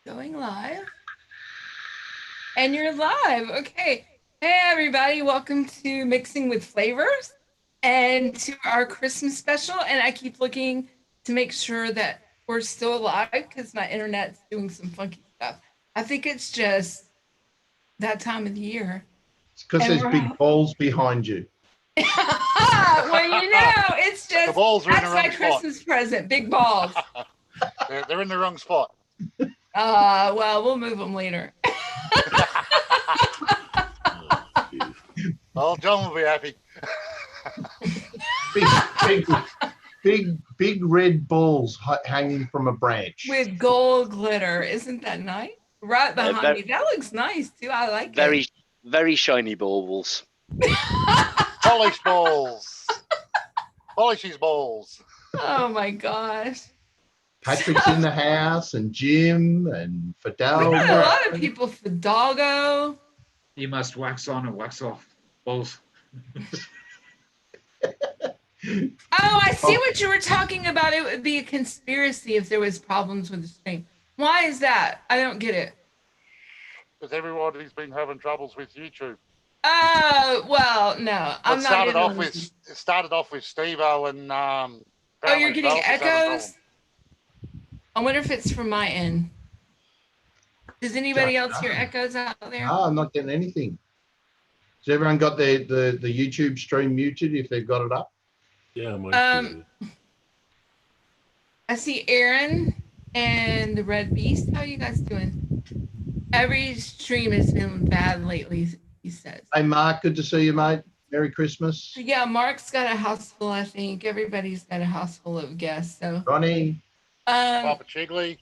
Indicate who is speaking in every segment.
Speaker 1: Going live. And you're live. Okay. Hey, everybody. Welcome to Mixing with Flavors and to our Christmas special. And I keep looking to make sure that we're still alive because my internet's doing some funky stuff. I think it's just that time of the year.
Speaker 2: It's because there's big balls behind you.
Speaker 1: Well, you know, it's just,
Speaker 3: the balls are
Speaker 1: that's
Speaker 3: in the
Speaker 1: my
Speaker 3: wrong
Speaker 1: Christmas
Speaker 3: spot.
Speaker 1: present, big balls.
Speaker 3: They're in the wrong spot.
Speaker 1: Well, we'll move them later.
Speaker 3: Well, John will be happy.
Speaker 2: Big red balls hanging from a branch.
Speaker 1: With gold glitter. Isn't that nice? Right behind me. That looks nice too. I like it.
Speaker 4: Very shiny balls.
Speaker 3: Polish balls. Polishes balls.
Speaker 1: Oh my gosh.
Speaker 2: Patrick's in the house, and Jim, and Fidel.
Speaker 1: We got a lot of people. Fidalgo.
Speaker 5: You must wax on and wax off balls.
Speaker 1: Oh, I see what you were talking about. It would be a conspiracy if there was problems with the stream. Why is that? I don't get it.
Speaker 3: Because everybody's been having troubles with YouTube.
Speaker 1: Oh, well, no. I'm not.
Speaker 3: It started off with Steve-O and
Speaker 1: oh, you're getting echoes? I wonder if it's from my end. Does anybody else hear echoes out there?
Speaker 2: No, I'm not getting anything. Has everyone got the YouTube stream muted if they've got it up?
Speaker 6: Yeah,
Speaker 1: I see Aaron and the Red Beast. How are you guys doing? Every stream has been bad lately, he says.
Speaker 2: Hey, Mark, good to see you, mate. Merry Christmas.
Speaker 1: Yeah, Mark's got a house full, I think. Everybody's got a house full of guests. So
Speaker 2: Ronnie.
Speaker 3: Papa Chigley.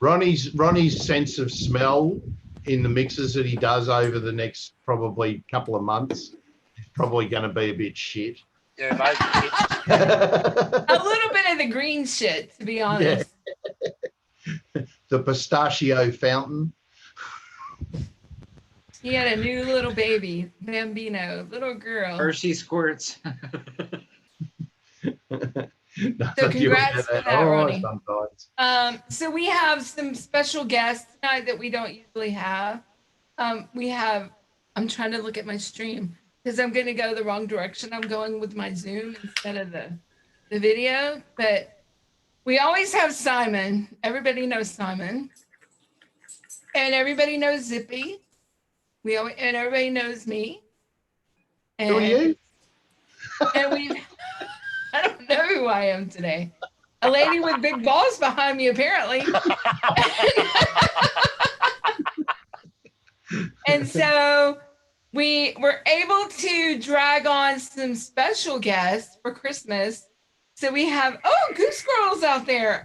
Speaker 2: Ronnie's sense of smell in the mixes that he does over the next probably couple of months is probably going to be a bit shit.
Speaker 3: Yeah, maybe.
Speaker 1: A little bit of the green shit, to be honest.
Speaker 2: Yeah. The pistachio fountain.
Speaker 1: He had a new little baby, Bambino, little girl.
Speaker 5: Hershey squirts.
Speaker 1: So congrats for that, Ronnie.
Speaker 2: Sometimes.
Speaker 1: So we have some special guests tonight that we don't usually have. I'm trying to look at my stream because I'm going to go the wrong direction. I'm going with my Zoom instead of the video. But we always have Simon. Everybody knows Simon. And everybody knows Zippy. And everybody knows me. And,
Speaker 2: who are you?
Speaker 1: And I don't know who I am today. A lady with big balls behind me, apparently. And so we were able to drag on some special guests for Christmas. So we have, Goose Girl's out there.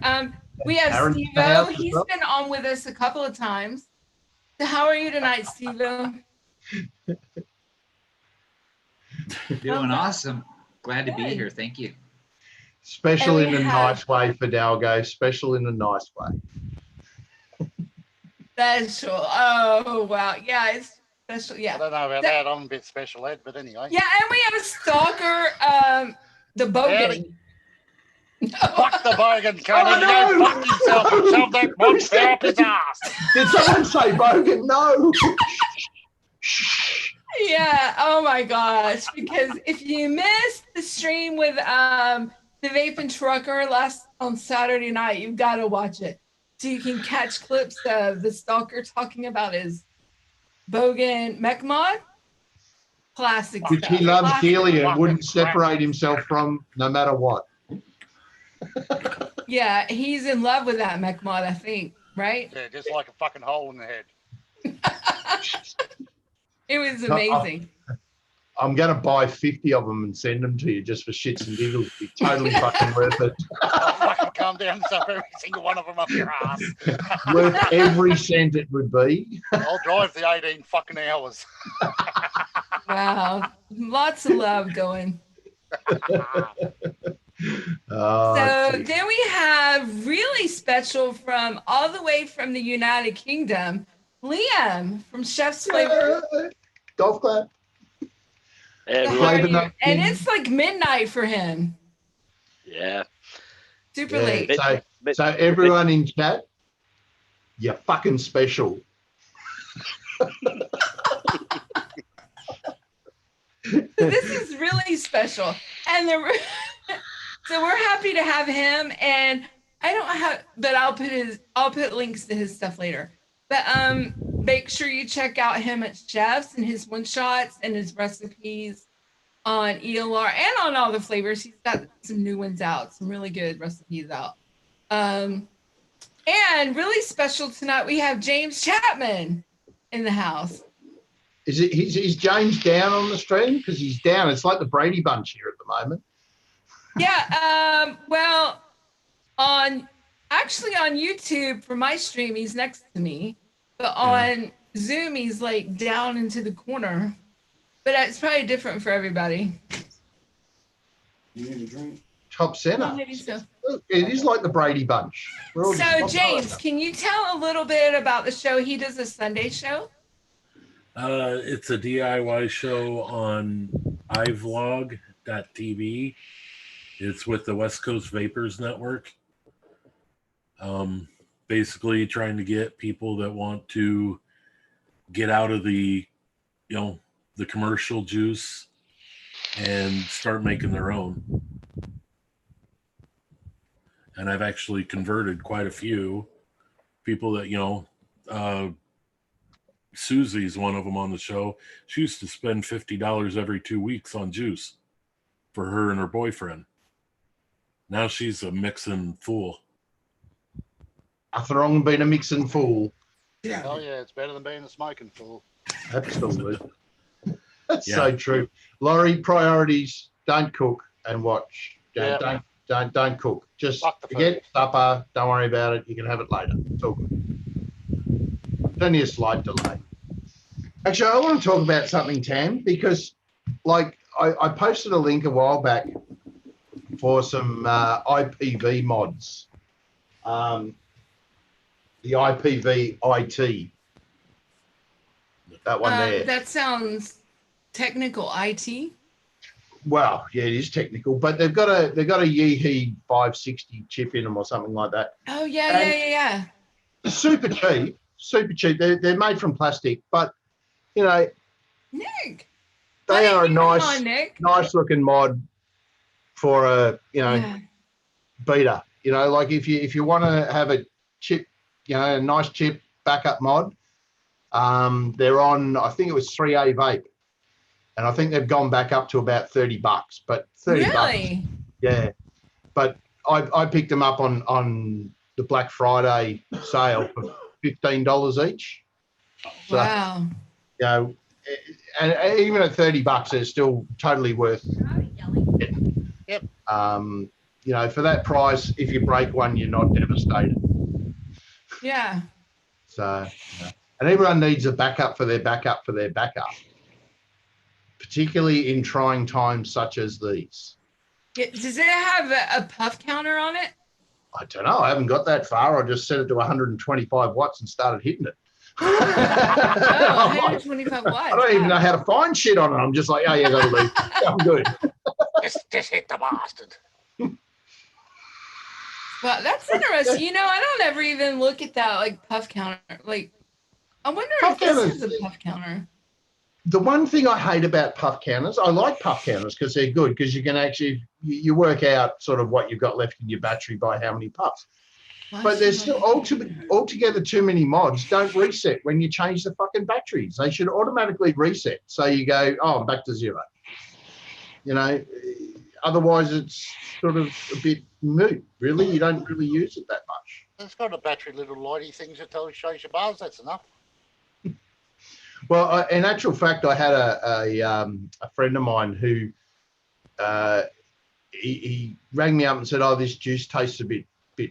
Speaker 1: We have Steve-O. He's been on with us a couple of times. So how are you tonight, Steve-O?
Speaker 5: Doing awesome. Glad to be here. Thank you.
Speaker 2: Special in a nice way, Fidalgo. Special in a nice way.
Speaker 1: Special. Oh, wow. Yeah, it's special. Yeah.
Speaker 3: I don't know about that. I'm a bit special ed, but anyway.
Speaker 1: Yeah, and we have a stalker, the Bogan.
Speaker 3: Fuck the Bogan, Connie. Go fuck himself and shove that monster up his ass.
Speaker 2: Did someone say Bogan? No.
Speaker 1: Yeah, oh my gosh. Because if you missed the stream with the Vapin Trucker on Saturday night, you've got to watch it. So you can catch clips of the stalker talking about his Bogan mech mod. Classic
Speaker 2: Which
Speaker 1: stuff.
Speaker 2: he loves dearly and wouldn't separate himself from no matter what.
Speaker 1: Yeah, he's in love with that mech mod, I think, right?
Speaker 3: Yeah, just like a fucking hole in the head.
Speaker 1: It was amazing.
Speaker 2: I'm going to buy 50 of them and send them to you just for shits and giggles. It'd be totally fucking worth it.
Speaker 3: I'll fucking calm down and stuff every single one of them up your ass.
Speaker 2: Worth every cent it would be.
Speaker 3: I'll drive the 18 fucking hours.
Speaker 1: Wow. Lots of love going.
Speaker 2: Oh,
Speaker 1: so then we have really special from all the way from the United Kingdom, Liam from Chef's Flavor.
Speaker 2: Golf clap.
Speaker 1: And it's like midnight for him.
Speaker 4: Yeah.
Speaker 1: Super late.
Speaker 2: So everyone in chat, You're fucking special.
Speaker 1: This is really special, and so we're happy to have him. And I don't have, but I'll put links to his stuff later. But make sure you check out him at Chefs and his one shots and his recipes on ELR and on all the flavors. He's got some new ones out, some really good recipes out. And really special tonight, we have James Chapman in the house.
Speaker 2: Is James down on the stream? Because he's down. It's like the Brady Bunch here at the moment.
Speaker 1: Yeah. Well, on YouTube for my stream, he's next to me, but on Zoom, he's like down into the corner. But it's probably different for everybody.
Speaker 6: You need a drink?
Speaker 2: Top center.
Speaker 1: Maybe so.
Speaker 2: Look, it is like the Brady Bunch.
Speaker 1: So, James, can you tell a little bit about the show? He does a Sunday show.
Speaker 7: It's a DIY show on iVlog.tv. It's with the West Coast Vapors Network. Basically trying to get people that want to get out of the commercial juice and start making their own. And I've actually converted quite a few people that, Susie's one of them on the show. She used to spend $50 every 2 weeks on juice for her and her boyfriend. Now she's a mixing fool.
Speaker 2: Nothing wrong with being a mixing fool.
Speaker 6: Yeah.
Speaker 3: Oh yeah, it's better than being a smoking fool.
Speaker 2: Absolutely. That's
Speaker 7: Yeah.
Speaker 2: so true. Laurie, priorities, don't cook and watch. Don't cook. Just
Speaker 3: Fuck the
Speaker 2: forget
Speaker 3: food.
Speaker 2: supper. Don't worry about it. You can have it later. It's all good. It's only a slight delay. Actually, I want to talk about something, Tam, because like I posted a link a while back for some IPV mods. The IPV IT. That one there.
Speaker 1: That sounds technical. IT.
Speaker 2: Well, yeah, it is technical, but they've got a Yeehee 560 chip in them or something like that.
Speaker 1: Oh yeah.
Speaker 2: Super cheap, super cheap. They're made from plastic, but you know
Speaker 1: Nick.
Speaker 2: they are a
Speaker 1: Come on, Nick.
Speaker 2: nice looking mod for a
Speaker 1: Yeah.
Speaker 2: beater. Like if you want to have a chip, a nice chip backup mod, they're on. I think it was 3A Vape. And I think they've gone back up to about $30, but $30.
Speaker 1: Really?
Speaker 2: Yeah. But I picked them up on the Black Friday sale for $15 each. So,
Speaker 1: Wow.
Speaker 2: and even at $30, they're still totally worth it.
Speaker 3: Yep.
Speaker 2: For that price, if you break one, you're not devastated.
Speaker 1: Yeah.
Speaker 2: So, and everyone needs a backup for their backup, particularly in trying times such as these.
Speaker 1: Does it have a puff counter on it?
Speaker 2: I don't know. I haven't got that far. I just set it to 125 watts and started hitting it.
Speaker 1: Oh,
Speaker 2: I'm like,
Speaker 1: 125 watts.
Speaker 2: I don't even know how to find shit on it. I'm just like, oh, yeah, that'll do. I'm good.
Speaker 3: Just hit the bastard.
Speaker 1: Well, that's interesting. I don't ever even look at that like puff counter. Like, I wonder
Speaker 2: Puff
Speaker 1: if this
Speaker 2: counters-
Speaker 1: is a puff counter.
Speaker 2: The one thing I hate about puff counters, I like puff counters because they're good because you can actually, you work out sort of what you've got left in your battery by how many puffs. But there's still altogether too many mods. Don't reset when you change the fucking batteries. They should automatically reset. So you go, oh, I'm back to zero. Otherwise it's sort of a bit moot, really. You don't really use it that much.
Speaker 3: It's got a battery little lighty things that shows your bars. That's enough.
Speaker 2: Well, in actual fact, I had a friend of mine who he rang me up and said, "Oh, this juice tastes a bit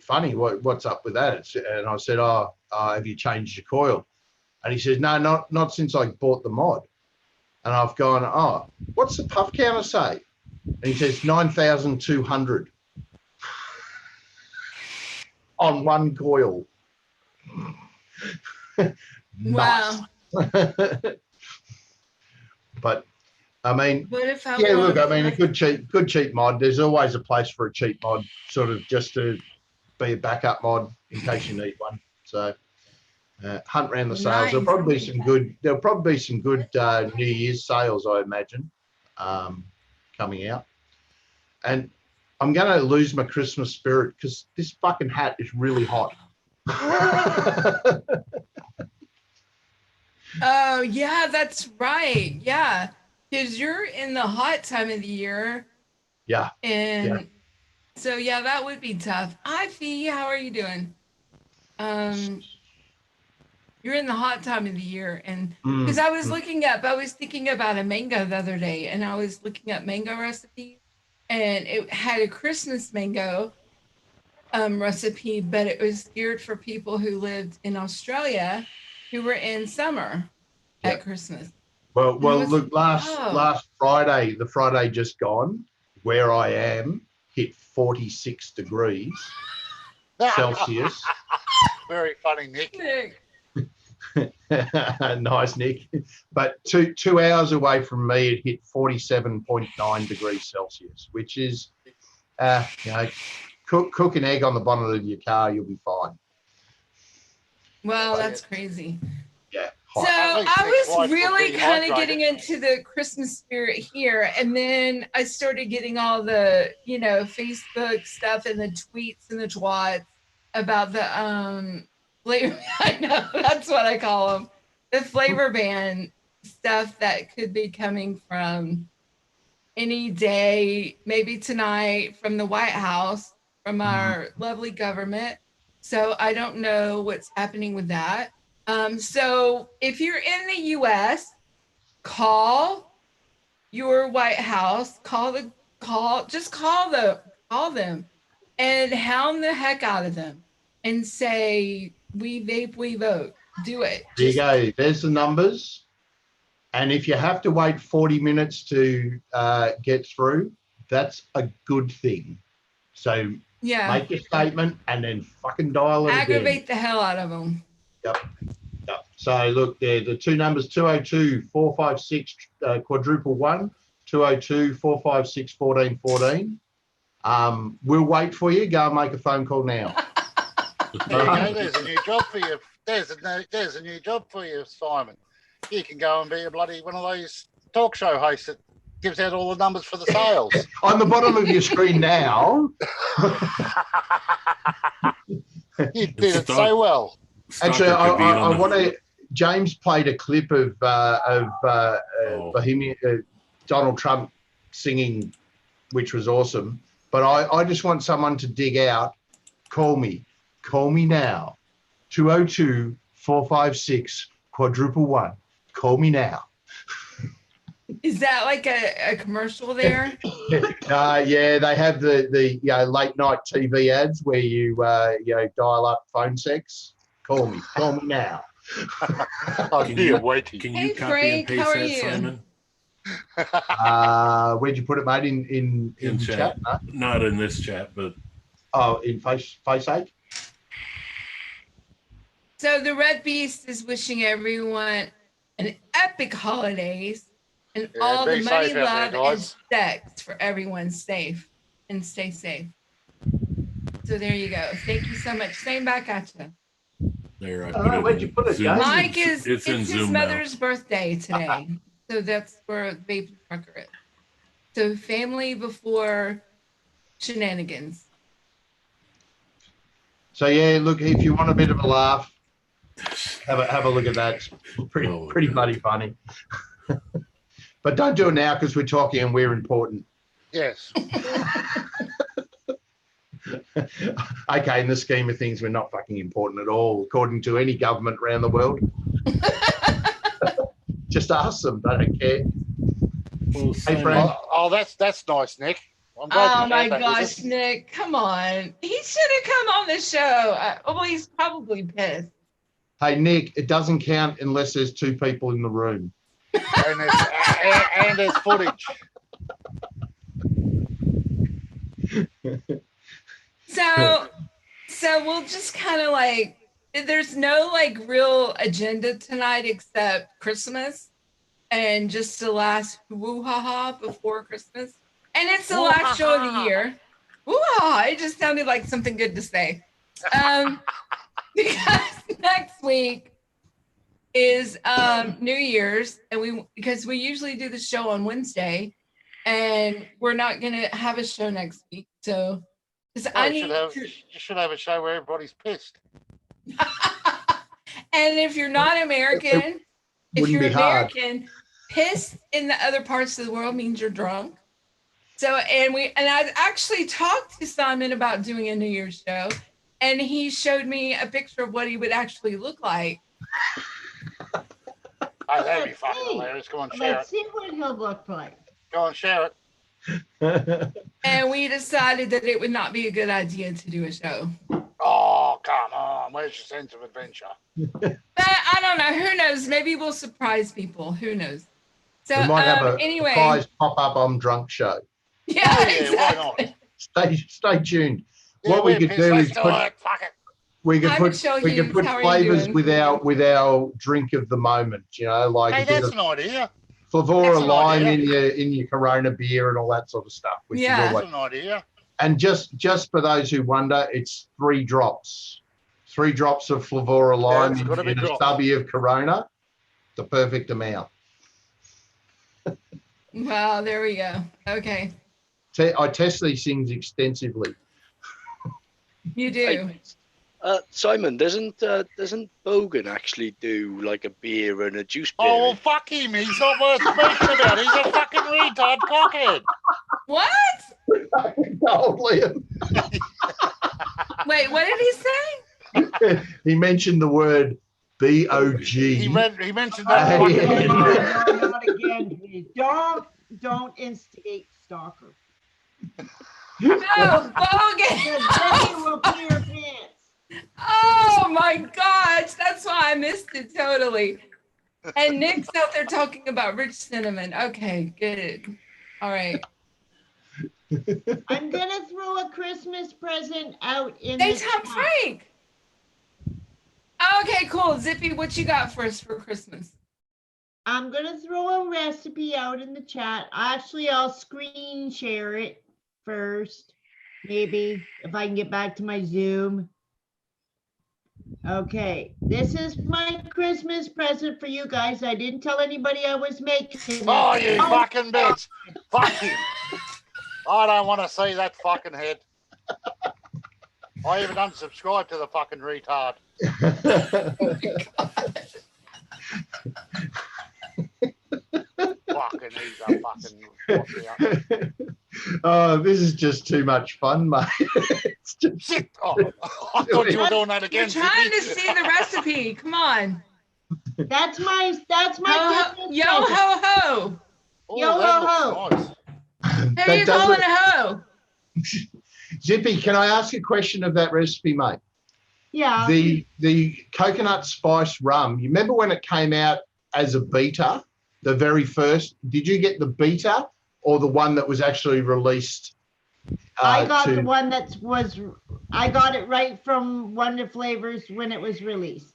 Speaker 2: funny. What's up with that?" And I said, "Oh, have you changed your coil?" And he says, "No, not since I bought the mod." And I've gone, "Oh, what's the puff counter say?" And he says 9,200 on one coil.
Speaker 1: Wow.
Speaker 2: But I mean,
Speaker 1: What if I
Speaker 2: yeah,
Speaker 1: want-
Speaker 2: look, I mean, a good cheap mod. There's always a place for a cheap mod, sort of just to be a backup mod in case you need one. So, Hunt around the sales. There'll
Speaker 1: Nice.
Speaker 2: probably be some good. There'll probably be some good New Year's sales, I imagine, coming out. And I'm going to lose my Christmas spirit because this fucking hat is really hot.
Speaker 1: Oh, yeah, that's right. Yeah. Because you're in the hot time of the year.
Speaker 2: Yeah.
Speaker 1: And so, yeah, that would be tough. Hi, Fee. How are you doing? You're in the hot time of the year. And because I was thinking about a mango the other day, and I was looking up mango recipes, and it had a Christmas mango recipe, but it was geared for people who lived in Australia who were in summer at Christmas.
Speaker 2: Well, look, last Friday, the Friday just gone, where I am, hit 46 degrees Celsius.
Speaker 3: Very funny, Nick.
Speaker 2: Nice, Nick. But two hours away from me, it hit 47.9 degrees Celsius, which is, cook an egg on the bonnet of your car, you'll be fine.
Speaker 1: Wow, that's crazy.
Speaker 2: Yeah.
Speaker 1: So
Speaker 2: Hot.
Speaker 1: I was really kind of getting into the Christmas spirit here, and then I started getting all the, Facebook stuff and the tweets and the twats about the flavor. I know, that's what I call them, the flavor ban stuff that could be coming from any day, maybe tonight, from the White House, from our lovely government. So I don't know what's happening with that. So if you're in the US, call your White House, call them and hound the heck out of them and say, we vape, we vote. Do it.
Speaker 2: There you go. There's the numbers. And if you have to wait 40 minutes to get through, that's a good thing. So make your statement and then fucking dial it
Speaker 1: Aggravate the hell out of them.
Speaker 2: Yep. So look, there, the two numbers, 202-456 quadruple one, 202-456-1414. We'll wait for you. Go and make a phone call now.
Speaker 3: There you go. There's a new job for you. There's a new job for you, Simon. You can go and be a bloody one of those talk show hosts that gives out all the numbers for the sales.
Speaker 2: On the bottom of your screen now.
Speaker 3: You did it so well.
Speaker 2: Actually, I want to. James played a clip of Bohemian Donald Trump singing, which was awesome. But I just want someone to dig out. Call me now. 202-456 quadruple one. Call me now.
Speaker 1: Is that like a commercial there?
Speaker 2: Yeah, they have the late night TV ads where you dial up phone sex. Call me now.
Speaker 3: Can you waiting?
Speaker 7: Can you
Speaker 1: Hey,
Speaker 7: copy
Speaker 1: Frank,
Speaker 7: and
Speaker 1: how
Speaker 7: paste
Speaker 1: are
Speaker 7: that,
Speaker 1: you?
Speaker 7: Simon?
Speaker 2: Where'd you put it, mate? In chat? No?
Speaker 7: Not in this chat, but
Speaker 2: In face 8.
Speaker 1: So the Red Beast is wishing everyone an epic holidays and all the money, love, and sex for everyone safe and stay safe. So there you go. Thank you so much. Same back at you.
Speaker 7: there I
Speaker 2: Oh, where'd you put it, James?
Speaker 1: Mike it's
Speaker 7: in
Speaker 1: his
Speaker 7: Zoom now.
Speaker 1: mother's birthday today. So that's where Vapin Trucker is. So family before shenanigans.
Speaker 2: So yeah, look, if you want a bit of a laugh, have a look at that. It's pretty bloody funny. But don't do it now because we're talking and we're important.
Speaker 3: Yes.
Speaker 2: Okay, in the scheme of things, we're not fucking important at all, according to any government around the world. Just ask them. They don't care.
Speaker 7: Well,
Speaker 2: Hey,
Speaker 7: Simon,
Speaker 2: Frank.
Speaker 3: Oh, that's nice, Nick. I'm glad
Speaker 1: Oh
Speaker 3: you
Speaker 1: my
Speaker 3: shared that with us.
Speaker 1: gosh, Nick, come on. He should have come on the show. He's probably pissed.
Speaker 2: Hey, Nick, it doesn't count unless there's two people in the room.
Speaker 3: And there's footage.
Speaker 1: So we'll just kind of there's no real agenda tonight except Christmas and just the last woo-ha-ha before Christmas. And it's the last show of the year. Woo-ha-ha, it just sounded like something good to say. Because next week is New Year's, and because we usually do the show on Wednesday, and we're not gonna have a show next week. So, because I need
Speaker 3: you should have a show where everybody's pissed.
Speaker 1: And if you're not American, if
Speaker 2: Wouldn't
Speaker 1: you're
Speaker 2: be hard.
Speaker 1: American, pissed in the other parts of the world means you're drunk. So, and I actually talked to Simon about doing a New Year's show, and he showed me a picture of what he would actually look like.
Speaker 3: Oh, that'd be fucking hilarious. Come on, share it.
Speaker 8: Let's see what he'll look like.
Speaker 3: Go on, share it.
Speaker 1: And we decided that it would not be a good idea to do a show.
Speaker 3: Oh, come on. Where's your sense of adventure?
Speaker 1: But I don't know. Who knows? Maybe we'll surprise people. Who knows? So
Speaker 2: We might have a
Speaker 1: anyway,
Speaker 2: surprise pop-up I'm drunk show.
Speaker 1: Yeah,
Speaker 3: Oh, yeah,
Speaker 1: exactly.
Speaker 3: why not?
Speaker 2: Stay tuned.
Speaker 3: Yeah,
Speaker 2: What we
Speaker 3: we're
Speaker 2: could
Speaker 3: pissed.
Speaker 2: do
Speaker 3: Let's
Speaker 2: is
Speaker 3: do
Speaker 2: put
Speaker 3: it. Fuck it.
Speaker 2: we could
Speaker 1: Hi,
Speaker 2: put
Speaker 1: Michelle
Speaker 2: we could
Speaker 1: Hughes.
Speaker 2: put
Speaker 1: How are you
Speaker 2: flavors
Speaker 1: doing?
Speaker 2: with our drink of the moment. You know, like
Speaker 3: Hey,
Speaker 2: a bit
Speaker 3: that's
Speaker 2: of
Speaker 3: an idea.
Speaker 2: Flavora
Speaker 3: that's an
Speaker 2: lime
Speaker 3: idea.
Speaker 2: in your Corona beer and all that sort of stuff. Which
Speaker 1: Yeah.
Speaker 2: is
Speaker 3: That's
Speaker 2: always,
Speaker 3: an idea.
Speaker 2: and just for those who wonder, it's 3 drops. 3 drops of Flavora lime
Speaker 3: it's gotta be
Speaker 2: in a
Speaker 3: drops.
Speaker 2: stubby of Corona. The perfect amount.
Speaker 1: Well, there we go. Okay,
Speaker 2: I test these things extensively.
Speaker 1: you do.
Speaker 4: Simon, doesn't Bogan actually do like a beer and a juice beer?
Speaker 3: Oh, well, fuck him. He's not worth speaking about. He's a fucking retard cockhead.
Speaker 1: What?
Speaker 2: Oh, Liam.
Speaker 1: Wait, what did he say?
Speaker 2: He mentioned the word BOG.
Speaker 3: He mentioned that.
Speaker 2: Hey.
Speaker 3: fucking
Speaker 8: No, not again, please. Don't instigate stalker.
Speaker 1: No, Bogan.
Speaker 8: Because then you will pee your pants.
Speaker 1: Oh my gosh, that's why I missed it totally. And Nick's out there talking about rich cinnamon. Okay, good. All right.
Speaker 8: I'm gonna throw a Christmas present out in
Speaker 1: Hey,
Speaker 8: the
Speaker 1: Tom
Speaker 8: chat.
Speaker 1: Frank. Okay, cool. Zippy, what you got for us for Christmas?
Speaker 8: I'm gonna throw a recipe out in the chat. Actually, I'll screen share it first. Maybe if I can get back to my Zoom. Okay, this is my Christmas present for you guys. I didn't tell anybody I was making it.
Speaker 3: Oh, you fucking bitch. Fuck him. I don't want to see that fucking head. I even unsubscribed to the fucking retard. Fucking, he's a fucking.
Speaker 2: Oh, this is just too much fun, mate. It's just,
Speaker 3: Shit. Oh, I thought you were doing that
Speaker 1: You're
Speaker 3: again.
Speaker 1: trying to
Speaker 3: Zippy.
Speaker 1: see the recipe. Come on.
Speaker 8: That's my
Speaker 1: Ho,
Speaker 8: Christmas
Speaker 1: yo
Speaker 8: present.
Speaker 1: ho ho.
Speaker 3: Oh,
Speaker 8: Yo,
Speaker 3: that
Speaker 8: ho,
Speaker 3: looks nice.
Speaker 1: Who
Speaker 2: that
Speaker 1: you calling
Speaker 2: doesn't-
Speaker 1: a hoe?
Speaker 2: Zippy, can I ask a question of that recipe, mate?
Speaker 8: Yeah.
Speaker 2: The coconut spice rum, you remember when it came out as a beta, the very first? Did you get the beta or the one that was actually released?
Speaker 8: I got the one I got it right from Wonder Flavors when it was released.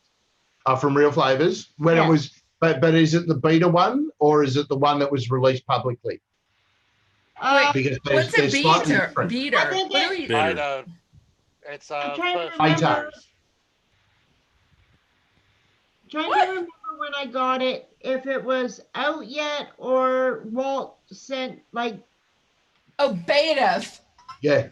Speaker 2: From Real Flavors when
Speaker 8: Yeah.
Speaker 2: it was, but is it the beta one or is it the one that was released publicly? Because
Speaker 1: What's a
Speaker 2: slightly
Speaker 1: beater?
Speaker 2: different.
Speaker 1: Beater.
Speaker 8: I think
Speaker 1: What are
Speaker 8: it-
Speaker 1: we?
Speaker 7: Bitter.
Speaker 3: I know. It's
Speaker 8: I'm trying to
Speaker 3: first
Speaker 8: remember.
Speaker 3: flavors.
Speaker 8: Trying to remember when I got it, if it was out yet or Walt sent like.
Speaker 1: Oh, beta.
Speaker 2: Yeah,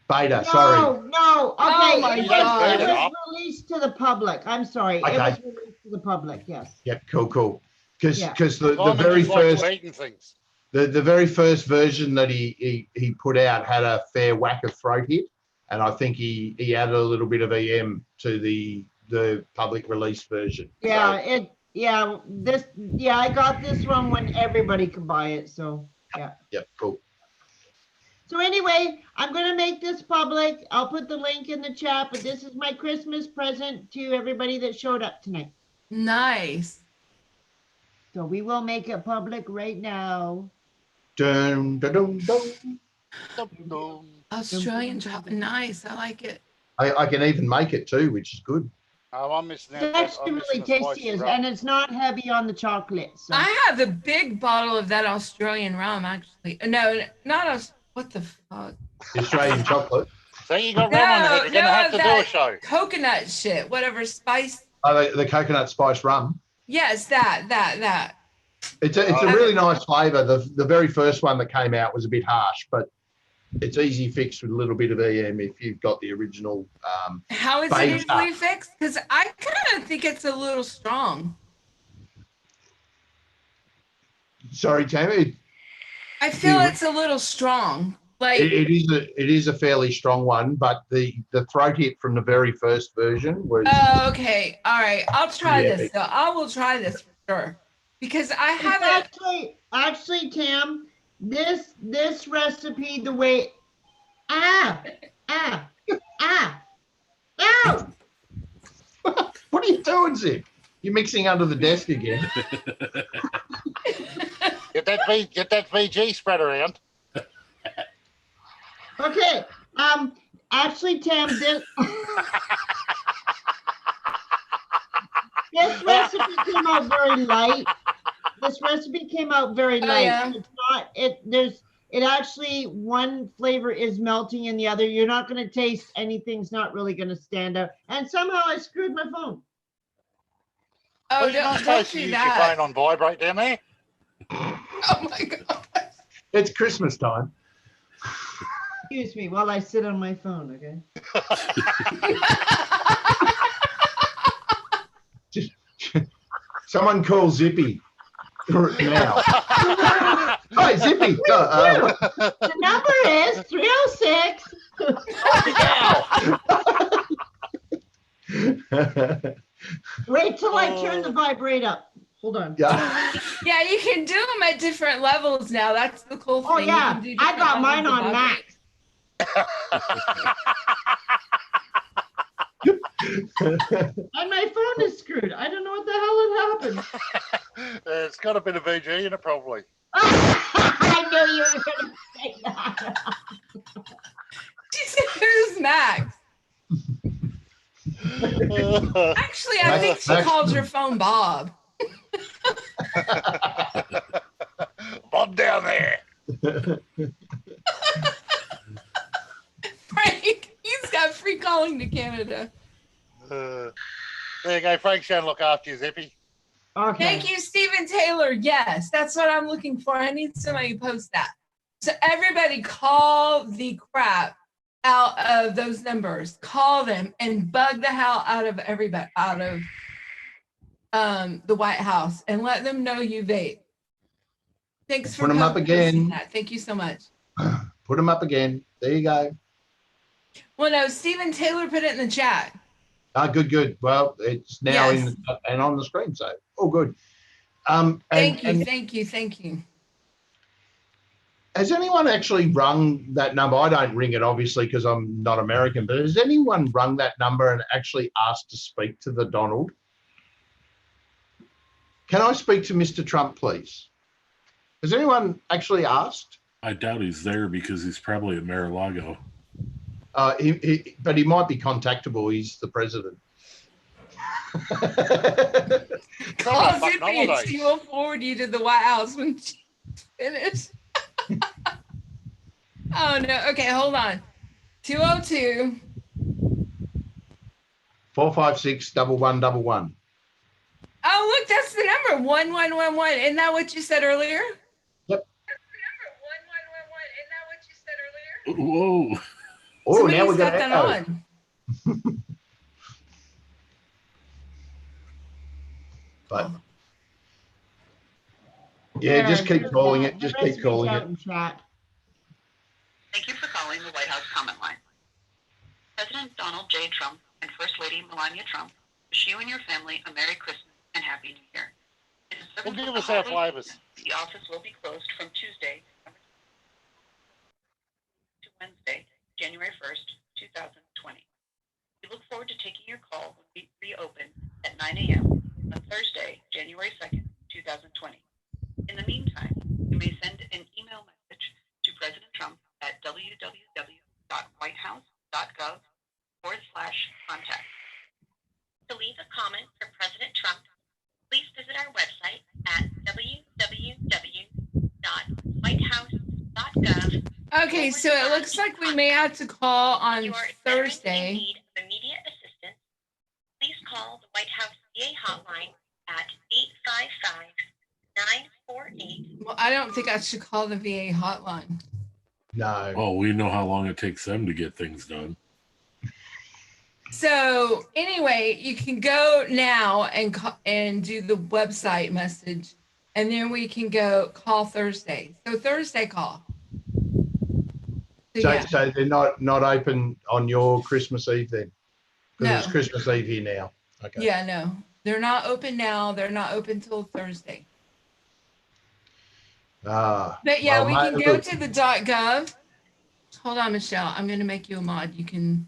Speaker 2: beta.
Speaker 8: No,
Speaker 2: Sorry.
Speaker 8: no. Okay,
Speaker 1: Oh my
Speaker 8: it
Speaker 1: God.
Speaker 8: was released to the public. I'm sorry. It
Speaker 2: Okay.
Speaker 8: was released to the public. Yes.
Speaker 2: Yep. Cool. Because
Speaker 8: Yeah.
Speaker 2: the
Speaker 3: Simon
Speaker 2: very
Speaker 3: just likes
Speaker 2: first
Speaker 3: eating things.
Speaker 2: the very first version that he put out had a fair whack of throat hit, and I think he added a little bit of EM to the public release version.
Speaker 8: Yeah.
Speaker 2: So,
Speaker 8: I got this one when everybody could buy it. So.
Speaker 2: yep. Cool.
Speaker 8: So anyway, I'm going to make this public. I'll put the link in the chat, but this is my Christmas present to everybody that showed up tonight.
Speaker 1: Nice.
Speaker 8: So we will make it public right now.
Speaker 2: Dun, dun, dun, dun.
Speaker 3: Dum-dum.
Speaker 1: Australian chocolate. Nice. I like it.
Speaker 2: I can even make it too, which is good.
Speaker 3: Oh, I'm missing out.
Speaker 8: It's actually
Speaker 3: I'm
Speaker 8: really
Speaker 3: missing the
Speaker 8: tasty,
Speaker 3: spicy rum.
Speaker 8: and it's not heavy on the chocolate. So.
Speaker 1: I have the big bottle of that Australian rum, actually. No, not us. What the fuck?
Speaker 2: The Australian chocolate.
Speaker 3: So you got rum on the head. You're going to have to do a
Speaker 1: that
Speaker 3: show.
Speaker 1: coconut shit, whatever spice.
Speaker 2: The coconut spice rum.
Speaker 1: Yes, that.
Speaker 2: It's a really nice flavour. The very first one that came out was a bit harsh, but it's easy fixed with a little bit of EM if you've got the original.
Speaker 1: How is it
Speaker 2: Beta.
Speaker 1: easily fixed? Because I kind of think it's a little strong.
Speaker 2: Sorry, Tammy.
Speaker 1: I feel it's a little strong. Like
Speaker 2: It is a fairly strong one, but the throat hit from the very first version was.
Speaker 1: Oh, okay. All right. I'll try
Speaker 2: Yeah.
Speaker 1: this. So I will try this for sure because I haven't.
Speaker 8: Actually, Tam, this recipe, the way, ow.
Speaker 2: What are you doing, Zip? You're mixing under the desk again.
Speaker 3: Get that VG spread around.
Speaker 8: Okay. Actually, Tam, this recipe came out very light. This recipe came out very light.
Speaker 1: Yeah.
Speaker 8: It's not. It actually, one flavor is melting and the other. You're not going to taste anything's not really going to stand out. And somehow I screwed my phone.
Speaker 1: Oh,
Speaker 3: Well, you're not
Speaker 1: don't
Speaker 3: supposed to
Speaker 1: do
Speaker 3: use your
Speaker 1: that.
Speaker 3: phone on vibrate down there.
Speaker 1: Oh my god.
Speaker 2: It's Christmas time.
Speaker 8: Excuse me while I sit on my phone, okay?
Speaker 2: Someone call Zippy now. Hi, Zippy.
Speaker 8: The number is 306. Wait till I turn the vibrate up. Hold on.
Speaker 2: Yeah.
Speaker 1: Yeah, you can do them at different levels now. That's the cool thing.
Speaker 8: Oh
Speaker 1: You
Speaker 8: yeah,
Speaker 1: can do
Speaker 8: I
Speaker 1: different
Speaker 8: got
Speaker 1: levels
Speaker 8: mine
Speaker 1: of
Speaker 8: on
Speaker 1: vibrate.
Speaker 8: max. And my phone is screwed. I don't know what the hell had happened.
Speaker 3: It's got a bit of VG in it, probably.
Speaker 8: I knew you were going to say that.
Speaker 1: She said, "Who's Max?" Actually, I think she
Speaker 2: Max-
Speaker 1: called your phone Bob.
Speaker 3: Bob down there.
Speaker 1: Frank, he's got free calling to Canada.
Speaker 3: There you go. Frank's going to look after you, Zippy.
Speaker 8: Okay.
Speaker 1: Thank you, Stephen Taylor. Yes, that's what I'm looking for. I need somebody to post that. So everybody call the crap out of those numbers. Call them and bug the hell out of everybody, out of the White House, and let them know you vape. Thanks for
Speaker 2: Put 'em up
Speaker 1: posting
Speaker 2: again.
Speaker 1: that. Thank you so much.
Speaker 2: Put them up again. There you go.
Speaker 1: Well, no, Stephen Taylor put it in the chat.
Speaker 2: Good. Well, it's now
Speaker 1: Yes.
Speaker 2: in and on the screen, so all good.
Speaker 1: Thank you.
Speaker 2: And has anyone actually rung that number? I don't ring it, obviously, because I'm not American, but has anyone rung that number and actually asked to speak to the Donald? Can I speak to Mr. Trump, please? Has anyone actually asked?
Speaker 7: I doubt he's there because he's probably at Mar-a-Lago.
Speaker 2: But he might be contactable. He's the president.
Speaker 1: Call
Speaker 3: Probably
Speaker 1: Zippy
Speaker 3: back
Speaker 1: and
Speaker 3: nowadays.
Speaker 1: she will forward you to the White House when she finishes. Oh, no. Okay, hold on. 202.
Speaker 2: 456-1111.
Speaker 1: Oh, look, that's the number. 1111. Isn't that what you said earlier?
Speaker 2: Yep.
Speaker 1: That's the number. 1111. Isn't that what you said earlier?
Speaker 7: Whoa.
Speaker 2: Oh, now
Speaker 1: Somebody's
Speaker 2: we've got
Speaker 1: that
Speaker 2: echo.
Speaker 1: on.
Speaker 2: But yeah, just keep calling it. Just keep calling it.
Speaker 9: Thank you for calling the White House comment line. President Donald J. Trump and First Lady Melania Trump wish you and your family a Merry Christmas and Happy New Year. In
Speaker 3: Well,
Speaker 9: service
Speaker 3: give
Speaker 9: of
Speaker 3: us
Speaker 9: the
Speaker 3: our
Speaker 9: holiday
Speaker 3: flavours.
Speaker 9: season, the office will be closed from Tuesday to Wednesday, January 1st, 2020. We look forward to taking your call when we reopen at 9 a.m. on Thursday, January 2nd, 2020. In the meantime, you may send an email message to President Trump at www.whitehouse.gov/contact.
Speaker 10: To leave a comment for President Trump, please visit our website at www.whitehouse.gov.
Speaker 1: Okay, so it looks like we may have to call on
Speaker 10: If you are veteran and in
Speaker 1: Thursday.
Speaker 10: need of immediate assistance, please call call the White House VA hotline at 855-948.
Speaker 1: Well, I don't think I should call the VA hotline.
Speaker 2: No.
Speaker 7: Oh, we know how long it takes them to get things done.
Speaker 1: So anyway, you can go now and do the website message, and then we can go call Thursday. So Thursday call.
Speaker 2: So,
Speaker 1: yeah.
Speaker 2: so they're not open on your Christmas Eve then? Because
Speaker 1: No.
Speaker 2: it's Christmas Eve here now. Okay.
Speaker 1: Yeah, no, they're not open now. They're not open till Thursday.
Speaker 2: Ah.
Speaker 1: But yeah,
Speaker 2: well,
Speaker 1: we
Speaker 2: mate,
Speaker 1: can go
Speaker 2: look,
Speaker 1: to the .gov. Hold on, Michelle. I'm going to make you a mod. You can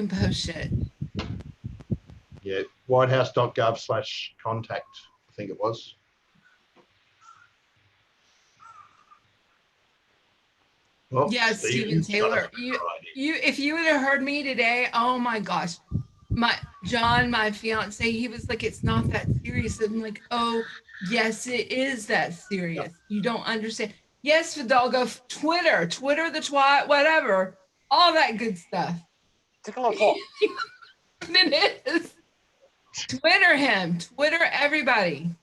Speaker 1: post it.
Speaker 2: Yeah, whitehouse.gov/contact, I think it was. Oh,
Speaker 1: Yeah, Stephen Taylor. If you would have heard me today, oh my gosh. My fiance, he was like, it's not that serious. I'm like, oh, yes, it is that serious. You don't understand. Yes, Fidalgo, Twitter the twat, whatever, all that good stuff.
Speaker 3: Tickle off what?
Speaker 1: It is. Twitter him. Twitter everybody.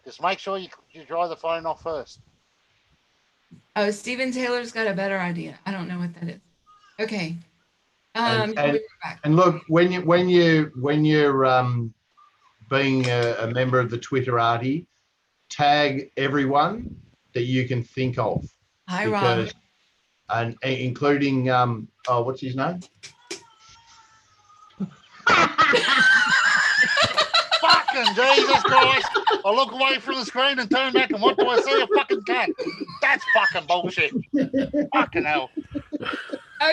Speaker 3: Just make sure you dry the phone off first.
Speaker 1: Oh, Stephen Taylor's got a better idea. I don't know what that is. Okay.
Speaker 2: And
Speaker 1: we'll be right back.
Speaker 2: And look, when you're being a member of the Twitterati, tag everyone that you can think of.
Speaker 1: Hi, Rob.
Speaker 2: And including what's his name?
Speaker 3: Fucking Jesus Christ! I look away from the screen and turn back, and what do I see? A fucking cunt. That's fucking bullshit. Fucking hell.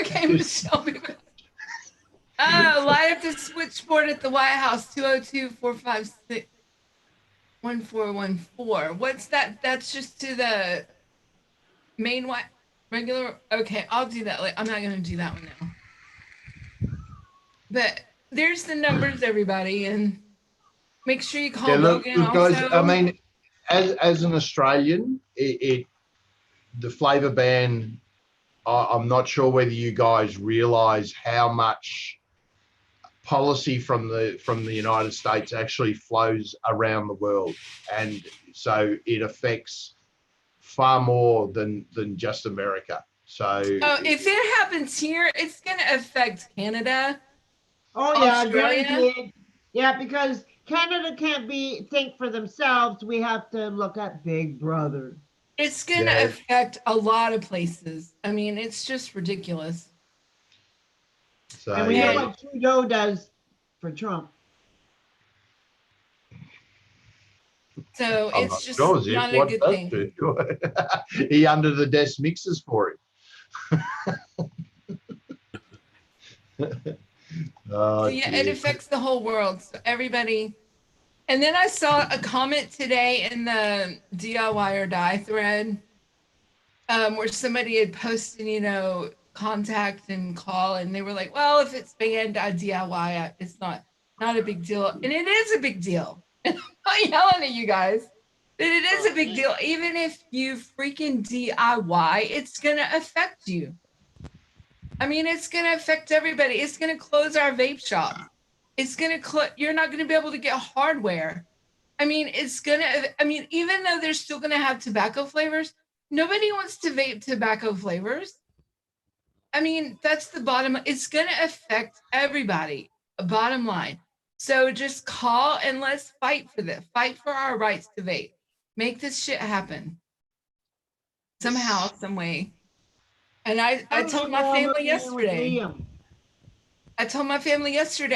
Speaker 1: Okay, Michelle. Light up the switchboard at the White House, 202-456-1414. What's that? That's just to the main regular. Okay, I'll do that. I'm not going to do that one now. But there's the numbers, everybody, and make sure you call Logan
Speaker 2: look, guys,
Speaker 1: also.
Speaker 2: I mean, as an Australian, the flavor ban, I'm not sure whether you guys realize how much policy from the United States actually flows around the world, and so it affects far more than just America. So
Speaker 1: if it happens here, it's going to affect Canada.
Speaker 8: Oh yeah,
Speaker 1: Australia?
Speaker 8: guaranteed. Yeah, because Canada can't think for themselves. We have to look at Big Brother.
Speaker 1: It's going to affect a lot of places. I mean, it's just ridiculous.
Speaker 2: So,
Speaker 8: and we know what Trudeau does for Trump.
Speaker 1: So it's just not a good thing.
Speaker 2: He under the desk mixes for him.
Speaker 1: So yeah, it affects the whole world. So everybody. And then I saw a comment today in the DIY or die thread where somebody had posted, contact and call, and they were like, well, if it's banned, I DIY, it's not a big deal. And it is a big deal. I'm not yelling at you guys, but it is a big deal. Even if you freaking DIY, it's going to affect you. I mean, it's going to affect everybody. It's going to close our vape shop. It's going to you're not going to be able to get hardware. I mean, even though they're still going to have tobacco flavors, nobody wants to vape tobacco flavors. I mean, that's the bottom. It's going to affect everybody, bottom line. So just call and let's fight for this. Fight for our rights to vape. Make this shit happen. Somehow, some way. And I told my family yesterday.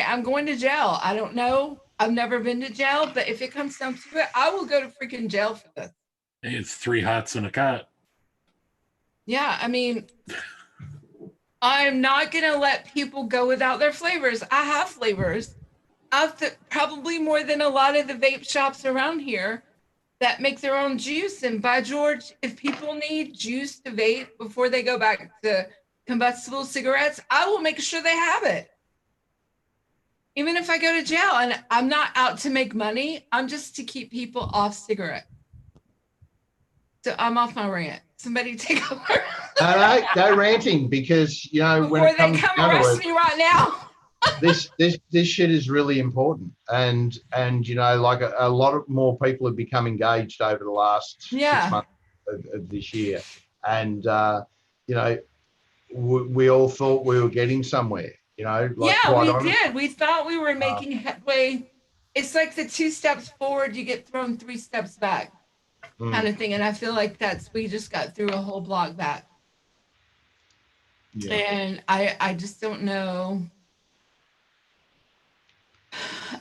Speaker 1: I'm going to jail. I don't know. I've never been to jail, but if it comes down to it, I will go to freaking jail for this.
Speaker 7: Hey, it's 3 hots and a cot.
Speaker 1: Yeah, I mean, I'm not going to let people go without their flavors. I have flavors. Probably more than a lot of the vape shops around here that make their own juice. And by George, if people need juice to vape before they go back to combustible cigarettes, I will make sure they have it. Even if I go to jail, and I'm not out to make money, I'm just to keep people off cigarette. So I'm off my rant. Somebody take over.
Speaker 2: No, ranting, because when
Speaker 1: before
Speaker 2: it comes
Speaker 1: they come
Speaker 2: down to
Speaker 1: arrest
Speaker 2: it,
Speaker 1: me right now.
Speaker 2: this shit is really important, and you know, like a lot of more people have become engaged over the last 6 months of this year, and you know, we all thought we were getting somewhere, you know. Like,
Speaker 1: yeah, we
Speaker 2: honestly,
Speaker 1: did. We thought we were making headway. It's like the 2 steps forward, you get thrown 3 steps back, kind of thing. And I feel like we just got through a whole block back. Yeah. And I just don't know.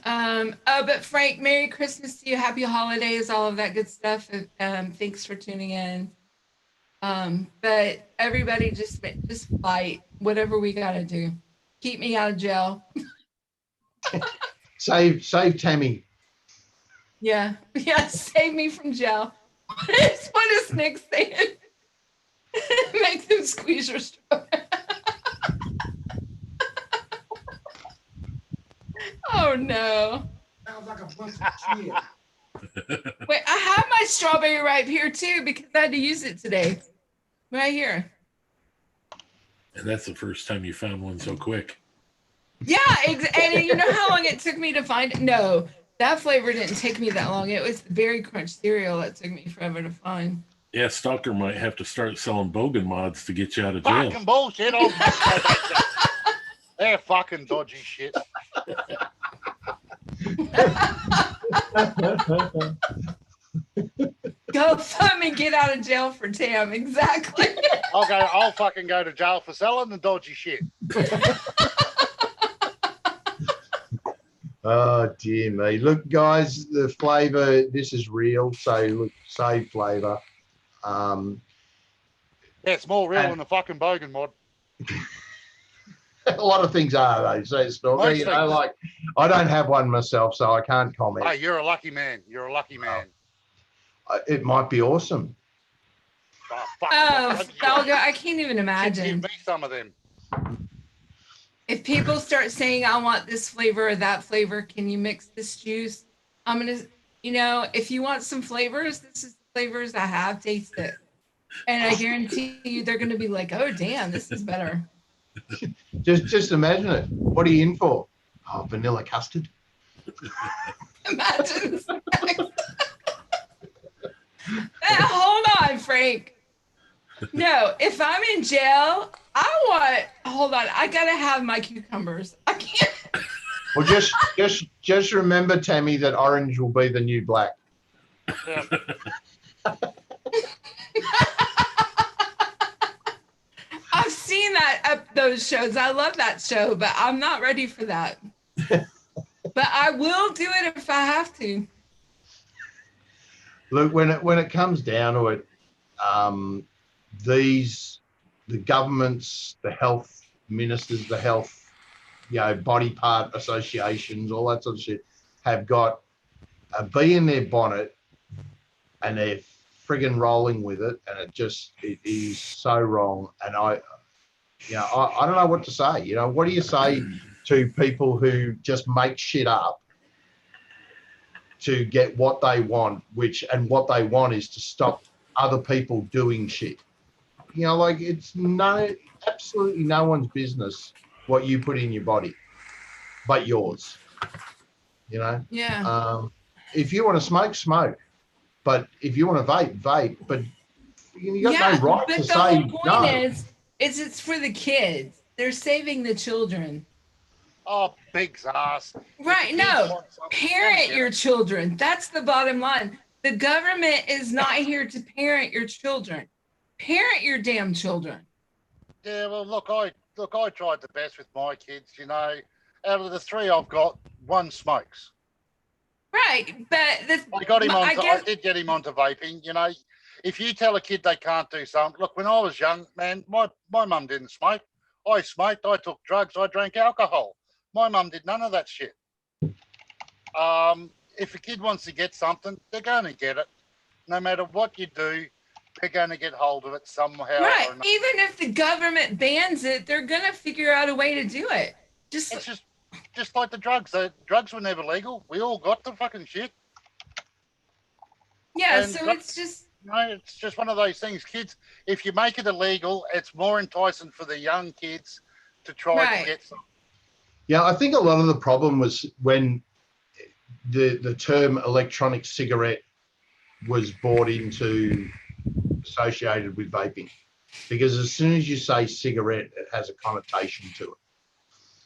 Speaker 1: But Frank, Merry Christmas to you, Happy Holidays, all of that good stuff. Thanks for tuning in. But everybody just fight whatever we gotta do. Keep me out of jail.
Speaker 2: save Tammy.
Speaker 1: Yeah, save me from jail. What is Nick saying? Make them squeeze your stroke. Oh no.
Speaker 6: Sounds like a bunch of shit.
Speaker 1: Wait, I have my strawberry right here too because I had to use it today. Right here.
Speaker 7: And that's the first time you found one so quick.
Speaker 1: Yeah, and you know how long it took me to find it? No, that flavor didn't take me that long. It was the Berry Crunch cereal that took me forever to find.
Speaker 7: Yeah, Stalker might have to start selling bogan mods to get you out of jail.
Speaker 3: Fucking bullshit. They're fucking dodgy shit.
Speaker 1: Go fund me, get out of jail for Tam. Exactly.
Speaker 3: I'll fucking go to jail for selling the dodgy shit.
Speaker 2: Oh dear me. Look, guys, the flavor, this is real, so look, save flavor.
Speaker 3: Yeah, it's more real than the fucking bogan mod.
Speaker 2: A lot of things are, though. So it's not, you know, like, I don't have one myself, so I can't comment.
Speaker 3: Hey, you're a lucky man. You're a lucky man.
Speaker 2: It might be awesome.
Speaker 1: I can't even imagine.
Speaker 3: Give me some of them.
Speaker 1: If people start saying, I want this flavor or that flavor, can you mix this juice? I'm going to, you know, if you want some flavors, this is the flavors I have. Taste it. And I guarantee you they're going to be like, oh, damn, this is better.
Speaker 2: Just imagine it. What are you in for? Oh, vanilla custard.
Speaker 1: Imagine. Hold on, Frank. No, if I'm in jail, hold on, I gotta have my cucumbers. I can't.
Speaker 2: Well, just remember, Tammy, that orange will be the new black.
Speaker 3: Yeah.
Speaker 1: I've seen those shows. I love that show, but I'm not ready for that. But I will do it if I have to.
Speaker 2: Look, when it comes down to it, the governments, the health ministers, the health, you know, body part associations, all that sort of shit, have got a bee in their bonnet, and they're friggin' rolling with it, and it is so wrong. And I don't know what to say. You know, what do you say to people who just make shit up to get what they want, and what they want is to stop other people doing shit? You know, like, it's absolutely no one's business what you put in your body but yours. You know?
Speaker 1: Yeah.
Speaker 2: If you want to smoke, smoke. But if you want to vape, vape. But you got no right to say no.
Speaker 1: But the whole point is it's for the kids. They're saving the children.
Speaker 3: Oh, big's ass.
Speaker 1: Right, no. Parent your children. That's the bottom line. The government is not here to parent your children. Parent your damn children.
Speaker 3: Yeah, well, look, I tried the best with my kids, you know. Out of the 3 I've got, 1 smokes.
Speaker 1: Right, but
Speaker 3: I did get him onto vaping, you know. If you tell a kid they can't do something, look, when I was young, man, my mum didn't smoke. I smoked, I took drugs, I drank alcohol. My mum did none of that shit. If a kid wants to get something, they're going to get it. No matter what you do, they're going to get hold of it somehow.
Speaker 1: Right. Even if the government bans it, they're going to figure out a way to do it.
Speaker 3: It's just like the drugs. The drugs were never legal. We all got the fucking shit.
Speaker 1: Yeah, so it's just...
Speaker 3: No, it's just one of those things. Kids, if you make it illegal, it's more enticing for the young kids to try to get something.
Speaker 2: Yeah, I think a lot of the problem was when the term electronic cigarette was brought into associated with vaping, because as soon as you say cigarette, it has a connotation to it.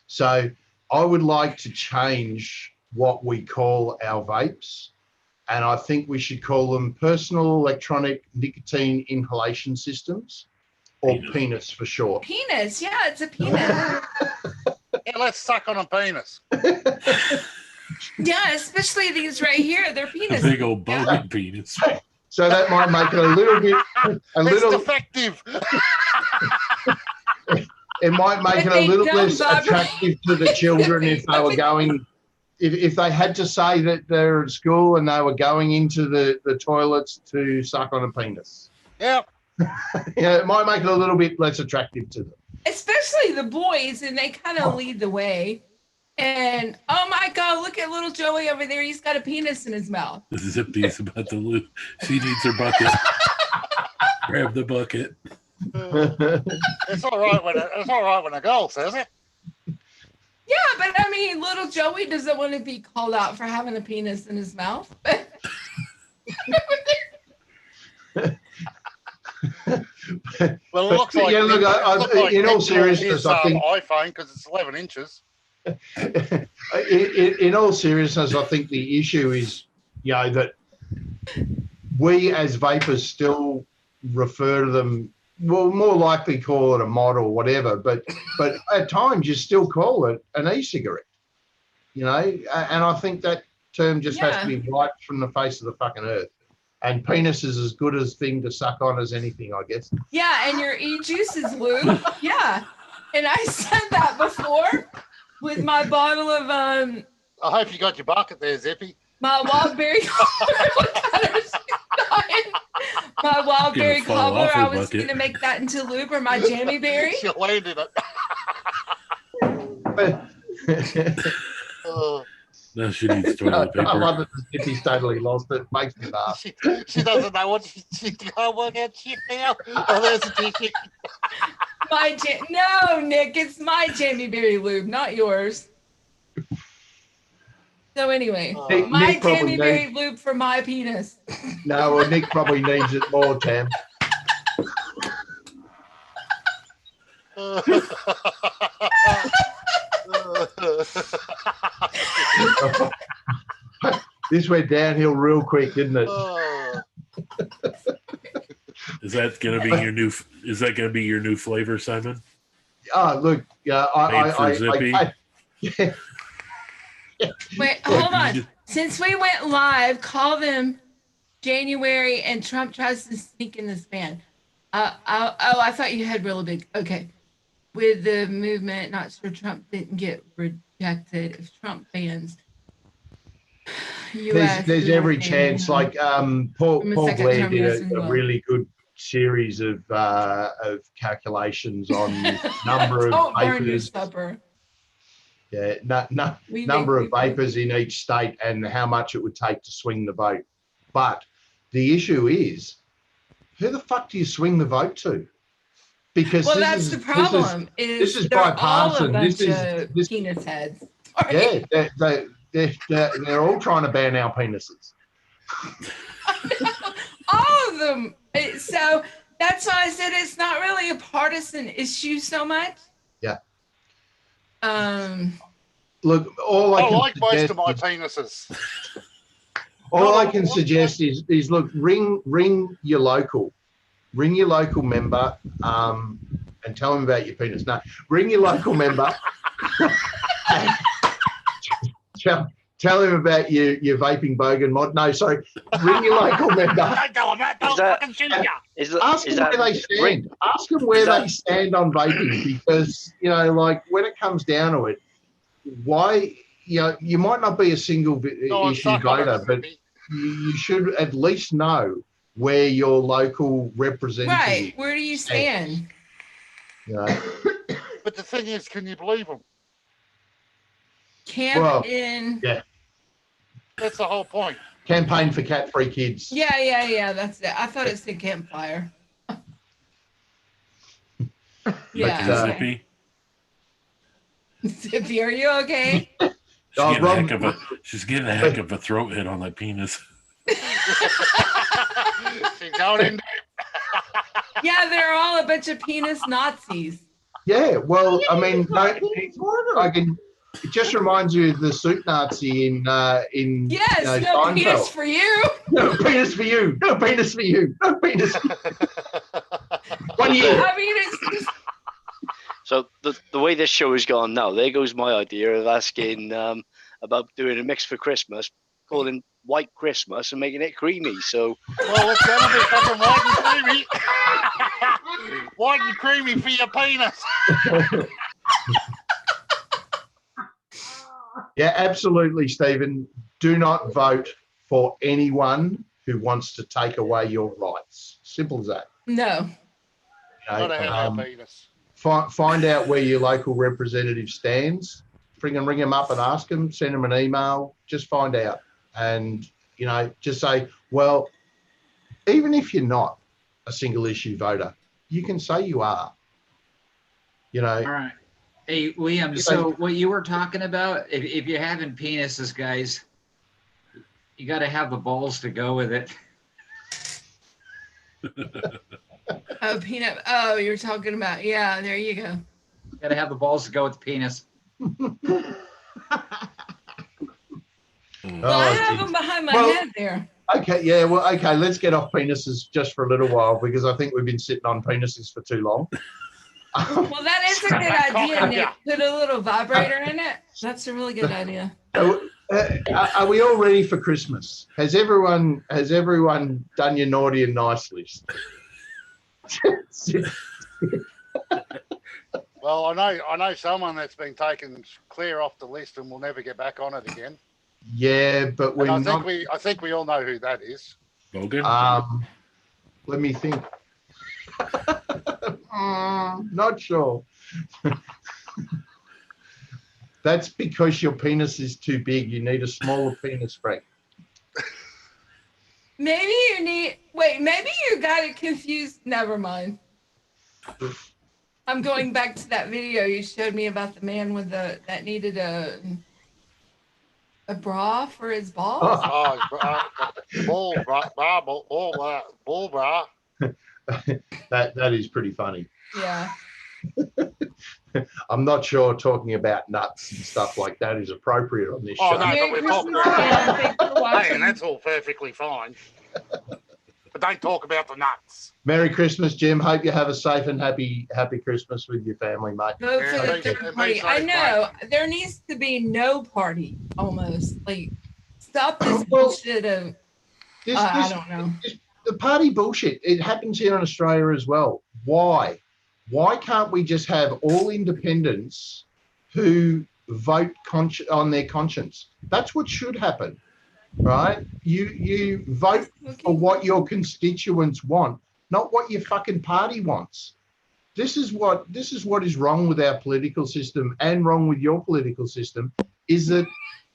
Speaker 2: So I would like to change what we call our vapes, and I think we should call them personal electronic nicotine inhalation systems, or penis for short.
Speaker 1: Penis, yeah, it's a penis.
Speaker 3: Yeah, let's suck on a penis.
Speaker 1: Yeah, especially these right here. They're
Speaker 7: A
Speaker 1: penis.
Speaker 7: big old bogan penis.
Speaker 2: So that might make it a little bit,
Speaker 3: It's defective.
Speaker 2: it might make it a little less attractive to the children if they were going, if they had to say that they're at school and they were going into the toilets to suck on a penis.
Speaker 3: Yep.
Speaker 2: Yeah, it might make it a little bit less attractive to them.
Speaker 1: Especially the boys, and they kind of lead the way. And oh my God, look at little Joey over there. He's got a penis in his mouth.
Speaker 7: Zippy's about to lose. She needs her bucket. Grab the bucket.
Speaker 3: It's all right when a girl says it.
Speaker 1: Yeah, but I mean, little Joey doesn't want to be called out for having a penis in his mouth.
Speaker 3: Well, it looks like,
Speaker 2: yeah, look, in all seriousness, I think
Speaker 3: iPhone, because it's 11 inches.
Speaker 2: In all seriousness, I think the issue is, that we as vapors still refer to them, well, more likely call it a mod or whatever, but at times you still call it an e-cigarette, and I think that term just has to be wiped from the face of the fucking earth. And penis is as good a thing to suck on as anything, I guess.
Speaker 1: Yeah, and your e-juice is lube. Yeah, and I said that before with my bottle of
Speaker 3: I hope you got your bucket there, Zippy.
Speaker 1: my wild berry my wild berry cobbler. I was going to make that into lube, or my jammy berry.
Speaker 3: She landed it.
Speaker 7: No, she needs toilet paper.
Speaker 2: I love that Zippy's totally lost it. Makes me laugh.
Speaker 3: She doesn't know what she can't work out shit now. Oh, there's a tissue.
Speaker 1: No, Nick, it's my jammy berry lube, not yours. So anyway, my
Speaker 2: Nick
Speaker 1: jammy berry lube for my penis.
Speaker 2: No, well, Nick probably needs it more, Tam. This went downhill real quick, didn't it?
Speaker 7: Is that going to be your new? Is that going to be your new flavor, Simon?
Speaker 2: Oh, look,
Speaker 1: Wait, hold on. Since we went live, call them January, and Trump tries to sneak in this ban. I thought you had really big. Okay, with the movement, not sure Trump didn't get rejected. If Trump bans.
Speaker 2: There's every chance. Like Paul Blair did a really good series of calculations on number of vapors. Yeah, number of vapors in each state and how much it would take to swing the vote. But the issue is, who the fuck do you swing the vote to? Because
Speaker 1: that's the problem.
Speaker 2: This is bipartisan.
Speaker 1: This is penis heads.
Speaker 2: Yeah, they're all trying to ban our penises.
Speaker 1: All of them. So that's why I said it's not really a partisan issue so much.
Speaker 2: Yeah.
Speaker 3: Look, I like most of my penises.
Speaker 2: All I can suggest is look, ring your local member, and tell them about your penis. No, ring your local member. Tell him about your vaping bogan mod. No, sorry. Ring your local member. Ask them where they stand. Ask them where they stand on vaping, because like when it comes down to it, why you might not be a single issue voter, but you should at least know where your local representative.
Speaker 1: Right. Where do you stand?
Speaker 3: But the thing is, can you believe them?
Speaker 2: Yeah.
Speaker 3: That's the whole point.
Speaker 2: Campaign for cat-free kids.
Speaker 1: Yeah. That's it. I thought it said campfire. Zippy, are you okay?
Speaker 7: She's getting a heck of a throat hit on that penis.
Speaker 3: She's going in.
Speaker 1: Yeah, they're all a bunch of penis Nazis.
Speaker 2: Yeah, well, I mean, it just reminds you of the suit Nazi in
Speaker 1: Yes, no
Speaker 2: Seinfeld.
Speaker 1: penis for you.
Speaker 2: No penis for you. No penis for you. No penis for you. 1 year.
Speaker 1: I mean, it's just...
Speaker 4: So the way this show is gone now, there goes my idea of asking about doing a mix for Christmas, calling White Christmas and making it creamy. So,
Speaker 3: well, it's gonna be fucking white and creamy. White and creamy for your penis.
Speaker 2: Yeah, absolutely, Stephen. Do not vote for anyone who wants to take away your rights. Simple as that.
Speaker 1: No.
Speaker 3: Not a heavy penis.
Speaker 2: Find out where your local representative stands. Ring them up and ask them. Send them an email. Just find out, and just say, well, even if you're not a single issue voter, you can say you are. All
Speaker 5: right. Hey, Liam, so what you were talking about, if you're having penises, guys, you got to have the balls to go with it.
Speaker 1: Oh, peanut. Oh, you're talking about, yeah, there you go.
Speaker 5: Got to have the balls to go with the penis.
Speaker 1: Well, I have them behind my head there.
Speaker 2: Okay, yeah, well, okay, let's get off penises just for a little while because I think we've been sitting on penises for too long.
Speaker 1: Well, that is a good idea, Nick. Put a little vibrator in it. That's a really good idea.
Speaker 2: Are we all ready for Christmas? Has everyone done your naughty and nice list?
Speaker 3: Well, I know someone that's been taken clear off the list and will never get back on it again.
Speaker 2: Yeah, but
Speaker 3: I think we all know who that is.
Speaker 7: Logan?
Speaker 2: Let me think. Not sure. That's because your penis is too big. You need a smaller penis, Frank.
Speaker 1: Maybe you got it confused. Never mind. I'm going back to that video you showed me about the man with that needed a bra for his balls.
Speaker 3: Ball bra.
Speaker 2: That is pretty funny.
Speaker 1: Yeah.
Speaker 2: I'm not sure talking about nuts and stuff like that is appropriate on this show.
Speaker 3: No, but we're talking about and that's all perfectly fine. But don't talk about the nuts.
Speaker 2: Merry Christmas, Jim. Hope you have a safe and happy Christmas with your family, mate.
Speaker 1: Vote for the third party. I know there needs to be no party. Almost like stop this bullshit of. I don't know.
Speaker 2: The party bullshit. It happens here in Australia as well. Why? Why can't we just have all independents who vote on their conscience? That's what should happen, right? You vote for what your constituents want, not what your fucking party wants. This is what is wrong with our political system and wrong with your political system, is that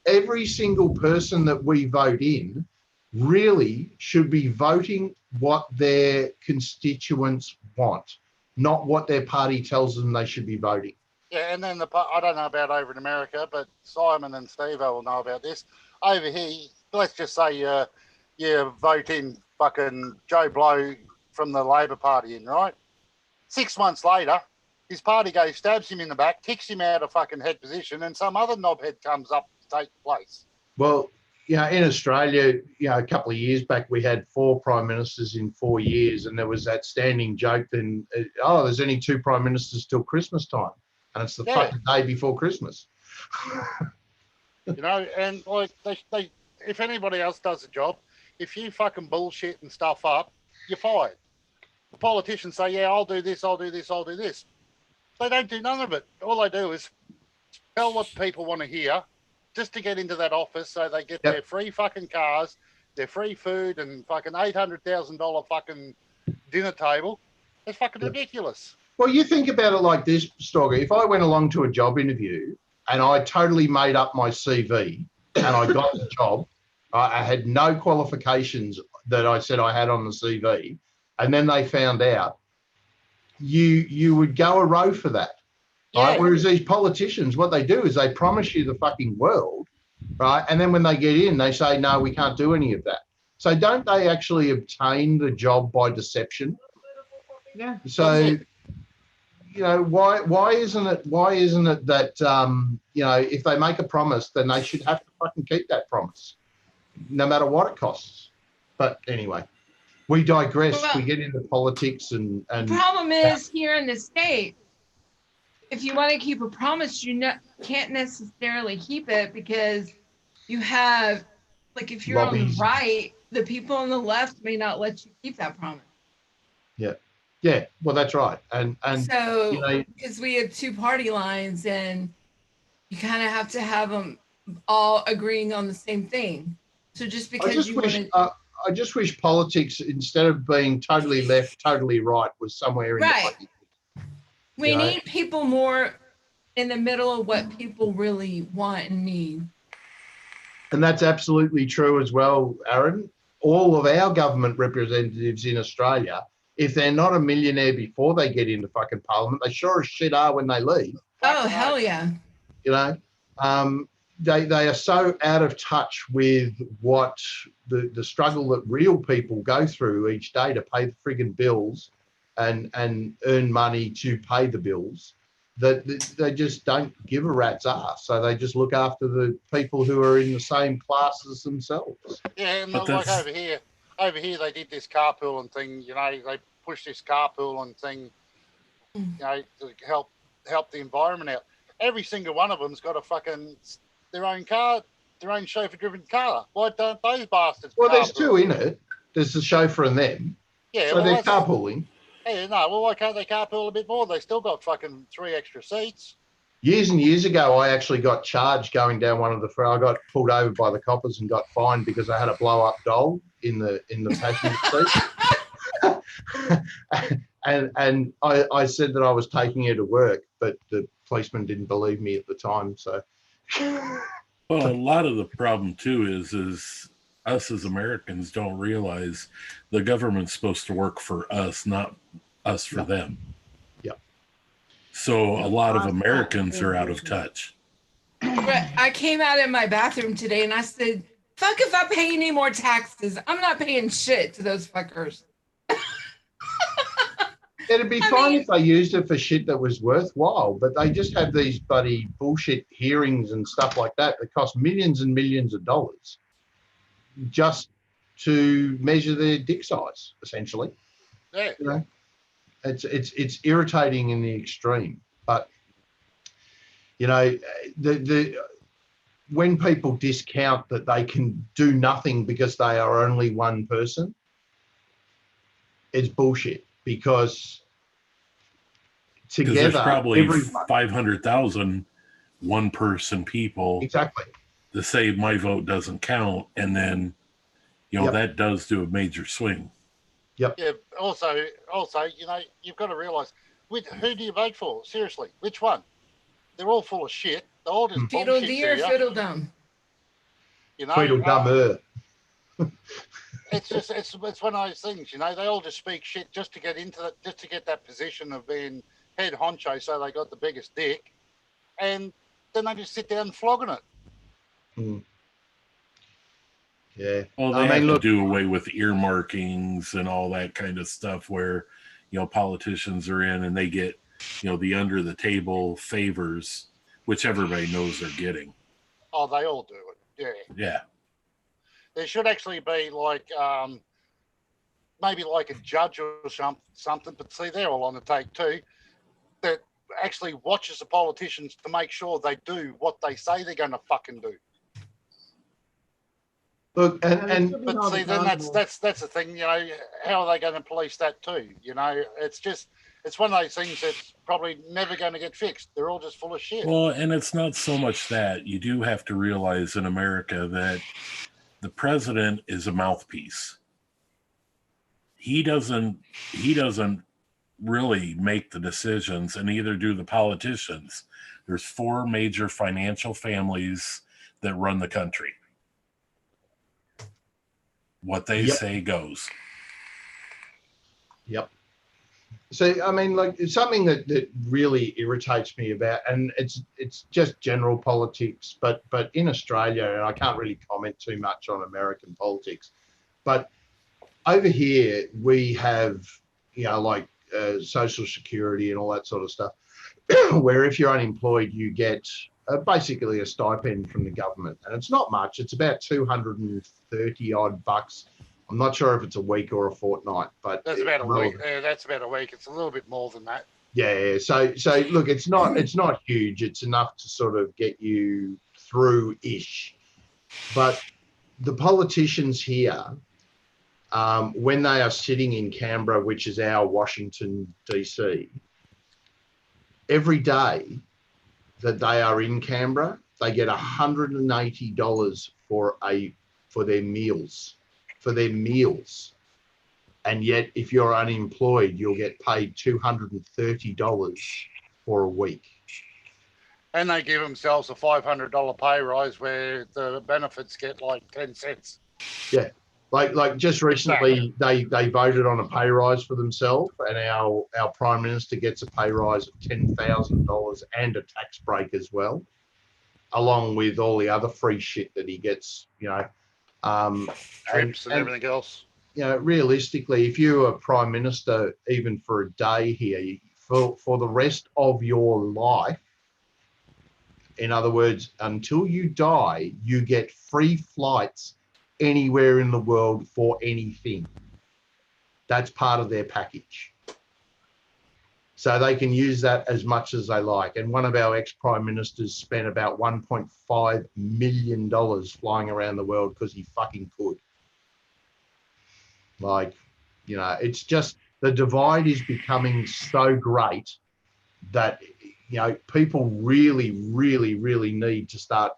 Speaker 2: every single person that we vote in really should be voting what their constituents want, not what their party tells them they should be voting.
Speaker 3: Yeah, and then I don't know about over in America, but Simon and Steve-O will know about this. Over here, let's just say you vote in fucking Joe Blow from the Labor Party in, right? 6 months later, his party goes, stabs him in the back, kicks him out of fucking head position, and some other knobhead comes up to take place.
Speaker 2: Well, in Australia, a couple of years back, we had 4 prime ministers in 4 years, and there was that standing joke then, there's only 2 prime ministers till Christmas time, and it's the fucking day before Christmas.
Speaker 3: And like they, if anybody else does the job, if you fucking bullshit and stuff up, you're fired. The politicians say, yeah, I'll do this, I'll do this, I'll do this. They don't do none of it. All they do is tell what people want to hear, just to get into that office so they get their free fucking cars, their free food, and fucking $800,000 fucking dinner table. It's fucking ridiculous.
Speaker 2: Well, you think about it like this, Stogger. If I went along to a job interview and I totally made up my CV and I got the job, I had no qualifications that I said I had on the CV, and then they found out, you would go a row for that. Right?
Speaker 3: Yeah.
Speaker 2: Whereas these politicians, what they do is they promise you the fucking world, right? And then when they get in, they say, no, we can't do any of that. So don't they actually obtain the job by deception?
Speaker 8: Yeah.
Speaker 2: So, you know, why isn't it that you know, if they make a promise, then they should have to fucking keep that promise, no matter what it costs. But anyway, we digress.
Speaker 1: Well,
Speaker 2: we get into politics and
Speaker 1: the problem is here in the States, if you want to keep a promise, can't necessarily keep it because you have, like, if you're on the
Speaker 2: lobbies.
Speaker 1: right, the people on the left may not let you keep that promise.
Speaker 2: Yeah, well, that's right. And
Speaker 1: So,
Speaker 2: you know,
Speaker 1: because we have two party lines and you kind of have to have them all agreeing on the same thing. So just because
Speaker 2: I just wish politics, instead of being totally left, totally right, was somewhere in
Speaker 1: right.
Speaker 2: the
Speaker 1: We need people more in the middle of what people really want and need.
Speaker 2: And that's absolutely true as well, Aaron. All of our government representatives in Australia, if they're not a millionaire before they get into fucking parliament, they sure as shit are when they leave.
Speaker 1: Oh, hell yeah.
Speaker 2: You know, they are so out of touch with what the struggle that real people go through each day to pay the friggin' bills and earn money to pay the bills, that they just don't give a rat's ass. So they just look after the people who are in the same class as themselves.
Speaker 3: Yeah, and like over here they did this carpooling thing. You know, they pushed this carpooling thing, you know, to help the environment out. Every single one of them's got a fucking their own car, their own chauffeur-driven car. Why don't those bastards?
Speaker 2: Well, there's two in it. There's the chauffeur and them.
Speaker 3: Yeah,
Speaker 2: so they're carpooling.
Speaker 3: Yeah, no. Well, why can't they carpool a bit more? They still got fucking 3 extra seats.
Speaker 2: Years and years ago, I actually got charged going down one of the. I got pulled over by the coppers and got fined because I had a blow-up doll in the passenger seat. and I said that I was taking her to work, but the policeman didn't believe me at the time. So,
Speaker 7: well, a lot of the problem too is us as Americans don't realize the government's supposed to work for us, not us for them.
Speaker 2: Yeah.
Speaker 7: So a lot of Americans are out of touch.
Speaker 1: I came out in my bathroom today and I said, fuck if I pay any more taxes. I'm not paying shit to those fuckers.
Speaker 2: It'd be fine if they used it for shit that was worthwhile, but they just have these bloody bullshit hearings and stuff like that cost millions and millions of dollars just to measure their dick size, essentially.
Speaker 3: Yeah.
Speaker 2: You know, it's irritating in the extreme. But you know, when people discount that they can do nothing because they are only one person, it's bullshit. Because together,
Speaker 7: there's probably 500,000 one-person people
Speaker 2: exactly
Speaker 7: to say my vote doesn't count, and then that does do a major swing.
Speaker 2: Yep.
Speaker 3: Yeah. Also, you know, you've got to realise, who do you vote for? Seriously, which one? They're all full of shit. They're all just
Speaker 1: bullshit. Fiddle-dee or fiddle-dum?
Speaker 3: You know,
Speaker 2: fiddle-dumber.
Speaker 3: It's one of those things, you know. They all just speak shit just to get just to get that position of being head honcho, so they got the biggest dick, and then they just sit down flogging it.
Speaker 2: Mm. Yeah.
Speaker 7: Well, they have to do away with earmarkings and all that kind of stuff, where politicians are in and they get the under the table favors, which everybody knows they're getting.
Speaker 3: Oh, they all do it. Yeah.
Speaker 7: Yeah.
Speaker 3: There should actually be like maybe like a judge or something, but see, they're all on the take too, that actually watches the politicians to make sure they do what they say they're going to fucking do.
Speaker 2: Look,
Speaker 3: but see, then that's the thing, how are they going to police that too? It's one of those things that's probably never going to get fixed. They're all just full of shit.
Speaker 7: Well, and it's not so much that. You do have to realize in America that the president is a mouthpiece. He doesn't really make the decisions, and neither do the politicians. There's 4 major financial families that run the country. What they say goes.
Speaker 2: Yep. So, I mean, like, it's something that really irritates me about, and it's just general politics, but in Australia, and I can't really comment too much on American politics, but over here we have, you know, like Social Security and all that sort of stuff, where if you're unemployed, you get basically a stipend from the government, and it's not much. It's about 230 odd bucks. I'm not sure if it's a week or a fortnight, but
Speaker 3: that's about a week. That's about a week. It's a little bit more than that.
Speaker 2: Yeah. So look, it's not huge. It's enough to sort of get you through-ish. But the politicians here, when they are sitting in Canberra, which is our Washington DC, every day that they are in Canberra, they get $180 for their meals. And yet, if you're unemployed, you'll get paid $230 for a week.
Speaker 3: And they give themselves a $500 pay rise where the benefits get like 10 cents.
Speaker 2: Yeah. Like just recently, they voted on a pay rise for themselves, and our Prime Minister gets a pay rise of $10,000 and a tax break as well, along with all the other free shit that he gets, you know.
Speaker 3: Trips and everything else.
Speaker 2: You know, realistically, if you're a Prime Minister, even for a day here, for the rest of your life, in other words, until you die, you get free flights anywhere in the world for anything. That's part of their package. So they can use that as much as they like. And one of our ex-prime ministers spent about $1.5 million flying around the world because he fucking could. Like, you know, it's just the divide is becoming so great that, you know, people really, really, really need to start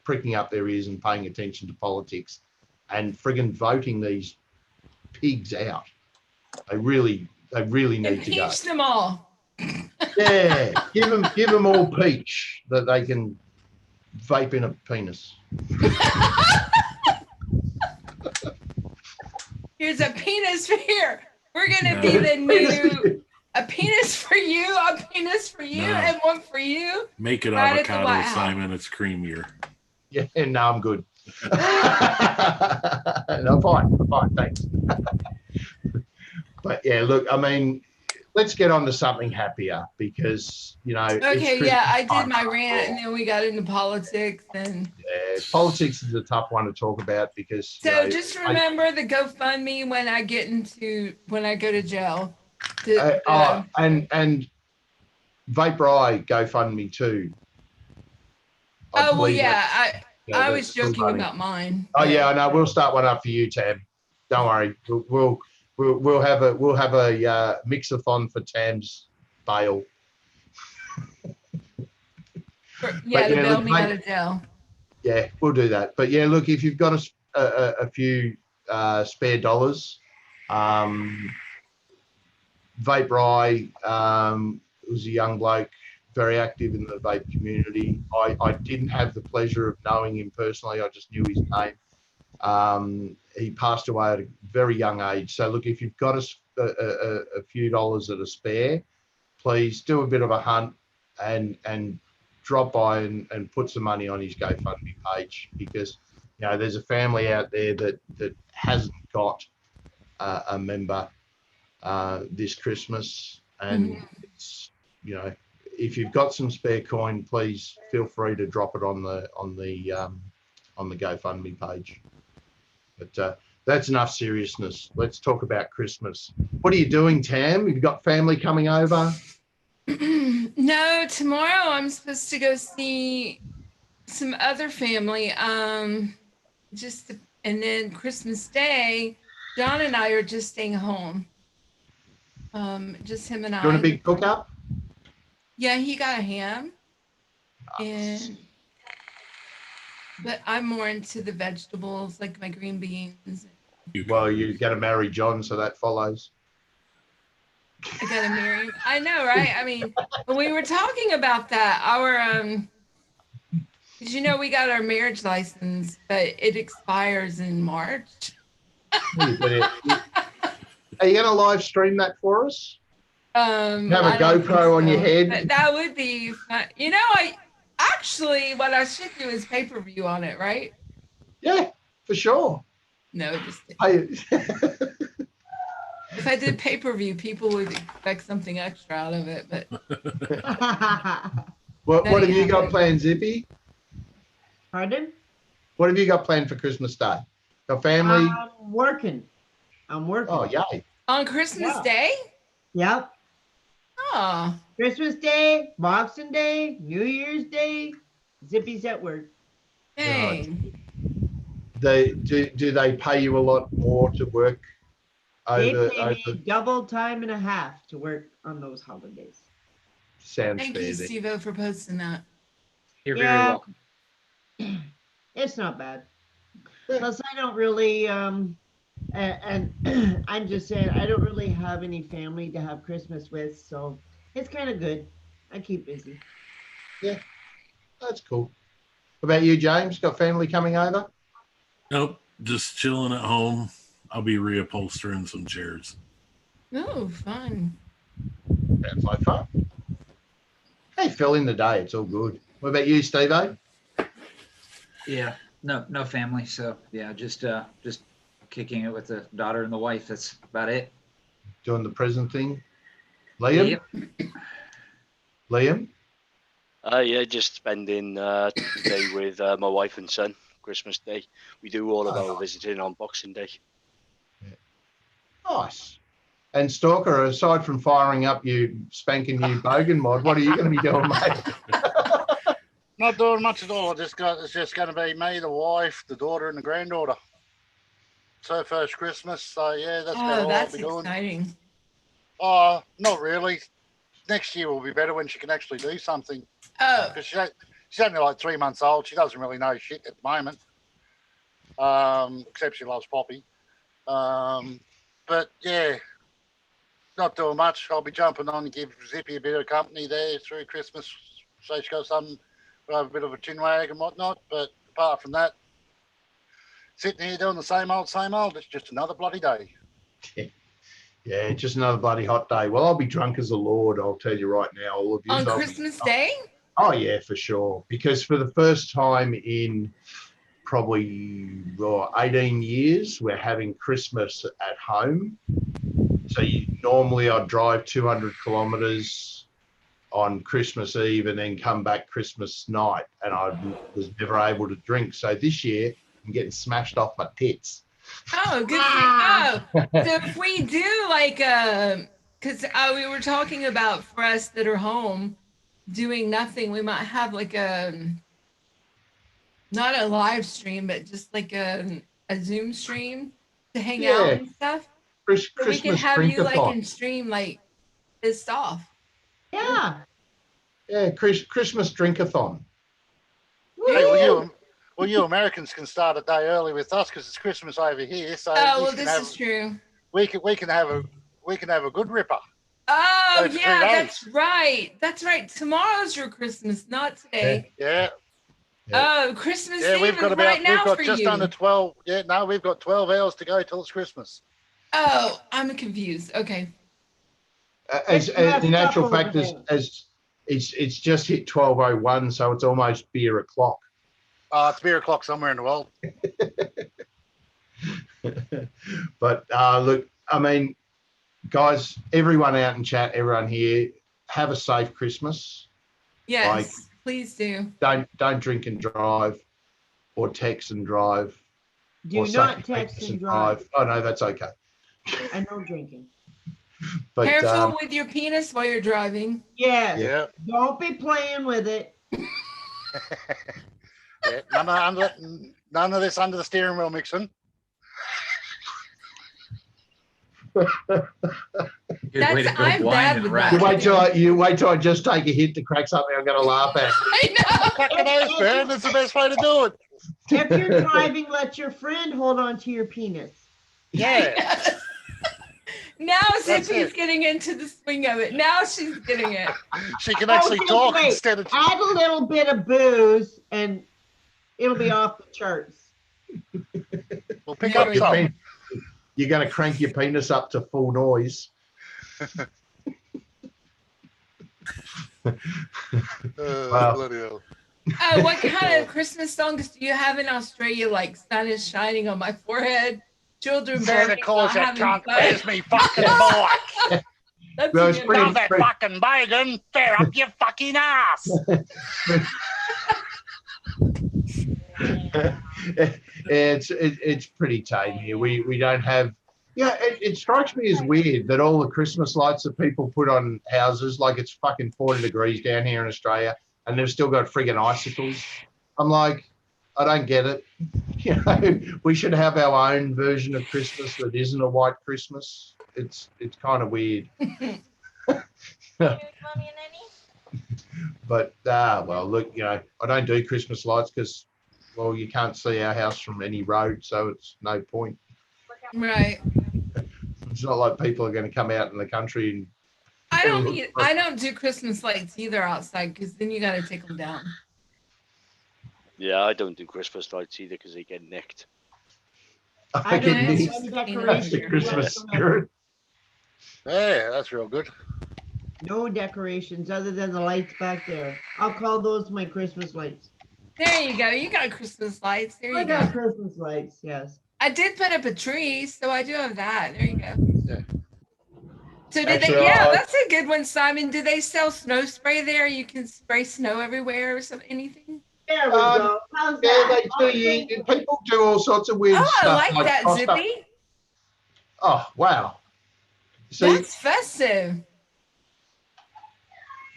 Speaker 2: pricking up their ears and paying attention to politics and friggin' voting these pigs out. They really need to go.
Speaker 1: Impeach them all.
Speaker 2: Yeah, give them all peach that they can vape in a penis.
Speaker 1: Here's a penis for here. We're gonna be the new a penis for you, a penis for you, and one for you.
Speaker 7: Make it right avocado, Simon. It's creamier.
Speaker 2: Yeah, no, I'm good. No, fine, thanks. But yeah, look, I mean, let's get on to something happier because, you know.
Speaker 1: Okay, yeah, I did my rant and then we got into politics and.
Speaker 2: Yeah, politics is a tough one to talk about because.
Speaker 1: So you know, just remember the GoFundMe when I go to jail.
Speaker 2: And Vapin GoFundMe too.
Speaker 1: Well, yeah, I was joking about mine.
Speaker 2: Oh yeah, I know. We'll start one up for you, Tam. Don't worry. We'll have a mixathon for Tam's bail.
Speaker 1: To bail me out of jail.
Speaker 2: Yeah, we'll do that. But yeah, look, if you've got a few spare dollars, Vapin was a young bloke, very active in the vape community. I didn't have the pleasure of knowing him personally. I just knew his name. He passed away at a very young age. So look, if you've got a few dollars that are spare, please do a bit of a hunt and drop by and put some money on his GoFundMe page because, you know, there's a family out there that hasn't got a member this Christmas, and it's, you know, if you've got some spare coin, please feel free to drop it on the GoFundMe page. But that's enough seriousness. Let's talk about Christmas. What are you doing, Tam? Have you got family coming over?
Speaker 1: No, tomorrow I'm supposed to go see some other family. And then Christmas Day, John and I are just staying home. Just him and I.
Speaker 2: Doing a big cook up?
Speaker 1: Yeah, he got a ham. But I'm more into the vegetables, like my green beans.
Speaker 2: Well, you got to marry John, so that follows.
Speaker 1: I got to marry him. I know, right? I mean, when we were talking about that, because you know we got our marriage license, but it expires in March.
Speaker 2: Are you going to live stream that for us? Have a
Speaker 1: I don't
Speaker 2: GoPro on
Speaker 1: think
Speaker 2: your head.
Speaker 1: But that would be fun. What I should do is pay-per-view on it, right?
Speaker 2: Yeah, for sure.
Speaker 1: No, just
Speaker 2: Hey,
Speaker 1: if I did pay-per-view, people would expect something extra out of it. But
Speaker 2: what have you got
Speaker 1: happened.
Speaker 2: planned, Zippy?
Speaker 8: Pardon?
Speaker 2: What have you got planned for Christmas Day? Got family?
Speaker 8: I'm working.
Speaker 2: Oh, yay.
Speaker 1: On Christmas
Speaker 8: Yeah.
Speaker 1: Day?
Speaker 8: Yep.
Speaker 1: Oh,
Speaker 8: Christmas Day, Boxing Day, New Year's Day. Zippy's at work.
Speaker 1: dang.
Speaker 2: Do they pay you a lot more to work
Speaker 8: They
Speaker 2: over?
Speaker 8: pay me double time and a half to work on those holidays.
Speaker 2: Sounds
Speaker 1: Thank
Speaker 2: fair.
Speaker 1: you,
Speaker 2: then.
Speaker 1: Steve-O, for posting that.
Speaker 5: You're very
Speaker 8: Yeah.
Speaker 5: welcome.
Speaker 8: It's not bad. Plus, I don't really, and I'm just saying, I don't really have any family to have Christmas with, so it's kind of good. I keep busy.
Speaker 2: That's cool. What about you, James? Got family coming over?
Speaker 7: Nope, just chilling at home. I'll be reupholstering some chairs.
Speaker 1: Oh, fun.
Speaker 2: Sounds like fun. Hey, fill in the day. It's all good. What about you, Steve-O?
Speaker 5: Yeah, no family. So yeah, just kicking it with the daughter and the wife. That's about it.
Speaker 2: Doing the present thing? Liam?
Speaker 5: Yep.
Speaker 2: Liam?
Speaker 4: Yeah, just spending the day with my wife and son. Christmas Day. We do all of our visiting on Boxing Day.
Speaker 2: Nice. And Stalker, aside from firing up you spanking new bogan mod, what are you going to be doing, mate?
Speaker 3: Not doing much at all. It's just going to be me, the wife, the daughter, and the granddaughter. It's her first Christmas, so yeah, that's about all
Speaker 1: That's
Speaker 3: I'll be doing.
Speaker 1: exciting.
Speaker 3: Not really. Next year will be better when she can actually do something.
Speaker 1: Oh,
Speaker 3: Because she's only like 3 months old. She doesn't really know shit at the moment, except she loves Poppy. But yeah, not doing much. I'll be jumping on and give Zippy a bit of company there through Christmas. So she's got something, we'll have a bit of a chin wag and whatnot. But apart from that, sitting here doing the same old, it's just another bloody day.
Speaker 2: Yeah, just another bloody hot day. Well, I'll be drunk as a lord, I'll tell you right now. All of you.
Speaker 1: on Christmas Day?
Speaker 2: Oh, yeah, for sure. Because for the first time in probably 18 years, we're having Christmas at home. So normally I'd drive 200 kilometres on Christmas Eve and then come back Christmas night, and I was never able to drink. So this year I'm getting smashed off my tits.
Speaker 1: Oh, good for you. So if we do like because we were talking about for us that are home doing nothing, we might have like not a live stream, but just like a Zoom stream to hang out and stuff. So we can
Speaker 2: Christmas
Speaker 1: have you like
Speaker 2: drink-a-thon.
Speaker 1: in stream like pissed off.
Speaker 8: Yeah.
Speaker 2: Yeah, Christmas drink-a-thon.
Speaker 3: Hey, well, you Americans can start a day early with us because it's Christmas over here. So
Speaker 1: Is true.
Speaker 3: We can have a good ripper.
Speaker 1: Oh
Speaker 3: Go for 3
Speaker 1: yeah,
Speaker 3: days.
Speaker 1: that's right. That's right. Tomorrow's your Christmas, not today.
Speaker 3: Yeah.
Speaker 1: Oh, Christmas Eve
Speaker 3: We've got
Speaker 1: is right now
Speaker 3: we've got
Speaker 1: for
Speaker 3: just
Speaker 1: you.
Speaker 3: under 12. Yeah, no, we've got 12 hours to go till it's Christmas.
Speaker 1: Oh, I'm confused. Okay.
Speaker 2: In actual fact, as it's just hit 12:01, so it's almost beer o'clock.
Speaker 3: It's beer o'clock somewhere in the world.
Speaker 2: But look, I mean, guys, everyone out in chat, everyone here, have a safe Christmas.
Speaker 1: Yes, please do.
Speaker 2: Don't drink and drive, or text and drive.
Speaker 8: Do not text and drive.
Speaker 2: Oh no, that's okay.
Speaker 8: And no drinking.
Speaker 2: But
Speaker 1: careful with your penis while you're driving.
Speaker 8: Yes.
Speaker 3: Yeah.
Speaker 8: Don't be playing with it.
Speaker 3: Yeah, none of this under the steering wheel mixing.
Speaker 1: I'm bad with that.
Speaker 2: You wait till I just take a hit to crack something I'm going to laugh at.
Speaker 1: I know.
Speaker 3: Fucking oath, man. That's the best way to do it.
Speaker 8: If you're driving, let your friend hold on to your penis.
Speaker 3: Yeah.
Speaker 1: Yes. Now
Speaker 3: That's
Speaker 1: Zippy's
Speaker 3: it.
Speaker 1: getting into the swing of it. Now she's getting it.
Speaker 3: She can actually
Speaker 8: just
Speaker 3: talk
Speaker 8: wait.
Speaker 3: instead of.
Speaker 8: Add a little bit of booze and it'll be off the charts.
Speaker 3: We'll pick
Speaker 1: There
Speaker 3: up
Speaker 1: we
Speaker 3: some.
Speaker 2: You're going to crank your penis up to full noise. Wow.
Speaker 3: Bloody hell.
Speaker 1: What kind of Christmas songs do you have in Australia? Like "Sun is shining on my forehead," "Children
Speaker 3: Santa
Speaker 1: burning,
Speaker 3: Claus,
Speaker 1: not
Speaker 3: you
Speaker 1: having
Speaker 3: cunt.
Speaker 1: fun."
Speaker 3: Where's me fucking bike?
Speaker 1: That's
Speaker 2: Well,
Speaker 1: a
Speaker 2: it's
Speaker 1: good
Speaker 2: pretty-
Speaker 1: one.
Speaker 3: Love that fucking bacon. Fair up your fucking ass.
Speaker 2: It's pretty tame here. We don't have. Yeah, it strikes me as weird that all the Christmas lights that people put on houses, like it's fucking 40 degrees down here in Australia, and they've still got friggin' icicles. I'm like, I don't get it. You know, we should have our own version of Christmas that isn't a white Christmas. It's kind of weird. But well, look, you know, I don't do Christmas lights because, well, you can't see our house from any road, so it's no point.
Speaker 1: Right.
Speaker 2: It's not like people are going to come out in the country and.
Speaker 1: I don't do Christmas lights either outside because then you got to take them down.
Speaker 4: Yeah, I don't do Christmas lights either because they get nicked.
Speaker 8: I
Speaker 2: get
Speaker 8: don't
Speaker 2: nicked.
Speaker 8: have any
Speaker 2: That's the
Speaker 8: decorations.
Speaker 2: Christmas spirit.
Speaker 3: Yeah, that's real good.
Speaker 8: No decorations other than the lights back there. I'll call those my Christmas lights.
Speaker 1: There you go. You got Christmas lights. There
Speaker 8: I
Speaker 1: you
Speaker 8: got
Speaker 1: go.
Speaker 8: Christmas lights, yes.
Speaker 1: I did put up a tree, so I do have that. There you go.
Speaker 3: Yeah.
Speaker 1: So did
Speaker 2: Actually,
Speaker 1: they? Yeah,
Speaker 2: I-
Speaker 1: that's a good one, Simon. Do they sell snow spray there? You can spray snow everywhere or something. Anything?
Speaker 8: There we go. How's
Speaker 2: Yeah,
Speaker 8: that?
Speaker 2: they do. People do all sorts of weird
Speaker 1: Oh, I
Speaker 2: stuff.
Speaker 1: like that,
Speaker 2: crossed up-
Speaker 1: Zippy.
Speaker 2: Oh, wow. See,
Speaker 1: That's festive.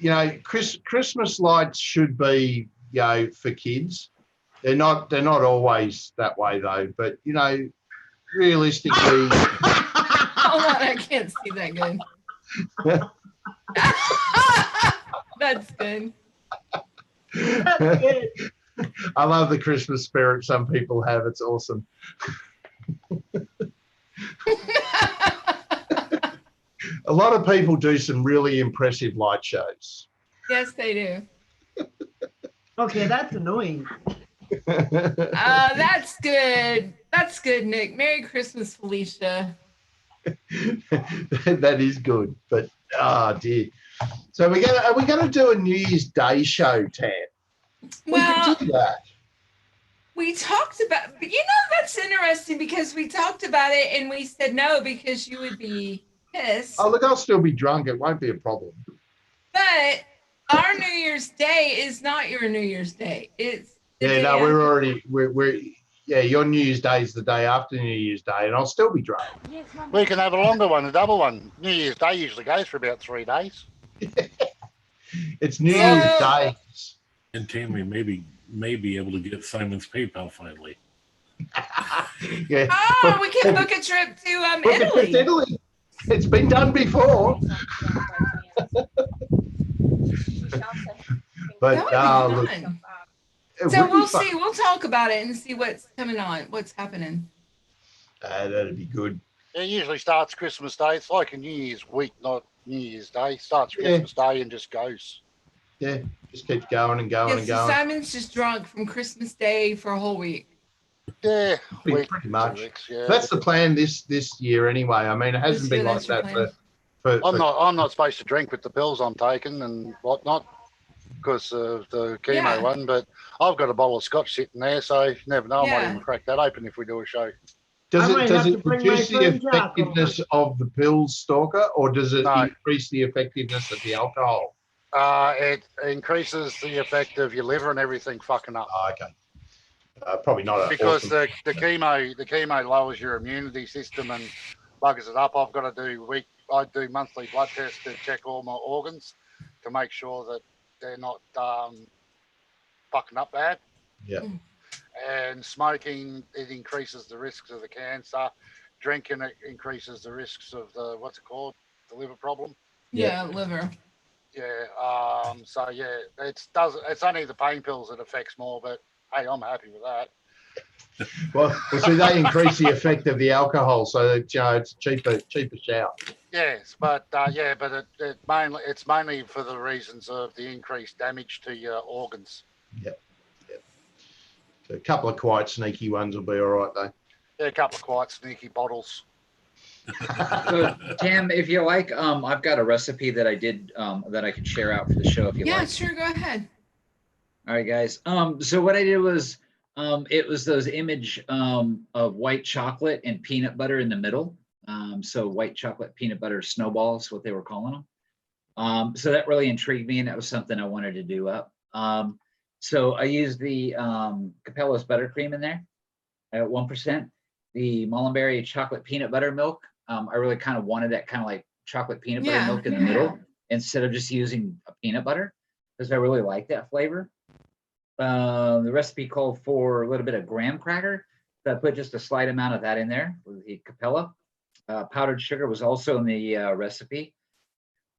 Speaker 2: you know, Christmas lights should be, you know, for kids. They're not always that way though. But you know, realistically,
Speaker 1: Hold on, I can't see that good. That's good.
Speaker 8: That's good.
Speaker 2: I love the Christmas spirit some people have. It's awesome. A lot of people do some really impressive light shows.
Speaker 1: Yes, they do.
Speaker 8: Okay, that's annoying.
Speaker 1: That's good. That's good, Nick. Merry Christmas, Felicia.
Speaker 2: That is good, but dear. So are we gonna do a New Year's Day show, Tam?
Speaker 1: Well,
Speaker 2: we could do that.
Speaker 1: We talked about, but you know, that's interesting because we talked about it and we said no because you would be pissed.
Speaker 2: Oh, look, I'll still be drunk. It won't be a problem.
Speaker 1: But our New Year's Day is not your New Year's Day. It's the
Speaker 2: Yeah,
Speaker 1: day
Speaker 2: no,
Speaker 1: after.
Speaker 2: we're yeah, your New Year's Day is the day after New Year's Day, and I'll still be drunk.
Speaker 3: We can have a longer one, a double one. New Year's Day usually goes for about 3 days.
Speaker 2: It's New Year's Day.
Speaker 7: And Tammy may be able to get Simon's PayPal finally.
Speaker 2: Yeah.
Speaker 1: Oh, we can book a trip to
Speaker 2: Book a trip
Speaker 1: Italy.
Speaker 2: to Italy. It's been done before. But
Speaker 1: That would be
Speaker 2: look,
Speaker 1: fun.
Speaker 2: it
Speaker 1: So
Speaker 2: would be
Speaker 1: we'll
Speaker 2: fun.
Speaker 1: see. We'll talk about it and see what's coming on, what's happening.
Speaker 2: That'd be good.
Speaker 3: It usually starts Christmas Day. It's like a New Year's week, not New Year's Day. Starts
Speaker 2: Yeah.
Speaker 3: Christmas Day and just goes.
Speaker 2: Yeah, just keeps going and going
Speaker 1: Yeah,
Speaker 2: and
Speaker 1: so
Speaker 2: going.
Speaker 1: Simon's just drunk from Christmas Day for a whole week.
Speaker 3: Yeah,
Speaker 2: Pretty
Speaker 3: week,
Speaker 2: much.
Speaker 3: 2 weeks, yeah.
Speaker 2: That's the plan this year anyway. I mean, it hasn't
Speaker 1: This
Speaker 2: been
Speaker 1: year,
Speaker 2: like
Speaker 1: that's your
Speaker 2: that
Speaker 1: plan.
Speaker 2: for
Speaker 3: I'm not supposed to drink with the pills I'm taking and whatnot because of the chemo
Speaker 1: Yeah.
Speaker 3: one, but I've got a bottle of scotch sitting there, so you never know. I might
Speaker 1: Yeah.
Speaker 3: even crack that open if we do a show.
Speaker 2: Does
Speaker 8: I might
Speaker 2: it
Speaker 8: have to bring my
Speaker 2: reduce the
Speaker 8: friend Jack
Speaker 2: effectiveness of the pills, Stalker, or does it
Speaker 3: No.
Speaker 2: increase the effectiveness of the alcohol?
Speaker 3: It increases the effect of your liver and everything fucking up.
Speaker 2: Oh, okay. Probably not a
Speaker 3: Because
Speaker 2: awesome.
Speaker 3: the chemo lowers your immunity system and buggers it up. I do monthly blood tests to check all my organs to make sure that they're not fucking up bad.
Speaker 2: Yeah.
Speaker 3: And smoking, it increases the risks of the cancer. Drinking, it increases the risks of the the liver problem.
Speaker 1: Yeah, liver.
Speaker 3: Yeah. So yeah, it's only the pain pills that affects more, but hey, I'm happy with that.
Speaker 2: Well, see, they increase the effect of the alcohol, so that, you know, it's cheaper shout.
Speaker 3: Yes, but it's mainly for the reasons of the increased damage to your organs.
Speaker 2: Yep. So a couple of quite sneaky ones will be all right, though.
Speaker 3: Yeah, a couple of quite sneaky bottles.
Speaker 5: So, Tam, if you like, I've got a recipe that I did that I could share out for the show if you like.
Speaker 1: Yeah, sure, go ahead.
Speaker 5: All right, guys. So what I did was it was those image of white chocolate and peanut butter in the middle. So white chocolate peanut butter snowballs, what they were calling them. So that really intrigued me, and that was something I wanted to do up. So I used the Capella's buttercream in there at 1%. The Mullenberry chocolate peanut butter milk. I really kind of wanted that kind of like chocolate peanut butter milk in the middle instead of just using a peanut butter, because I really like that flavor. The recipe called for a little bit of graham cracker. So I put just a slight amount of that in there with the Capella. Powdered sugar was also in the recipe.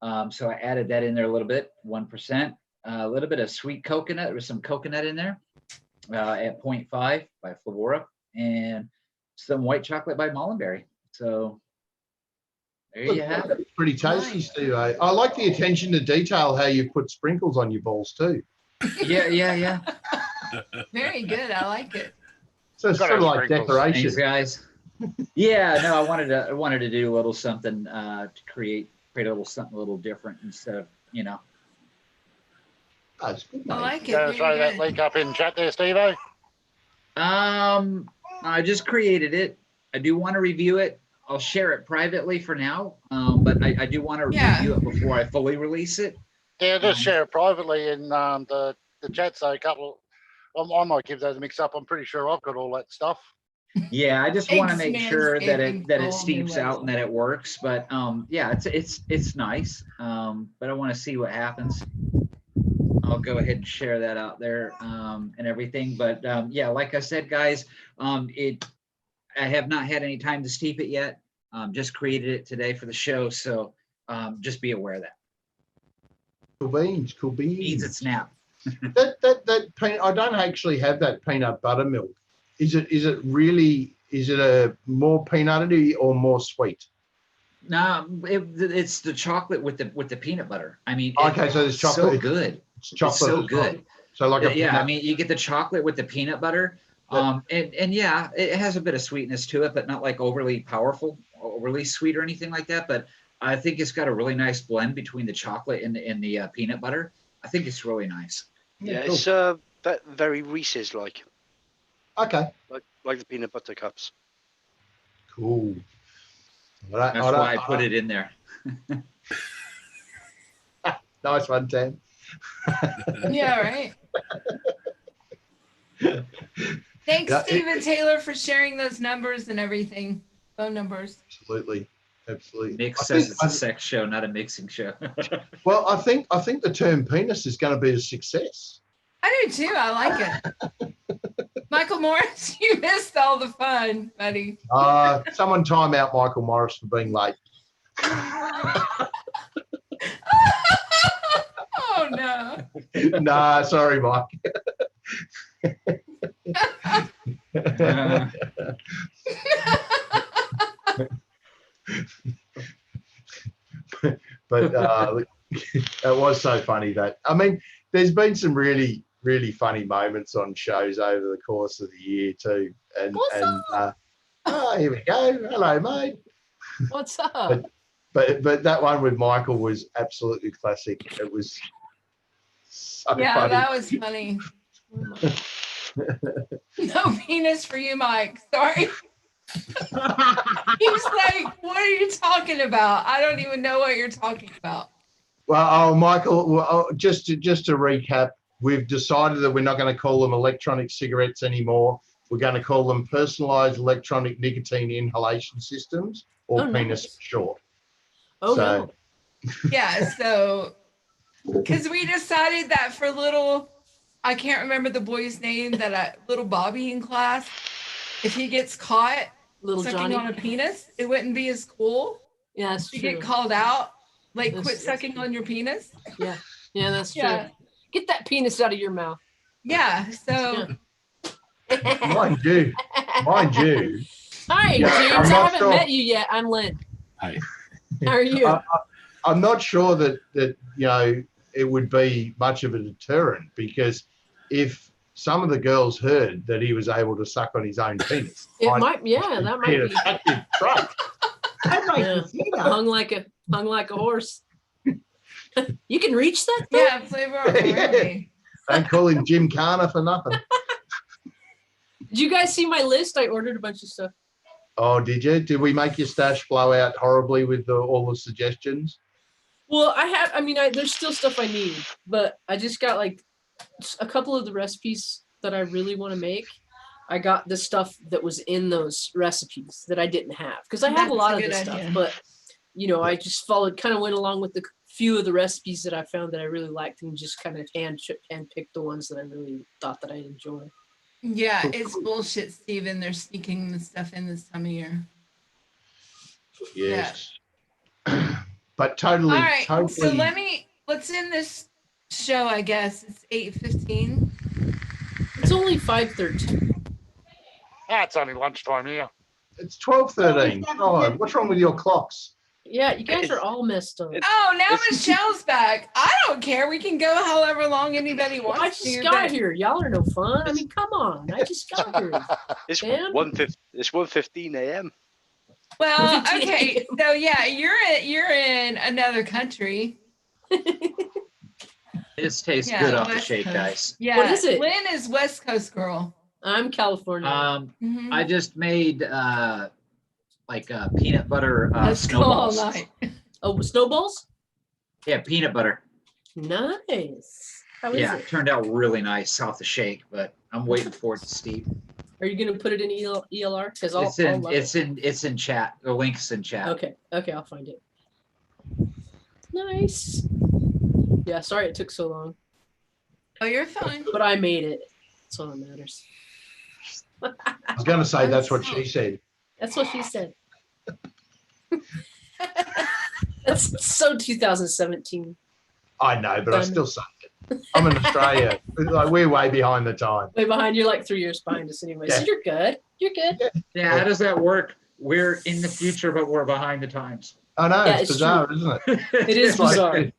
Speaker 5: So I added that in there a little bit, 1%. A little bit of sweet coconut. There was some coconut in there at 0.5 by Flavora, and some white chocolate by Mullenberry. So there you have it.
Speaker 2: Pretty tasty, Steve. I like the attention to detail, how you put sprinkles on your balls too.
Speaker 5: Yeah.
Speaker 1: Very good. I like it.
Speaker 2: So it's sort of like decoration.
Speaker 5: Thanks, guys. Yeah, no, I wanted to do a little something to create a little something a little different instead of, you know.
Speaker 2: That's good,
Speaker 1: I like it.
Speaker 3: Gonna throw that link up in chat there, Steve-O?
Speaker 5: I just created it. I do want to review it. I'll share it privately for now, but I do want to review it before I fully release it.
Speaker 3: Yeah, just share it privately in the chat. So I might give those a mix up. I'm pretty sure I've got all that stuff.
Speaker 5: Yeah, I just want to make sure that it steeps out and that it works. But yeah, it's nice. But I want to see what happens. I'll go ahead and share that out there and everything. But yeah, like I said, guys, I have not had any time to steep it yet. Just created it today for the show, so just be aware of that.
Speaker 2: Cool beans.
Speaker 5: Beans and snap.
Speaker 2: that peanut, I don't actually have that peanut butter milk. Is it a more peanutty or more sweet?
Speaker 5: No, it's the chocolate with the peanut butter. I mean,
Speaker 2: okay, so there's chocolate.
Speaker 5: So good.
Speaker 2: It's chocolate.
Speaker 5: It's so good.
Speaker 2: So like a
Speaker 5: I mean, you get the chocolate with the peanut butter. And yeah, it has a bit of sweetness to it, but not like overly powerful, overly sweet or anything like that. But I think it's got a really nice blend between the chocolate and the peanut butter. I think it's really nice.
Speaker 4: Yeah,
Speaker 2: cool.
Speaker 4: It's very Reese's like.
Speaker 2: Okay.
Speaker 4: Like the peanut butter cups.
Speaker 2: Cool.
Speaker 5: That's why I put it in there.
Speaker 2: Nice one, Tam.
Speaker 1: Yeah, right. Thanks, Stephen Taylor, for sharing those numbers and everything. Phone numbers.
Speaker 2: Absolutely.
Speaker 5: Nick says it's a sex show, not a mixing show.
Speaker 2: Well, I think the term penis is going to be a success.
Speaker 1: I do too. I like it. Michael Morris, you missed all the fun, buddy.
Speaker 2: Someone time out Michael Morris for being late.
Speaker 1: Oh no.
Speaker 2: Nah, sorry, Mike. But it was so funny that, I mean, there's been some really funny moments on shows over the course of the year too. And here we go. Hello, mate.
Speaker 11: What's up?
Speaker 2: But that one with Michael was absolutely classic. It was so funny.
Speaker 1: That was funny. No penis for you, Mike. Sorry. He was like, what are you talking about? I don't even know what you're talking about.
Speaker 2: Well, Michael, just to recap, we've decided that we're not going to call them electronic cigarettes anymore. We're going to call them personalized electronic nicotine inhalation systems, or penis for short.
Speaker 11: Oh, no.
Speaker 1: Yeah, so because we decided that for little, I can't remember the boy's name, that little Bobby in class, if he gets caught sucking
Speaker 11: Johnny
Speaker 1: on a penis, it wouldn't be as cool.
Speaker 11: Yeah, that's
Speaker 1: to
Speaker 11: true.
Speaker 1: get called out, like quit sucking on your penis.
Speaker 11: Yeah, that's true. Get that penis out of your mouth.
Speaker 1: Yeah, so.
Speaker 2: Mind you.
Speaker 11: Hi, James. I haven't met you yet. I'm Lynn.
Speaker 7: Hi.
Speaker 11: How are you?
Speaker 2: I'm not sure that it would be much of a deterrent, because if some of the girls heard that he was able to suck on his own penis,
Speaker 11: that might be.
Speaker 2: Attractive trait.
Speaker 8: I'd like
Speaker 11: Yeah.
Speaker 8: to see that.
Speaker 11: hung like a horse. You can reach that thing?
Speaker 1: Yeah, flavor of brandy.
Speaker 2: Don't call him Jim Carner for nothing.
Speaker 11: Did you guys see my list? I ordered a bunch of stuff.
Speaker 2: Oh, did you? Did we make your stash blow out horribly with all the suggestions?
Speaker 11: Well, there's still stuff I need, but I just got like a couple of the recipes that I really want to make. I got the stuff that was in those recipes that I didn't have because I have
Speaker 1: That's
Speaker 11: a lot
Speaker 1: a
Speaker 11: of
Speaker 1: good
Speaker 11: this
Speaker 1: idea.
Speaker 11: stuff, but I just kind of went along with the few of the recipes that I found that I really liked and just kind of hand picked the ones that I really thought that I'd enjoy.
Speaker 1: Yeah, it's bullshit, Steven. They're sneaking the stuff in this time of year.
Speaker 2: Yes. But totally,
Speaker 1: All right,
Speaker 2: totally.
Speaker 1: so let's end this show, I guess. It's 8:15.
Speaker 11: It's only 5:13.
Speaker 3: It's only lunchtime here.
Speaker 2: It's 12:13. Oh, what's wrong with your clocks?
Speaker 11: Yeah, you guys are all messed up.
Speaker 1: Oh, now Michelle's back. I don't care. We can go however long anybody wants
Speaker 11: I
Speaker 1: to.
Speaker 11: just got here. Y'all are no fun. I mean, come on. I just got here.
Speaker 4: It's
Speaker 11: Dan?
Speaker 4: 1:15 a.m.
Speaker 1: Well, okay. So yeah, you're in another country.
Speaker 5: This tastes
Speaker 1: Yeah,
Speaker 5: good off the
Speaker 1: West
Speaker 5: shake,
Speaker 1: Coast.
Speaker 5: guys.
Speaker 1: Yeah.
Speaker 11: What is it?
Speaker 1: Lynn is West Coast girl.
Speaker 11: I'm California.
Speaker 1: Mhm.
Speaker 5: I just made like peanut butter
Speaker 1: Let's go all
Speaker 5: snowballs.
Speaker 1: night.
Speaker 11: Oh, snowballs?
Speaker 5: Yeah, peanut butter.
Speaker 11: Nice. How is
Speaker 5: Yeah,
Speaker 11: it?
Speaker 5: it turned out really nice off the shake, but I'm waiting for it to steep.
Speaker 11: Are you gonna put it in ELR? Because I'll love
Speaker 5: It's in chat. The link's in chat.
Speaker 11: Okay, I'll find it. Nice. Yeah, sorry it took so long,
Speaker 1: Oh, you're fine.
Speaker 11: but I made it. That's all that matters.
Speaker 2: I was going to say that's what she said.
Speaker 11: That's what she said. That's so 2017.
Speaker 2: I know, but I still say it. I'm in Australia. Like, we're way behind the time.
Speaker 11: Way behind. You're like 3 years behind us anyway. So
Speaker 2: Yeah.
Speaker 11: you're good. You're good.
Speaker 5: Yeah, how does that work? We're in the future, but we're behind the times.
Speaker 2: I know,
Speaker 11: Yeah,
Speaker 2: it's
Speaker 11: it's
Speaker 2: bizarre,
Speaker 11: true.
Speaker 2: isn't it?
Speaker 11: It is
Speaker 2: It's like-
Speaker 11: bizarre.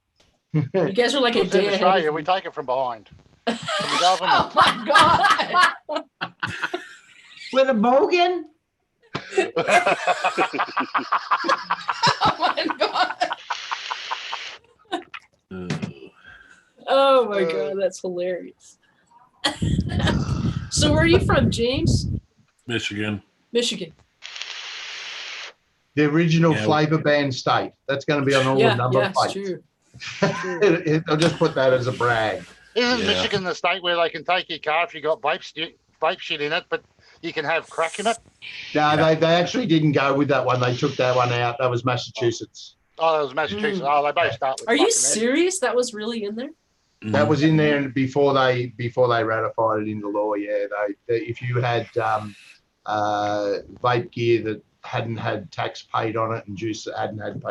Speaker 11: You guys are like a
Speaker 3: It's in
Speaker 11: day ahead.
Speaker 3: Australia,
Speaker 11: of
Speaker 3: we
Speaker 11: me.
Speaker 3: take it from behind. From the government.
Speaker 1: Oh my god.
Speaker 8: With a bogan?
Speaker 1: Oh my god.
Speaker 11: Oh my god, that's hilarious. So where are you from, James?
Speaker 7: Michigan.
Speaker 11: Michigan.
Speaker 2: The original
Speaker 7: Yeah.
Speaker 2: flavor band state. That's going to be on all the number
Speaker 11: it's
Speaker 2: plates.
Speaker 11: true.
Speaker 2: I'll just put that as a brag.
Speaker 3: Isn't
Speaker 7: Yeah.
Speaker 3: Michigan the state where they can take your car if you got vape shit in it, but you can have crack in it?
Speaker 2: No, they actually didn't go with that one. They took that one out. That was Massachusetts.
Speaker 3: Oh, that was Massachusetts. Oh, they both start with
Speaker 11: Are you
Speaker 3: fucking
Speaker 11: serious? That was really in there?
Speaker 2: That was in there before they ratified it into law. Yeah, they if you had vape gear that hadn't had tax paid on it and juice that hadn't had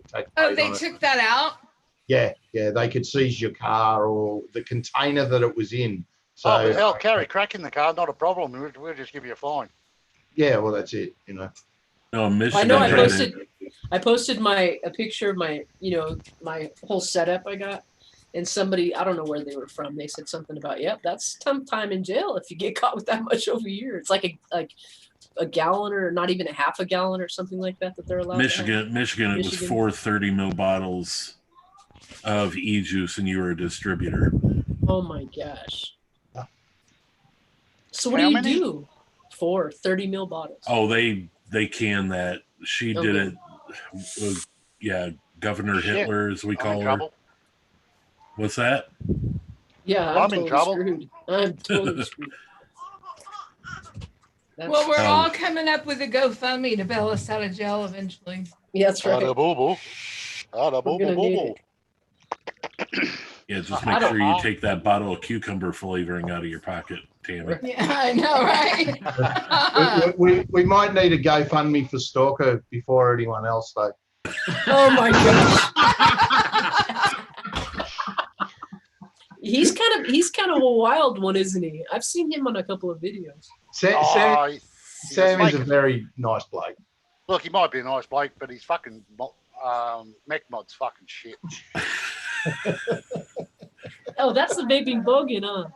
Speaker 2: tax
Speaker 1: Oh,
Speaker 2: paid
Speaker 1: they
Speaker 2: on it.
Speaker 1: took that out?
Speaker 2: Yeah, they could seize your car or the container that it was in. So
Speaker 3: Oh, but hell, carry crack in the car, not a problem. We'll just give you a fine.
Speaker 2: yeah, well that's it.
Speaker 7: No, Michigan.
Speaker 11: I know.
Speaker 7: had
Speaker 11: I posted a picture of my my whole setup I got, and somebody, I don't know where they were from, they said something about, yep, that's some time in jail if you get caught with that much over here. It's like a gallon or not even a half a gallon or something like that they're allowed.
Speaker 7: Michigan, it was 4 30 ml bottles of e-juice, and you were a distributor.
Speaker 11: Oh my gosh. So what
Speaker 3: How
Speaker 11: do you
Speaker 3: many?
Speaker 11: do for 30 ml bottles?
Speaker 7: Oh, they can that. She did
Speaker 11: Okay.
Speaker 7: it. Yeah, Governor
Speaker 3: Shit.
Speaker 7: Hitler, as we
Speaker 3: I'm
Speaker 7: call
Speaker 3: in
Speaker 7: her.
Speaker 3: trouble.
Speaker 7: What's that?
Speaker 11: Yeah,
Speaker 3: I'm
Speaker 11: totally
Speaker 3: in trouble.
Speaker 11: screwed. I'm totally screwed. That's,
Speaker 1: Well, we're
Speaker 7: Um,
Speaker 1: all coming up with a GoFundMe to bail us out of jail eventually.
Speaker 11: yeah, that's right.
Speaker 3: Ada boo-boo. Ada
Speaker 11: We're gonna need
Speaker 3: boo-boo-boo-boo.
Speaker 7: Yeah, just
Speaker 11: I
Speaker 7: make
Speaker 11: don't
Speaker 7: sure
Speaker 3: know.
Speaker 7: you take that bottle of cucumber flavoring out of your pocket, Tammy.
Speaker 1: Yeah, I know, right?
Speaker 2: we might need a GoFundMe for Stalker before anyone else though.
Speaker 11: Oh my gosh. He's kind of a wild one, isn't he? I've seen him on a couple of videos.
Speaker 3: Oh,
Speaker 2: Sam is a very nice bloke.
Speaker 3: Look, he might be a nice bloke, but he's fucking mech mod's fucking shit.
Speaker 11: Oh, that's the vaping bogan, huh?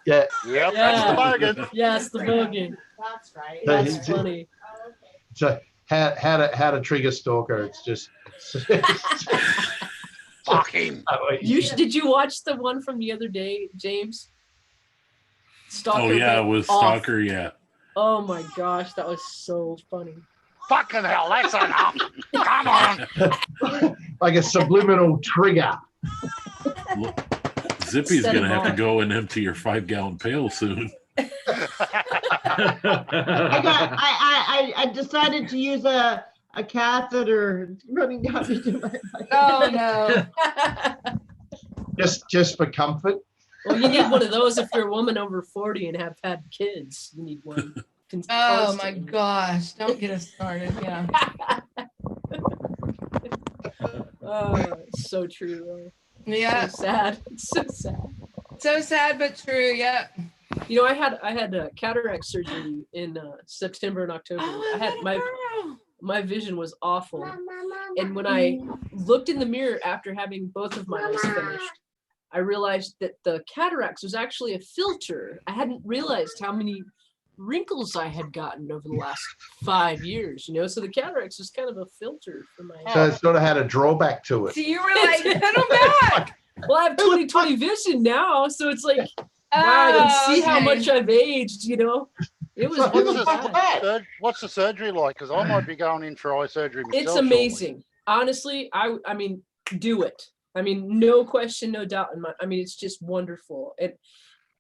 Speaker 2: Yeah.
Speaker 3: Yep,
Speaker 11: Yeah.
Speaker 3: that's the bargain.
Speaker 11: Yeah, it's the bogan.
Speaker 8: That's right.
Speaker 11: That's funny.
Speaker 2: So how to trigger stalker. It's just
Speaker 3: Fuck him.
Speaker 11: Did you watch the one from the other day, James? Stalker.
Speaker 7: Oh yeah,
Speaker 11: went
Speaker 7: with
Speaker 11: off.
Speaker 7: Stalker, yeah.
Speaker 11: Oh my gosh, that was so funny.
Speaker 3: Fucking hell, that's enough. Come on.
Speaker 2: like a subliminal trigger.
Speaker 7: Zippy's
Speaker 11: Set
Speaker 7: gonna
Speaker 11: him
Speaker 7: have to
Speaker 11: off.
Speaker 7: go and empty your 5-gallon pail soon.
Speaker 8: I decided to use a catheter running down into my
Speaker 1: Oh no.
Speaker 2: Just for comfort.
Speaker 11: Well, you need one of those if you're a woman over 40 and have had kids. You need one.
Speaker 1: Oh my
Speaker 11: Constantly.
Speaker 1: gosh. Don't get us started. Yeah.
Speaker 11: Oh, it's so true.
Speaker 1: Yeah.
Speaker 11: So sad. It's so sad.
Speaker 1: So sad but true. Yeah.
Speaker 11: You know, I had cataract surgery in September and October. I had my vision was awful, and when I looked in the mirror after having both of my eyes finished, I realized that the cataracts was actually a filter. I hadn't realized how many wrinkles I had gotten over the last 5 years, you know, so the cataracts was kind of a filter for my
Speaker 2: So it sort of had a drawback to it.
Speaker 1: So you were like, put them back.
Speaker 11: Well, I have 20/20 vision now, so it's like, wow, I can see how
Speaker 1: okay.
Speaker 11: much I've aged, you know. It was really bad.
Speaker 3: What's the surgery like? Because I might be going in for eye surgery myself.
Speaker 11: It's amazing. Honestly, I mean, do it. I mean, no question, no doubt in my, I mean, it's just wonderful. And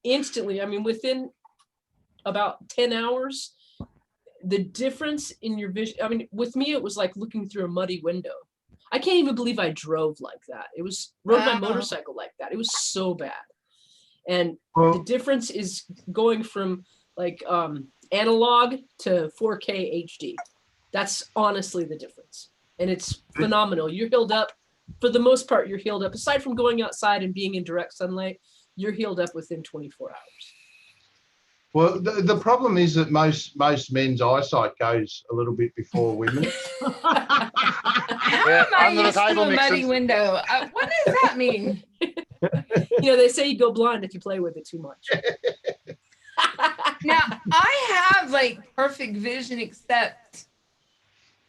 Speaker 11: instantly, I mean, within about 10 hours, the difference in your vision, I mean, with me, it was like looking through a muddy window. I can't even believe I drove like that. It was, rode my motorcycle like that. It was so bad. And the difference is going from like analog to 4K HD. That's honestly the difference. And it's phenomenal. You're healed up. For the most part, you're healed up. Aside from going outside and being in direct sunlight, you're healed up within 24 hours.
Speaker 2: Well, the problem is that most men's eyesight goes a little bit before women.
Speaker 1: How am I
Speaker 3: under the
Speaker 1: used to
Speaker 3: table
Speaker 1: a muddy
Speaker 3: mixes.
Speaker 1: window? What does that mean?
Speaker 11: You know, they say you go blind if you play with it too much.
Speaker 1: Now, I have like perfect vision except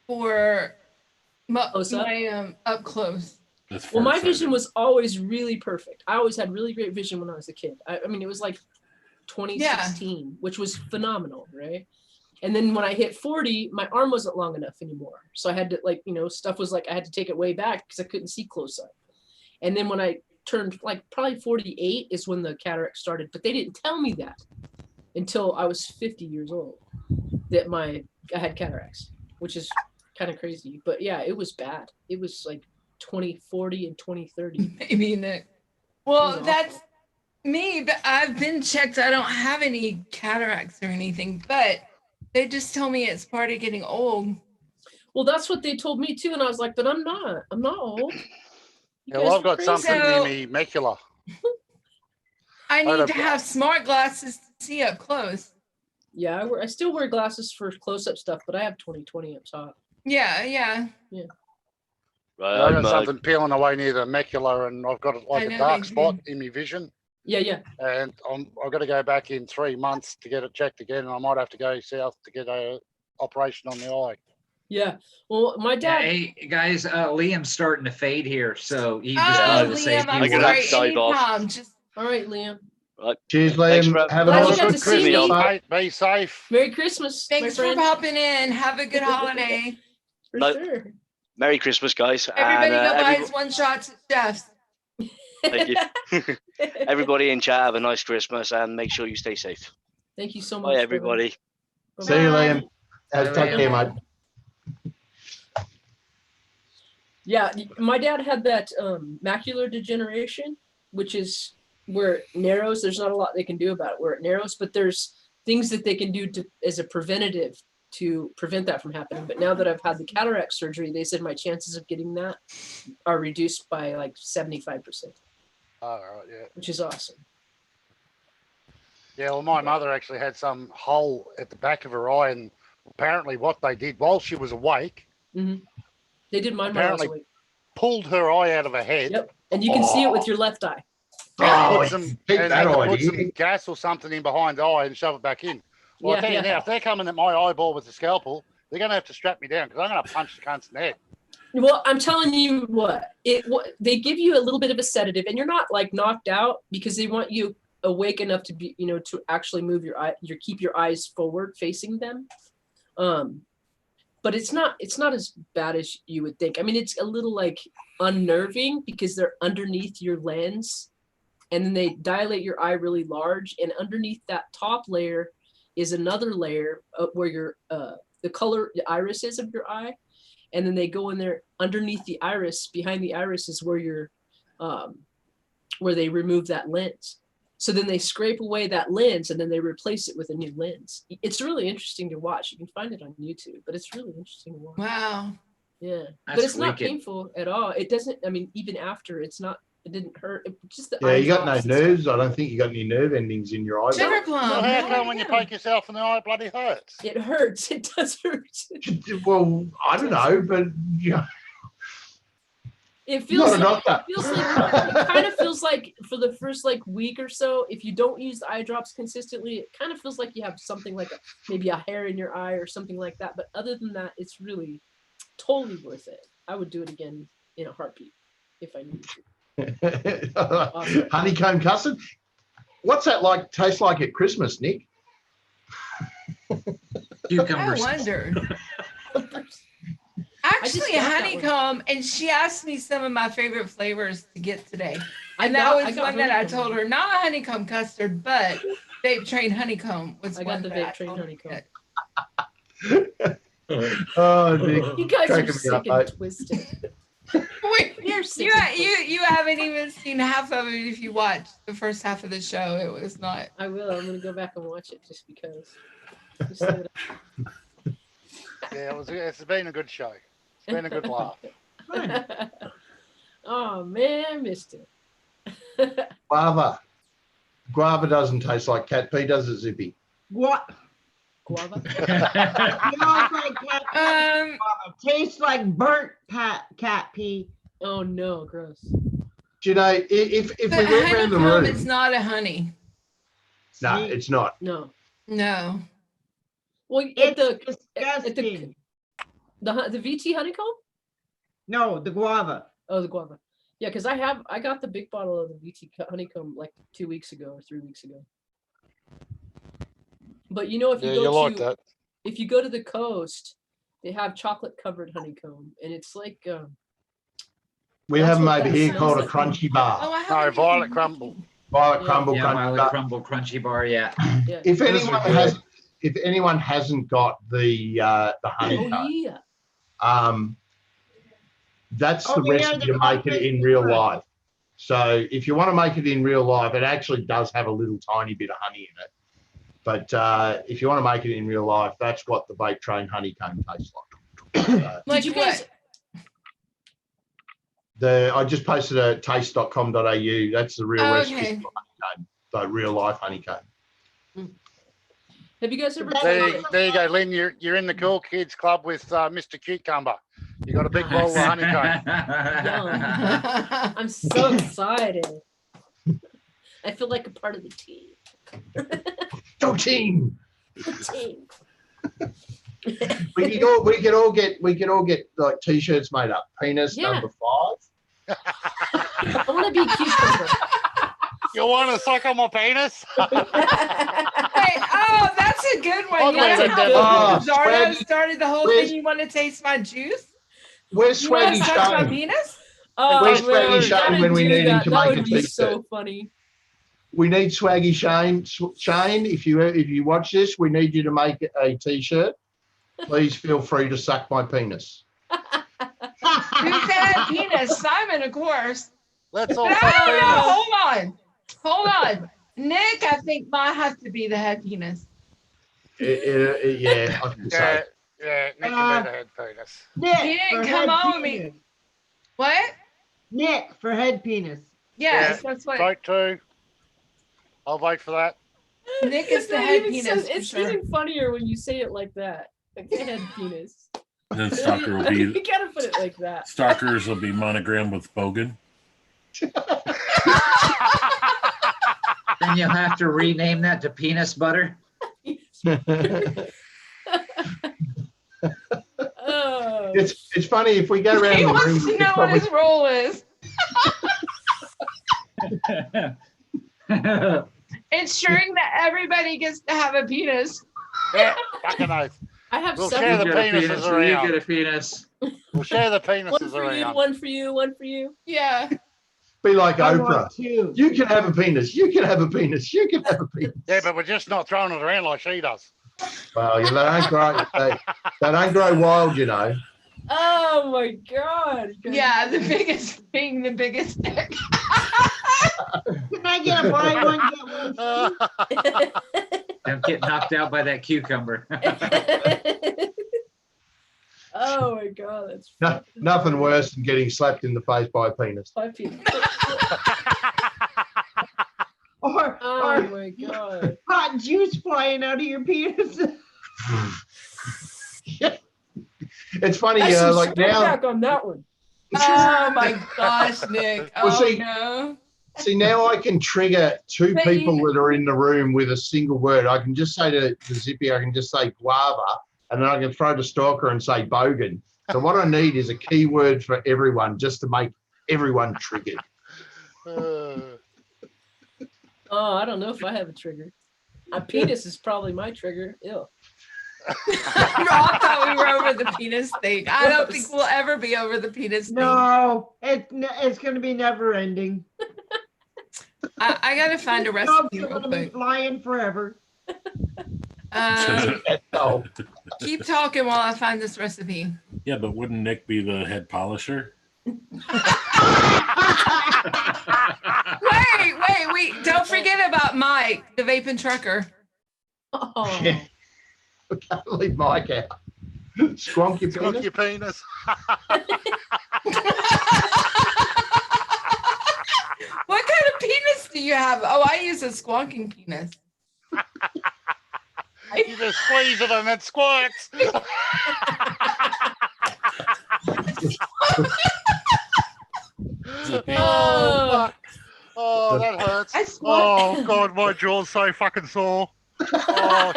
Speaker 1: for my up close.
Speaker 11: Well, my vision was always really perfect. I always had really great vision when I was a kid. I mean, it was like 2016, which was phenomenal, right? And then when I hit 40, my arm wasn't long enough anymore. So I had to, like, you know, stuff was like I had to take it way back because I couldn't see close up. And then when I turned like probably 48 is when the cataract started, but they didn't tell me that until I was 50 years old that I had cataracts, which is kind of crazy. But yeah, it was bad. It was like 2040 and 2030.
Speaker 1: Maybe Nick. Well, that's me, but I've been checked. I don't have any cataracts or anything, but they just tell me it's part of getting old.
Speaker 11: Well, that's what they told me too, and I was like, but I'm not old.
Speaker 3: Yeah, well, I've got something in my macula.
Speaker 1: I need to have smart glasses to see up close.
Speaker 11: Yeah, I still wear glasses for close-up stuff, but I have 20/20 up top.
Speaker 1: Yeah.
Speaker 3: Right, I've got something peeling away near the macula, and I've got like a dark spot in my vision.
Speaker 11: Yeah.
Speaker 3: And I've got to go back in 3 months to get it checked again, and I might have to go south to get a operation on the eye.
Speaker 11: Yeah. Well, my dad.
Speaker 5: Hey guys, Liam's starting to fade here, so he just wanted to say.
Speaker 1: I'm sorry, anytime. All
Speaker 11: right, Liam.
Speaker 7: Right.
Speaker 2: Cheers, Liam. Have an awesome Christmas, mate.
Speaker 3: Be safe.
Speaker 11: Merry Christmas.
Speaker 1: Thanks for popping in. Have a good holiday.
Speaker 11: For sure.
Speaker 4: Merry Christmas, guys.
Speaker 1: Everybody go buy his one shots at Jeff's.
Speaker 4: Thank you. Everybody in chat, have a nice Christmas and make sure you stay safe.
Speaker 11: Thank you so much.
Speaker 4: Bye, everybody.
Speaker 2: See you, Liam. Take care, mate.
Speaker 11: Yeah, my dad had that macular degeneration, which is where it narrows. There's not a lot they can do about it where it narrows, but there's things that they can do as a preventative to prevent that from happening. But now that I've had the cataract surgery, they said my chances of getting that are reduced by like 75%.
Speaker 3: All right, yeah.
Speaker 11: Which is awesome.
Speaker 3: Yeah, well, my mother actually had some hole at the back of her eye, and apparently what they did while she was awake,
Speaker 11: they did mine when I was
Speaker 3: apparently
Speaker 11: awake.
Speaker 3: pulled her eye out of her head.
Speaker 11: Yep, and you can see it with your left eye.
Speaker 3: Put some gas or something in behind the eye and shove it back in. Well, I tell you now, if they're coming at my eyeball with a scalpel, they're going to have to strap me down because I'm going to punch the cunts in the head.
Speaker 11: Well, I'm telling you what, they give you a little bit of a sedative, and you're not like knocked out because they want you awake enough to be, you know, to actually move your eye, keep your eyes forward facing them. But it's not as bad as you would think. I mean, it's a little like unnerving because they're underneath your lens, and then they dilate your eye really large, and underneath that top layer is another layer where your the color, the iris is of your eye, and then they go in there underneath the iris. Behind the iris is where your where they remove that lens. So then they scrape away that lens and then they replace it with a new lens. It's really interesting to watch. You can find it on YouTube, but it's really interesting to watch.
Speaker 1: Wow.
Speaker 11: Yeah.
Speaker 5: That's
Speaker 11: but it's not
Speaker 5: wicked.
Speaker 11: painful at all. It doesn't, I mean, even after it didn't hurt. It just the
Speaker 2: Yeah,
Speaker 11: eye
Speaker 2: you got no
Speaker 11: drops and
Speaker 2: nerves. I don't think you got any nerve endings in your eyes.
Speaker 1: Sugar
Speaker 3: Well,
Speaker 1: plum.
Speaker 3: how come when you poke yourself in the eye, it bloody hurts?
Speaker 11: stuff. It hurts. It does hurt.
Speaker 2: Well, I don't know, but yeah,
Speaker 11: It feels
Speaker 2: not a
Speaker 11: like,
Speaker 2: doctor.
Speaker 11: it kind of feels like for the first like week or so, if you don't use the eye drops consistently, it kind of feels like you have something like maybe a hair in your eye or something like that. But other than that, it's really totally worth it. I would do it again in a heartbeat if I needed to. Awesome.
Speaker 2: Honeycomb custard. What's that like? Taste like at Christmas, Nick?
Speaker 1: I
Speaker 5: Cucumbers.
Speaker 1: wonder.
Speaker 11: I just
Speaker 1: Actually,
Speaker 11: got that
Speaker 1: honeycomb, and she asked me some of my favorite flavors to get today.
Speaker 11: I
Speaker 1: And
Speaker 11: got-
Speaker 1: that
Speaker 11: I
Speaker 1: was
Speaker 11: got
Speaker 1: one that I
Speaker 11: honeycomb.
Speaker 1: told her, not honeycomb custard, but vape train honeycomb was
Speaker 11: I
Speaker 1: one
Speaker 11: got the
Speaker 1: that I
Speaker 11: vape train
Speaker 1: told her
Speaker 11: honeycomb.
Speaker 1: that-
Speaker 2: Oh, Nick.
Speaker 11: You guys
Speaker 2: Cracking
Speaker 11: are
Speaker 2: me
Speaker 11: sick
Speaker 2: up,
Speaker 11: and
Speaker 2: mate.
Speaker 11: twisted.
Speaker 1: Wait,
Speaker 11: You're
Speaker 1: you,
Speaker 11: sick and twisted.
Speaker 1: you haven't even seen half of it if you watch the first half of the show. It was not.
Speaker 11: I will. I'm gonna go back and watch it just because. Just so that
Speaker 3: Yeah, it's been a good show. It's been a good laugh.
Speaker 11: Oh man, I missed it.
Speaker 2: Guava. Guava doesn't taste like cat pee, does it, Zippy?
Speaker 8: What?
Speaker 11: Guava.
Speaker 8: Smells like cat
Speaker 1: Um,
Speaker 8: tastes like burnt cat pee.
Speaker 11: Oh no, gross.
Speaker 2: Do you know, if we
Speaker 1: but
Speaker 2: went around the
Speaker 1: honeycomb
Speaker 2: room,
Speaker 1: is not a honey.
Speaker 2: no, it's not.
Speaker 11: No.
Speaker 1: No.
Speaker 11: Well,
Speaker 8: It's
Speaker 11: at
Speaker 8: disgusting.
Speaker 11: the VT honeycomb.
Speaker 8: No, the guava.
Speaker 11: Oh, the guava. Yeah, because I got the big bottle of the VT honeycomb like 2 weeks ago or 3 weeks ago. But you know, if you
Speaker 3: Yeah,
Speaker 11: go
Speaker 3: you
Speaker 11: to
Speaker 3: like that.
Speaker 11: if you go to the coast, they have chocolate covered honeycomb, and it's like
Speaker 2: We
Speaker 11: That's
Speaker 2: have them
Speaker 11: what
Speaker 2: over
Speaker 11: that
Speaker 2: here
Speaker 11: smells
Speaker 2: called a
Speaker 11: like.
Speaker 2: crunchy
Speaker 1: Oh,
Speaker 2: bar.
Speaker 1: I
Speaker 3: No,
Speaker 1: haven't
Speaker 3: Violet
Speaker 1: even-
Speaker 3: Crumble.
Speaker 2: Violet
Speaker 11: Yeah.
Speaker 2: crumble,
Speaker 5: Yeah,
Speaker 2: crunchy
Speaker 5: Violet
Speaker 2: bar.
Speaker 5: Crumble Crunchy Bar. Yeah.
Speaker 11: yeah.
Speaker 2: If
Speaker 5: Those
Speaker 2: anyone
Speaker 5: are
Speaker 2: has,
Speaker 5: good.
Speaker 2: if anyone hasn't got the
Speaker 11: Oh
Speaker 2: honeycomb,
Speaker 11: yeah.
Speaker 2: that's
Speaker 8: Oh,
Speaker 2: the
Speaker 8: yeah,
Speaker 2: recipe
Speaker 8: the
Speaker 2: to make it
Speaker 8: chocolate
Speaker 2: in real
Speaker 8: syrup.
Speaker 2: life. So if you want to make it in real life, it actually does have a little tiny bit of honey in it. But if you want to make it in real life, that's what the vape train honeycomb tastes like.
Speaker 1: Like
Speaker 11: Did you
Speaker 1: what?
Speaker 11: guys?
Speaker 2: I just posted at taste.com.au. That's the real
Speaker 1: Oh,
Speaker 2: recipe
Speaker 1: okay.
Speaker 2: for honeycomb, the real life honeycomb.
Speaker 11: Have you guys ever?
Speaker 3: There you go, Lynn. You're in the Cool Kids Club with Mr. Cucumber. You got a big bowl of honeycomb.
Speaker 11: I'm so excited. I feel like a part of the team.
Speaker 2: Go team!
Speaker 11: The team.
Speaker 2: We could all get like t-shirts made up. Penis
Speaker 11: Yeah.
Speaker 2: number 5.
Speaker 11: I want to be a cucumber.
Speaker 3: You want to suck on my penis?
Speaker 1: Wait, oh, that's a good one.
Speaker 3: I'll
Speaker 1: You want
Speaker 3: wait
Speaker 1: to
Speaker 3: a
Speaker 1: how
Speaker 2: minute.
Speaker 1: Zardo
Speaker 2: Swaggy.
Speaker 1: started the whole
Speaker 2: Where's-
Speaker 1: thing? You want to taste my juice?
Speaker 2: Where's
Speaker 1: You want
Speaker 2: Swaggy
Speaker 1: to touch my
Speaker 2: Shane?
Speaker 1: penis?
Speaker 11: Oh,
Speaker 2: Where's
Speaker 11: man,
Speaker 2: Swaggy
Speaker 11: we
Speaker 2: Shane
Speaker 11: gotta
Speaker 2: when we
Speaker 11: do
Speaker 2: need him
Speaker 11: that.
Speaker 2: to
Speaker 11: That
Speaker 2: make
Speaker 11: would
Speaker 2: a
Speaker 11: be
Speaker 2: t-shirt?
Speaker 11: so funny.
Speaker 2: We need Swaggy Shane. Shane, if you watch this, we need you to make a t-shirt. Please feel free to suck my penis.
Speaker 1: Who said penis? Simon, of course.
Speaker 3: Let's all
Speaker 1: No,
Speaker 3: suck
Speaker 1: no,
Speaker 3: penis.
Speaker 1: hold on. Nick, I think might have to be the head penis.
Speaker 2: Yeah, I can say.
Speaker 3: Yeah, Nick can be the head penis.
Speaker 8: Nick,
Speaker 1: He didn't
Speaker 8: for
Speaker 1: come
Speaker 8: head
Speaker 1: on with me.
Speaker 8: penis.
Speaker 1: What?
Speaker 8: Nick for head penis.
Speaker 1: Yes, that's what
Speaker 3: Vote 2. I'll vote for that.
Speaker 1: Nick is
Speaker 11: It's
Speaker 1: the
Speaker 11: not
Speaker 1: head
Speaker 11: even
Speaker 1: penis.
Speaker 11: it's
Speaker 1: for sure.
Speaker 11: even funnier when you say it like that. Like the head penis.
Speaker 7: And then Stalker will
Speaker 11: You
Speaker 7: be
Speaker 11: gotta put it like that.
Speaker 7: Stalkers will be monogrammed with Bogan.
Speaker 5: Then you'll have to rename that to penis butter.
Speaker 2: It's funny if we go around
Speaker 1: He
Speaker 2: the room.
Speaker 1: wants to know what his role is. Ensuring that everybody gets to have a penis.
Speaker 3: Yeah, fucking oath.
Speaker 11: I have
Speaker 3: We'll
Speaker 11: seven.
Speaker 3: share the
Speaker 5: You get a
Speaker 3: penises
Speaker 5: penis, you
Speaker 3: around.
Speaker 5: get a penis.
Speaker 3: We'll share the
Speaker 11: One
Speaker 3: penises
Speaker 11: for you,
Speaker 3: around.
Speaker 11: one for you, one for you.
Speaker 1: Yeah.
Speaker 2: Be like
Speaker 8: I
Speaker 2: Oprah.
Speaker 8: want two.
Speaker 2: You can have a penis. You can have a penis. You can have a penis.
Speaker 3: Yeah, but we're just not throwing it around like she does.
Speaker 2: Well, they don't grow. They don't grow wild, you know.
Speaker 11: Oh my god.
Speaker 1: Yeah, the biggest being the biggest dick.
Speaker 8: Can I get a buy one, get one free?
Speaker 5: Don't get knocked out by that cucumber.
Speaker 11: Oh my god, that's
Speaker 2: Nothing worse than getting slapped in the face by a penis.
Speaker 11: five people.
Speaker 8: Or
Speaker 11: Oh my god.
Speaker 8: hot juice flying out of your penis.
Speaker 2: It's funny,
Speaker 11: That's some
Speaker 2: like now.
Speaker 11: back on that one.
Speaker 1: Oh my gosh, Nick.
Speaker 2: Well,
Speaker 1: Oh
Speaker 2: see-
Speaker 1: no.
Speaker 2: See, now I can trigger two
Speaker 1: But
Speaker 2: people
Speaker 1: you-
Speaker 2: that are in the room with a single word. I can just say to Zippy, I can just say guava, and then I can throw to Stalker and say bogan. So what I need is a keyword for everyone, just to make everyone triggered.
Speaker 3: Uh,
Speaker 11: Oh, I don't know if I have a trigger. My penis is probably my trigger. Ew.
Speaker 1: I thought we were over the penis thing. I don't think we'll ever be over the penis thing.
Speaker 8: No, it's going to be never ending.
Speaker 1: I gotta find a
Speaker 8: Dogs
Speaker 1: recipe
Speaker 8: are
Speaker 1: real
Speaker 8: going to be
Speaker 1: quick.
Speaker 8: flying forever.
Speaker 2: Oh,
Speaker 1: Keep talking while I find this recipe.
Speaker 7: Yeah, but wouldn't Nick be the head polisher?
Speaker 1: Wait. Don't forget about Mike, the Vapin Trucker.
Speaker 11: Oh.
Speaker 2: yeah. We can't leave Mike out. Squonk your
Speaker 3: Squonk
Speaker 2: penis.
Speaker 3: your penis.
Speaker 1: What kind of penis do you have? Oh, I use a squonking penis.
Speaker 3: You just squeeze it and it squirts. Oh, fuck. Oh, that hurts.
Speaker 1: I squat.
Speaker 3: Oh, God, my jaw's so fucking sore. Oh,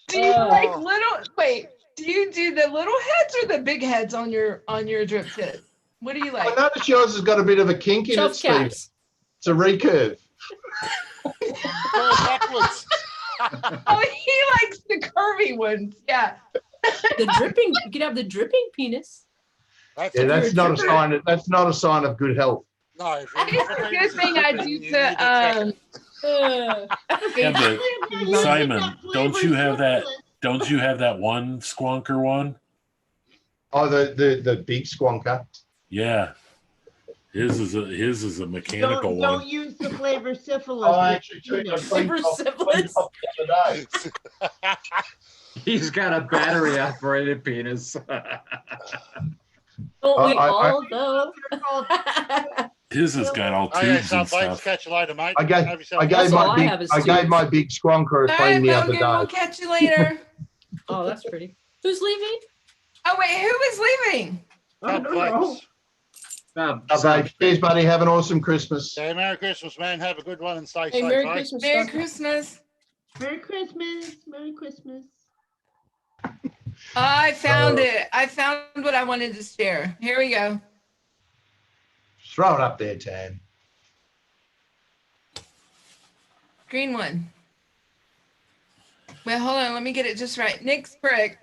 Speaker 1: Do you
Speaker 3: Oh.
Speaker 1: like little? Wait, do you do the little heads or the big heads on your drip tip? What do you
Speaker 2: I
Speaker 1: like?
Speaker 2: noticed yours has got a bit of a kink in it,
Speaker 11: Shelf
Speaker 2: Steve.
Speaker 11: caps.
Speaker 2: It's a recurve.
Speaker 3: go backwards.
Speaker 1: Oh, he likes the curvy ones. Yeah.
Speaker 11: The dripping. You could have the dripping penis.
Speaker 3: That's
Speaker 2: Yeah,
Speaker 3: a
Speaker 2: that's
Speaker 3: good
Speaker 2: not a
Speaker 3: trigger.
Speaker 2: sign. That's not a sign of good health.
Speaker 3: No, if
Speaker 1: It's
Speaker 3: your
Speaker 1: a good
Speaker 3: penis is
Speaker 1: thing I
Speaker 3: dripping,
Speaker 1: do
Speaker 3: you need
Speaker 1: to
Speaker 3: check it.
Speaker 7: Yeah, but Simon, don't you have that? Don't you have that one squonker one?
Speaker 2: Oh, the big squonker.
Speaker 7: Yeah, his is a mechanical
Speaker 8: Don't
Speaker 7: one.
Speaker 8: use the flavor syphilis.
Speaker 2: Oh, I actually took
Speaker 8: Penis.
Speaker 11: Super syphilis.
Speaker 2: today.
Speaker 5: He's got a battery operated penis.
Speaker 11: Don't we
Speaker 2: I-
Speaker 11: all though?
Speaker 7: His has got all
Speaker 3: Oh, yeah,
Speaker 7: tubes and
Speaker 3: so babes,
Speaker 7: stuff.
Speaker 3: catch you later, mate.
Speaker 2: I gave
Speaker 3: Have yourself
Speaker 2: I
Speaker 3: a
Speaker 2: gave
Speaker 11: That's all
Speaker 2: my
Speaker 11: I
Speaker 2: big
Speaker 11: have is
Speaker 2: I gave
Speaker 11: tubes.
Speaker 2: my big squonker a
Speaker 1: All
Speaker 2: clean
Speaker 1: right,
Speaker 2: the other
Speaker 1: Logan, we'll
Speaker 2: day.
Speaker 1: catch you later.
Speaker 11: Oh, that's pretty. Who's leaving?
Speaker 1: Oh, wait, who is leaving?
Speaker 8: I don't know.
Speaker 2: Oh, babe, cheers, buddy. Have an awesome Christmas.
Speaker 3: Yeah, Merry Christmas, man. Have a good one and stay
Speaker 11: Hey,
Speaker 3: safe,
Speaker 11: Merry
Speaker 3: eh?
Speaker 11: Christmas.
Speaker 1: Merry
Speaker 11: Stalker.
Speaker 1: Christmas.
Speaker 8: Merry Christmas. Merry Christmas.
Speaker 1: I found it. I found what I wanted to share. Here we go.
Speaker 2: Throw it up there, Tam.
Speaker 1: Green one. Wait, hold on. Let me get it just right. Nick's prick.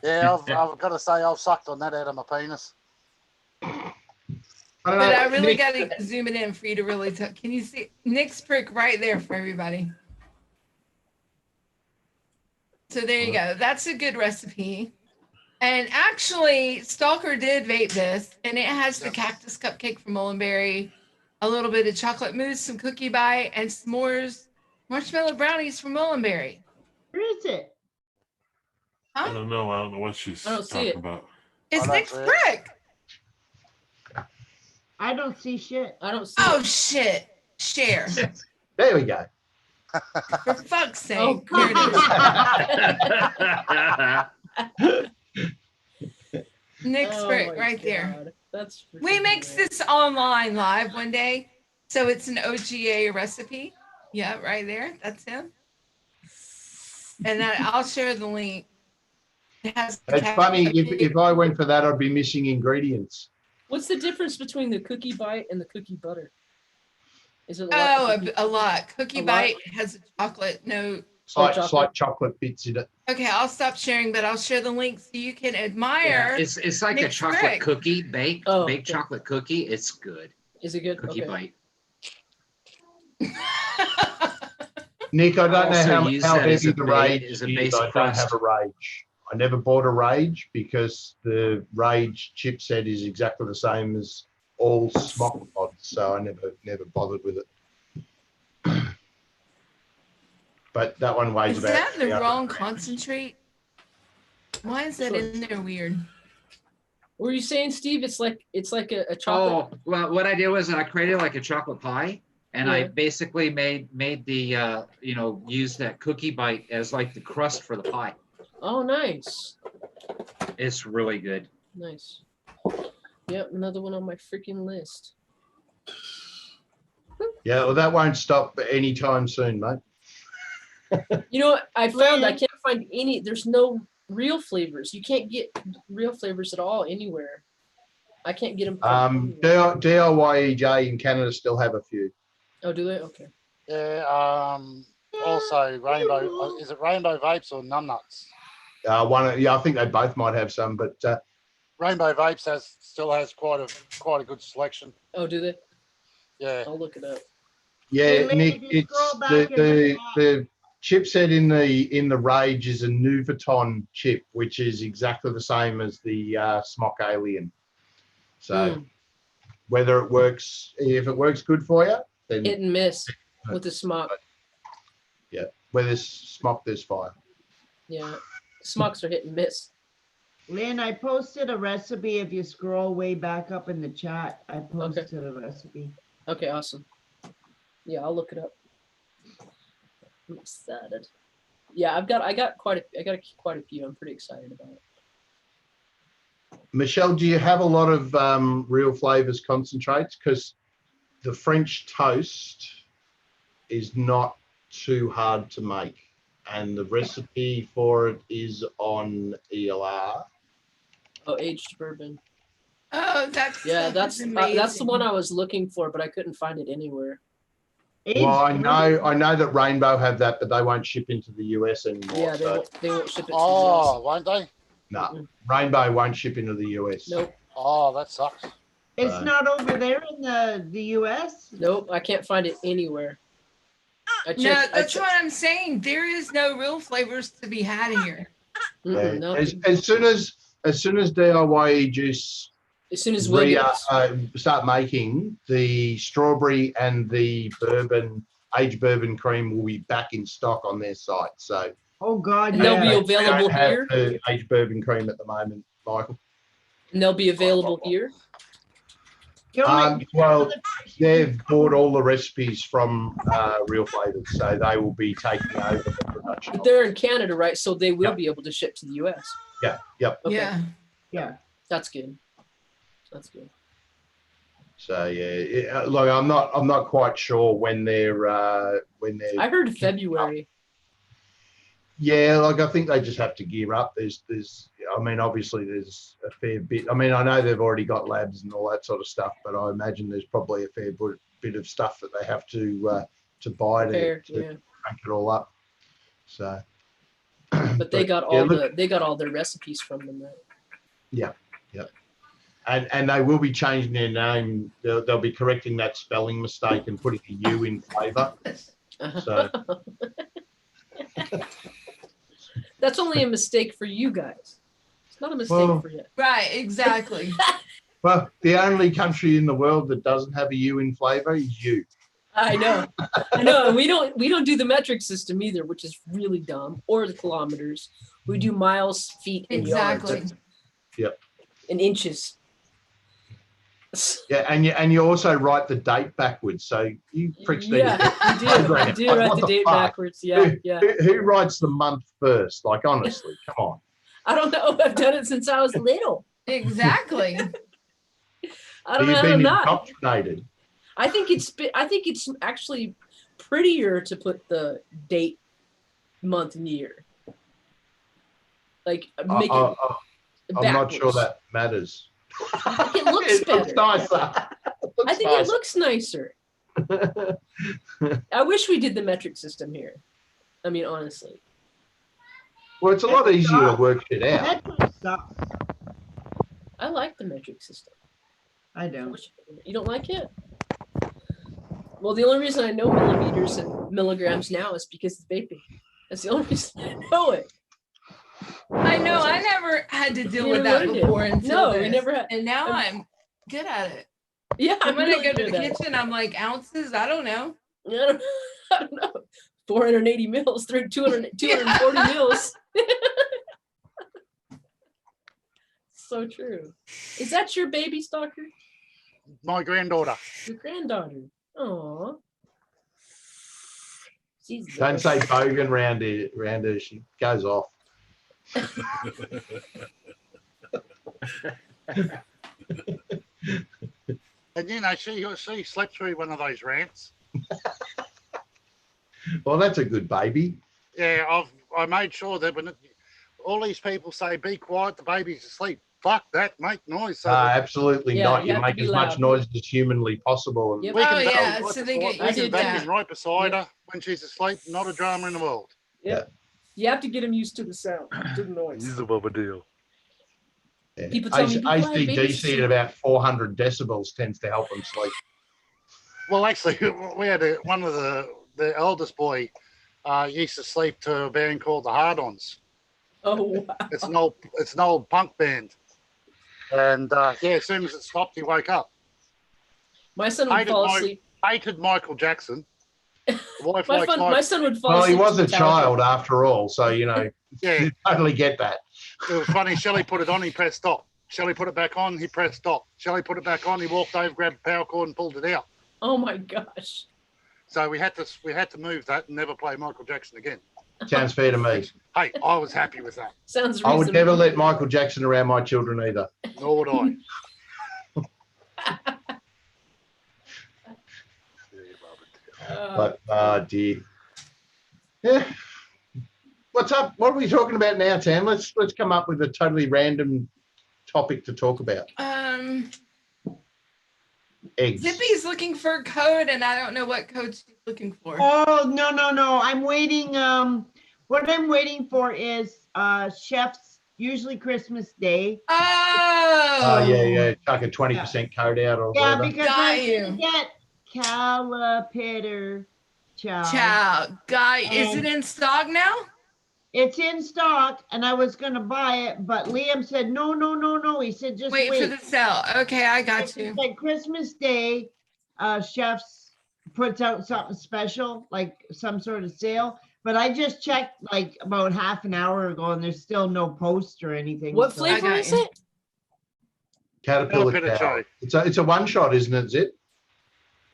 Speaker 3: Yeah, I've got to say, I've sucked on that out of my penis.
Speaker 2: I
Speaker 1: But
Speaker 2: don't know,
Speaker 1: I really
Speaker 2: Nick,
Speaker 1: got to zoom it in for you to really tell. Can you see Nick's prick right there for everybody? So there you go. That's a good recipe. And actually, Stalker did vape this, and it has the cactus cupcake from Mullenberry, a little bit of chocolate mousse, some cookie bite, and s'mores marshmallow brownies from Mullenberry.
Speaker 8: Where is it?
Speaker 7: I don't know. I don't know what she's
Speaker 11: I don't see
Speaker 7: talking
Speaker 11: it.
Speaker 7: about.
Speaker 1: It's
Speaker 3: Oh,
Speaker 1: Nick's
Speaker 3: that's it.
Speaker 1: prick.
Speaker 8: I don't see shit.
Speaker 11: I don't see.
Speaker 1: Oh shit! Share
Speaker 2: there we go.
Speaker 1: for fuck's sake.
Speaker 11: Oh,
Speaker 1: Here it is. Nick's
Speaker 11: Oh
Speaker 1: prick
Speaker 11: my
Speaker 1: right there.
Speaker 11: God. That's.
Speaker 1: We mix this online live one day, so it's an OGA recipe. Yeah, right there. That's him. And I'll share the link. It has
Speaker 2: It's funny, if I went for that, I'd be missing ingredients.
Speaker 11: What's the difference between the cookie bite and the cookie butter? Is it
Speaker 1: a lot. Cookie
Speaker 11: A lot?
Speaker 1: Bite has a chocolate note.
Speaker 2: Slight chocolate bits in it.
Speaker 1: Okay, I'll stop sharing, but I'll share the link so you can admire.
Speaker 5: It's like a
Speaker 1: Nick's
Speaker 5: chocolate
Speaker 1: trick.
Speaker 5: cookie, baked
Speaker 11: okay.
Speaker 5: chocolate cookie. It's good.
Speaker 11: Is it good?
Speaker 5: Cookie
Speaker 11: Okay.
Speaker 5: bite.
Speaker 2: Nick, I don't
Speaker 5: Also
Speaker 2: know
Speaker 5: use
Speaker 2: how
Speaker 5: that as
Speaker 2: heavy
Speaker 5: a
Speaker 2: the
Speaker 5: ba-
Speaker 2: Rage
Speaker 5: as a
Speaker 2: is.
Speaker 5: base
Speaker 2: I don't
Speaker 5: crust.
Speaker 2: have a Rage. I never bought a Rage because the Rage chipset is exactly the same as all smock pods, so I never bothered with it. But that one weighs
Speaker 1: Is
Speaker 2: about.
Speaker 1: that the
Speaker 2: 300
Speaker 1: wrong
Speaker 2: grams.
Speaker 1: concentrate? Why is that
Speaker 11: Sure.
Speaker 1: in there weird?
Speaker 11: What were you saying, Steve? It's like a chocolate.
Speaker 5: Oh, well, what I did was I created like a chocolate pie, and I
Speaker 11: Yeah.
Speaker 5: basically made the use that cookie bite as like the crust for the pie.
Speaker 11: Oh, nice.
Speaker 5: It's really good.
Speaker 11: Nice. Yep, another one on my freaking list.
Speaker 2: Yeah, well, that won't stop anytime soon, mate.
Speaker 11: You know what? I can't find any. There's no real flavors. You can't get real flavors at all anywhere. I can't get them.
Speaker 2: DIYEJ in Canada still have a few.
Speaker 11: Oh, do they? Okay.
Speaker 3: Yeah. Also, Rainbow. Is it Rainbow Vapes or Numbnuts?
Speaker 2: I think they both might have some, but
Speaker 3: Rainbow Vapes still has quite a good selection.
Speaker 11: Oh, do they?
Speaker 3: Yeah.
Speaker 11: I'll look it up.
Speaker 2: yeah,
Speaker 8: Hey, Lynn,
Speaker 2: Nick,
Speaker 8: if you
Speaker 2: it's
Speaker 8: scroll back in
Speaker 2: the chipset in the Rage is a Nuvoton chip, which is exactly the same as the Smock Alien. So whether it works, if it works good for you, then
Speaker 11: Hit and miss with the smock.
Speaker 2: yeah. Where there's smoke, there's fire.
Speaker 11: Yeah, smocks are hit and miss.
Speaker 8: Lynn, I posted a recipe. If you scroll way back up in the chat, I posted a recipe.
Speaker 11: Okay, awesome. Yeah, I'll look it up. I'm excited. Yeah, I got quite a few. I'm pretty excited about it.
Speaker 2: Michelle, do you have a lot of real flavors concentrates? Because the French toast is not too hard to make, and the recipe for it is on ELR.
Speaker 11: Oh, aged bourbon.
Speaker 1: Oh, that's
Speaker 11: that's the one I was looking for, but I couldn't find it anywhere.
Speaker 2: Well, I know that Rainbow have that, but they won't ship into the US anymore.
Speaker 11: Yeah,
Speaker 2: so.
Speaker 11: they won't ship it to
Speaker 3: Oh,
Speaker 11: the US.
Speaker 3: won't they?
Speaker 2: No, Rainbow won't ship into the US.
Speaker 11: Nope.
Speaker 3: Oh, that sucks.
Speaker 8: It's not over there in the US?
Speaker 11: Nope, I can't find it anywhere.
Speaker 1: That's what I'm saying. There is no real flavors to be had here.
Speaker 11: No.
Speaker 2: As soon as DIY Juice
Speaker 11: As soon as we'll
Speaker 2: start making, the strawberry and the aged bourbon cream will be back in stock on their site. So,
Speaker 8: oh God,
Speaker 11: and they'll be available here.
Speaker 2: The aged bourbon cream at the moment, Michael.
Speaker 11: And they'll be available here.
Speaker 2: Well, they've bought all the recipes from Real Flavors, so they will be taking over the production.
Speaker 11: But they're in Canada, right? So they will be able to ship to the US.
Speaker 2: Yeah. Yep.
Speaker 11: Okay.
Speaker 8: Yeah.
Speaker 11: That's good. That's good.
Speaker 2: So yeah, look, I'm not quite sure when they're.
Speaker 11: I heard February.
Speaker 2: Yeah, like I think they just have to gear up. There's I mean, obviously there's a fair bit. I mean, I know they've already got labs and all that sort of stuff, but I imagine there's probably a fair bit of stuff that they have to buy to crank it all up. So.
Speaker 11: But they got all their recipes from them, right?
Speaker 2: Yeah. And they will be changing their name. They'll be correcting that spelling mistake and putting a U in flavour. So.
Speaker 11: That's only a mistake for you guys. It's not a mistake for you.
Speaker 1: Right, exactly.
Speaker 2: Well, the only country in the world that doesn't have a U in flavour is you.
Speaker 11: I know. And we don't do the metric system either, which is really dumb, or the kilometers. We do miles, feet, and yards.
Speaker 2: Yep.
Speaker 11: And inches.
Speaker 2: Yeah, and you also write the date backwards, so you pricks need
Speaker 11: to you do write the date backwards. Yeah,
Speaker 2: Who writes the month first? Like, honestly, come on.
Speaker 11: I don't know. I've done it since I was little.
Speaker 1: Exactly.
Speaker 11: I don't know how to not.
Speaker 2: Indoctrinated.
Speaker 11: I think it's actually prettier to put the date, month, and year. Like make it
Speaker 2: I'm not sure
Speaker 11: backwards.
Speaker 2: that matters.
Speaker 11: It looks
Speaker 2: It looks
Speaker 11: better.
Speaker 2: nicer.
Speaker 11: I think it looks nicer. I wish we did the metric system here. I mean, honestly.
Speaker 2: Well, it's a lot easier to work shit out.
Speaker 11: I like the metric system.
Speaker 8: I don't.
Speaker 11: You don't like it? Well, the only reason I know millimeters and milligrams now is because it's vaping. That's the only reason I know it.
Speaker 1: I know. I never had to deal
Speaker 11: You
Speaker 1: with
Speaker 11: never
Speaker 1: that
Speaker 11: learned it.
Speaker 1: before. Until
Speaker 11: No, we
Speaker 1: this.
Speaker 11: never had.
Speaker 1: And now I'm good at it.
Speaker 11: Yeah,
Speaker 1: And when
Speaker 11: really
Speaker 1: I go to
Speaker 11: good
Speaker 1: the
Speaker 11: at it.
Speaker 1: kitchen, I'm like, ounces? I don't know.
Speaker 11: I don't know. 480 mils, 240 mils. So true. Is that your baby, Stalker?
Speaker 3: My granddaughter.
Speaker 11: Your granddaughter. Aw.
Speaker 2: Don't say bogan round her. She goes off.
Speaker 3: And you know, she slept through one of those rants.
Speaker 2: Well, that's a good baby.
Speaker 3: Yeah, I made sure that when all these people say be quiet, the baby's asleep. Fuck that, make noise. So
Speaker 2: Absolutely not. You make as much noise as humanly possible. And
Speaker 3: we can
Speaker 1: so they get
Speaker 3: vacuum right beside her when she's asleep. Not a drama in the world.
Speaker 11: Yeah. You have to get them used to the sound, to the noise.
Speaker 3: This is a bubba deal.
Speaker 2: Yeah.
Speaker 11: People tell me,
Speaker 2: ACDC at about 400 decibels tends to help them sleep.
Speaker 3: Well, actually, we had one of the eldest boy used to sleep to a band called the Hard-Ons.
Speaker 11: Oh, wow.
Speaker 3: It's an old punk band. And as soon as it stopped, he woke up.
Speaker 11: My son would fall asleep.
Speaker 3: Hated Michael Jackson.
Speaker 11: My son would fall
Speaker 2: asleep. Well, he was a
Speaker 11: Metallica.
Speaker 2: child after all, so you totally get that.
Speaker 3: It was funny. Shelley put it on, he pressed stop. Shelley put it back on, he pressed stop. Shelley put it back on, he walked over, grabbed the power cord, and pulled it out.
Speaker 11: Oh my gosh!
Speaker 3: So we had to move that and never play Michael Jackson again.
Speaker 2: Sounds fair to me.
Speaker 3: Hey, I was happy with that.
Speaker 11: Sounds reasonable.
Speaker 2: I would never let Michael Jackson around my children either.
Speaker 3: Nor would I.
Speaker 2: But dear. Yeah. What's up? What are we talking about now, Tam? Let's come up with a totally random topic to talk about. Eggs.
Speaker 1: Zippy's looking for a code, and I don't know what code she's looking for.
Speaker 8: Oh, no. I'm waiting. What I'm waiting for is Chef's usually Christmas Day.
Speaker 1: Oh.
Speaker 2: Yeah. Chuck a 20% code out or whatever.
Speaker 8: Because I get Calipitter chow.
Speaker 1: Is it in stock now?
Speaker 8: It's in stock, and I was going to buy it, but Liam said, no. He said, just wait.
Speaker 1: For the sale. Okay, I got you.
Speaker 8: Like Christmas Day, Chef's puts out something special, like some sort of sale. But I just checked like about half an hour ago, and there's still no post or anything.
Speaker 11: What flavor is it?
Speaker 2: Caterpillar chow. It's a one shot, isn't it, Zip?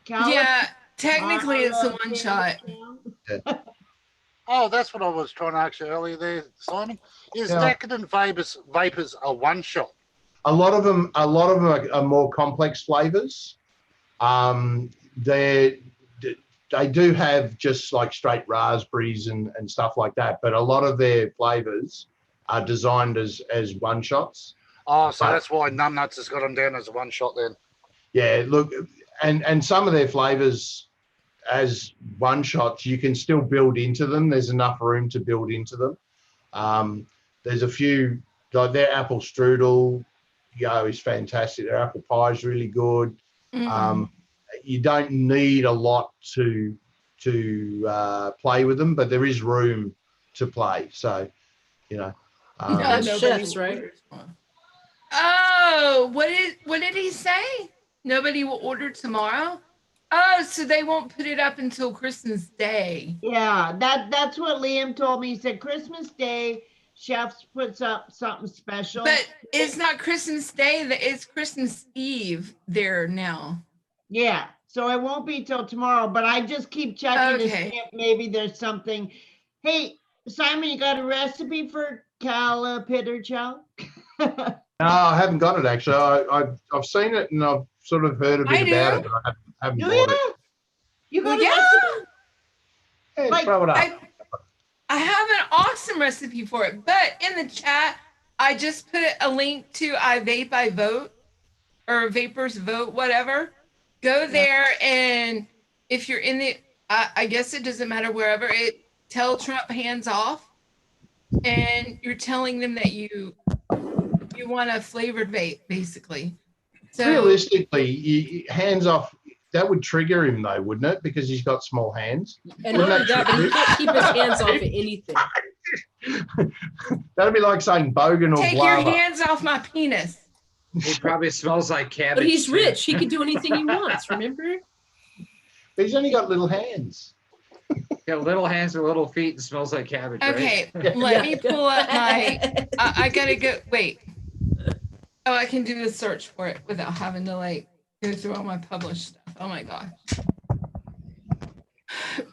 Speaker 1: Yeah, technically it's a one shot.
Speaker 2: Yeah.
Speaker 3: Oh, that's what I was trying to ask you earlier there, Simon. Is decadent vapors a one shot?
Speaker 2: A lot of them are more complex flavors. They do have just like straight raspberries and stuff like that, but a lot of their flavors are designed as one shots.
Speaker 3: Oh, so that's why Numbnuts has got them down as a one shot then. Yeah,
Speaker 2: look, and some of their flavors as one shots, you can still build into them. There's enough room to build into them. There's a few, like their apple strudel, is fantastic. Their apple pie is really good. Mm-hmm. You don't need a lot to play with them, but there is room to play. So,
Speaker 11: that's Chef's, right?
Speaker 1: Oh, what did he say? Nobody will order tomorrow? Oh, so they won't put it up until Christmas Day.
Speaker 8: Yeah, that's what Liam told me. He said Christmas Day, Chef's puts up something special.
Speaker 1: But it's not Christmas Day, it's Christmas Eve there now.
Speaker 8: Yeah, so it won't be till tomorrow, but I just keep checking to see if maybe there's something. Hey, Simon, you got a recipe for Calipitter chow?
Speaker 2: No, I haven't got it actually. I've seen it and I've sort of heard a bit about it, but I haven't bought it.
Speaker 8: You got
Speaker 1: it?
Speaker 8: Yeah,
Speaker 2: throw it up.
Speaker 1: I have an awesome recipe for it, but in the chat, I just put a link to I Vape, I Vote, or Vapors Vote, whatever. Go there, and if you're in the, I guess it doesn't matter wherever, tell Trump hands off, and you're telling them that you want a flavored vape, basically. So
Speaker 2: realistically, hands off. That would trigger him though, wouldn't it? Because he's got small hands.
Speaker 11: And not only that, but he can't keep his hands off of anything.
Speaker 2: That'd be like saying bogan or
Speaker 1: take
Speaker 2: guava.
Speaker 1: your hands off my penis.
Speaker 5: He probably smells like cabbage.
Speaker 11: But he's
Speaker 5: too.
Speaker 11: rich. He can do anything he wants, remember?
Speaker 2: He's only got little hands.
Speaker 5: Got little hands with little feet and smells like cabbage.
Speaker 1: Okay,
Speaker 5: Right?
Speaker 1: let me pull up my. I gotta go. Wait. Oh, I can do the search for it without having to like go through all my published stuff. Oh my god.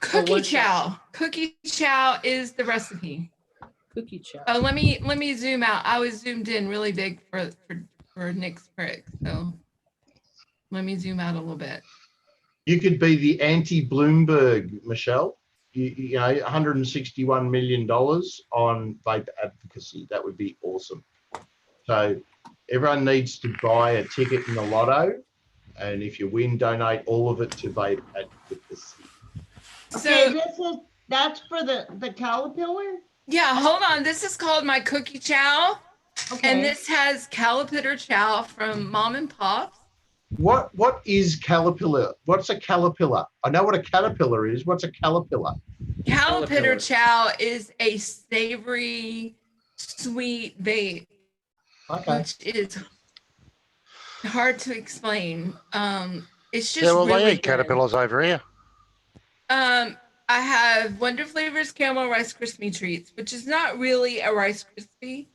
Speaker 1: Cookie chow. Cookie chow is the recipe.
Speaker 11: Cookie chow.
Speaker 1: Oh, let me zoom out. I was zoomed in really big for Nick's prick. So let me zoom out a little bit.
Speaker 2: You could be the anti-Bloomberg, Michelle. You know, $161 million on vape advocacy. That would be awesome. So everyone needs to buy a ticket in the lotto, and if you win, donate all of it to vape advocacy.
Speaker 8: Okay, that's for the caterpillar?
Speaker 1: Yeah, hold on. This is called my cookie chow.
Speaker 8: Okay.
Speaker 1: And this has caterpillar chow from Mom and Pops.
Speaker 2: What is caterpillar? What's a caterpillar? I know what a caterpillar is. What's a caterpillar?
Speaker 1: Caterpillar chow is a savory, sweet vape, which is hard to explain. It's just
Speaker 3: well,
Speaker 1: really
Speaker 3: they eat
Speaker 1: good.
Speaker 3: caterpillars over here.
Speaker 1: I have Wonder Flavors Caramel Rice Krispie Treats, which is not really a Rice Krispie,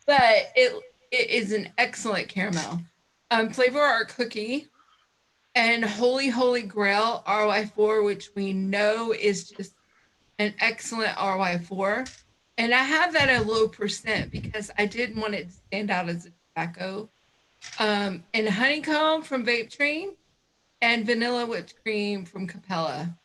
Speaker 1: but it is an excellent caramel. Flavor Art Cookie, and Holy Grail RY4, which we know is just an excellent RY4. And I have that at a low percent because I didn't want it to stand out as a tobacco. And Honeycomb from Vape Train, and Vanilla Whipped Cream from Capella.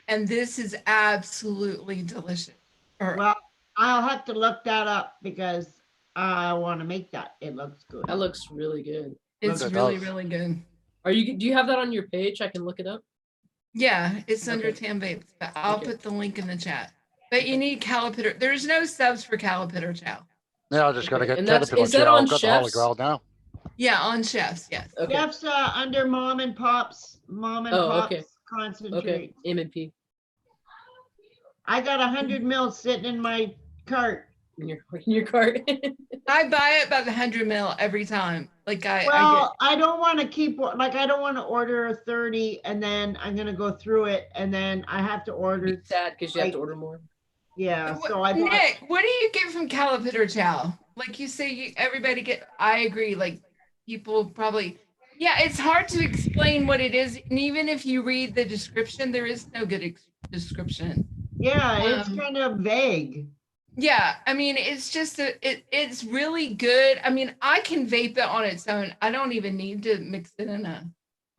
Speaker 1: And this is absolutely delicious.
Speaker 8: Well, I'll have to look that up because I want to make that. It looks good.
Speaker 11: That looks really good.
Speaker 1: It's really, really good.
Speaker 11: Do you have that on your page? I can look it up.
Speaker 1: Yeah, it's under Tam Vapes, but I'll put the link in the chat. But you need caterpillar. There's no subs for caterpillar chow.
Speaker 3: Yeah, I just got to get
Speaker 11: And
Speaker 3: caterpillar
Speaker 11: is that
Speaker 3: chow.
Speaker 11: on
Speaker 3: I've got the Holy
Speaker 11: Chefs?
Speaker 3: Grail now.
Speaker 1: Yeah, on Chefs, yes.
Speaker 11: Okay.
Speaker 8: Chef's under Mom and Pops.
Speaker 11: Okay.
Speaker 8: Concentrate.
Speaker 11: Okay. M&P.
Speaker 8: I got 100 mils sitting in my cart.
Speaker 11: In your cart.
Speaker 1: I buy it by the 100 mil every time. Like
Speaker 8: I don't want to keep I don't want to order a 30 and then I'm gonna go through it and then I have to order.
Speaker 11: It's sad because you have to order more.
Speaker 8: Yeah. So I bought.
Speaker 1: Nick, what do you get from caterpillar chow? Like you say, everybody get. I agree. Like people probably. Yeah, it's hard to explain what it is, and even if you read the description, there is no good description.
Speaker 8: Yeah, it's kind of vague.
Speaker 1: Yeah, I mean, it's just it's really good. I mean, I can vape it on its own. I don't even need to mix it in a.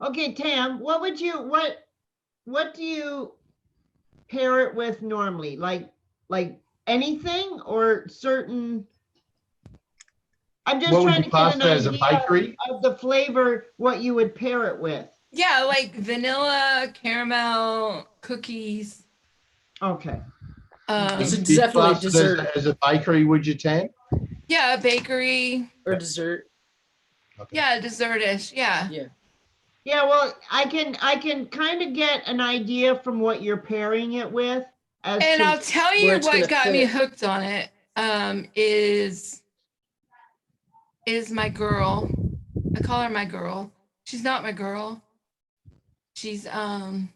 Speaker 8: Okay, Tam, what do you pair it with normally? Like anything or certain? I'm just trying to get an idea of the flavor, what you would pair it with.
Speaker 1: Yeah, like vanilla, caramel, cookies.
Speaker 8: Okay.
Speaker 11: It's definitely a dessert.
Speaker 2: As a bakery, would you, Tam?
Speaker 1: Yeah, a bakery.
Speaker 11: Or dessert.
Speaker 2: Okay.
Speaker 1: Yeah, dessert-ish. Yeah.
Speaker 11: Yeah.
Speaker 8: Yeah, well, I can kind of get an idea from what you're pairing it with.
Speaker 1: And I'll tell you what got me hooked on it. Is my girl. I call her my girl. She's not my girl. She's a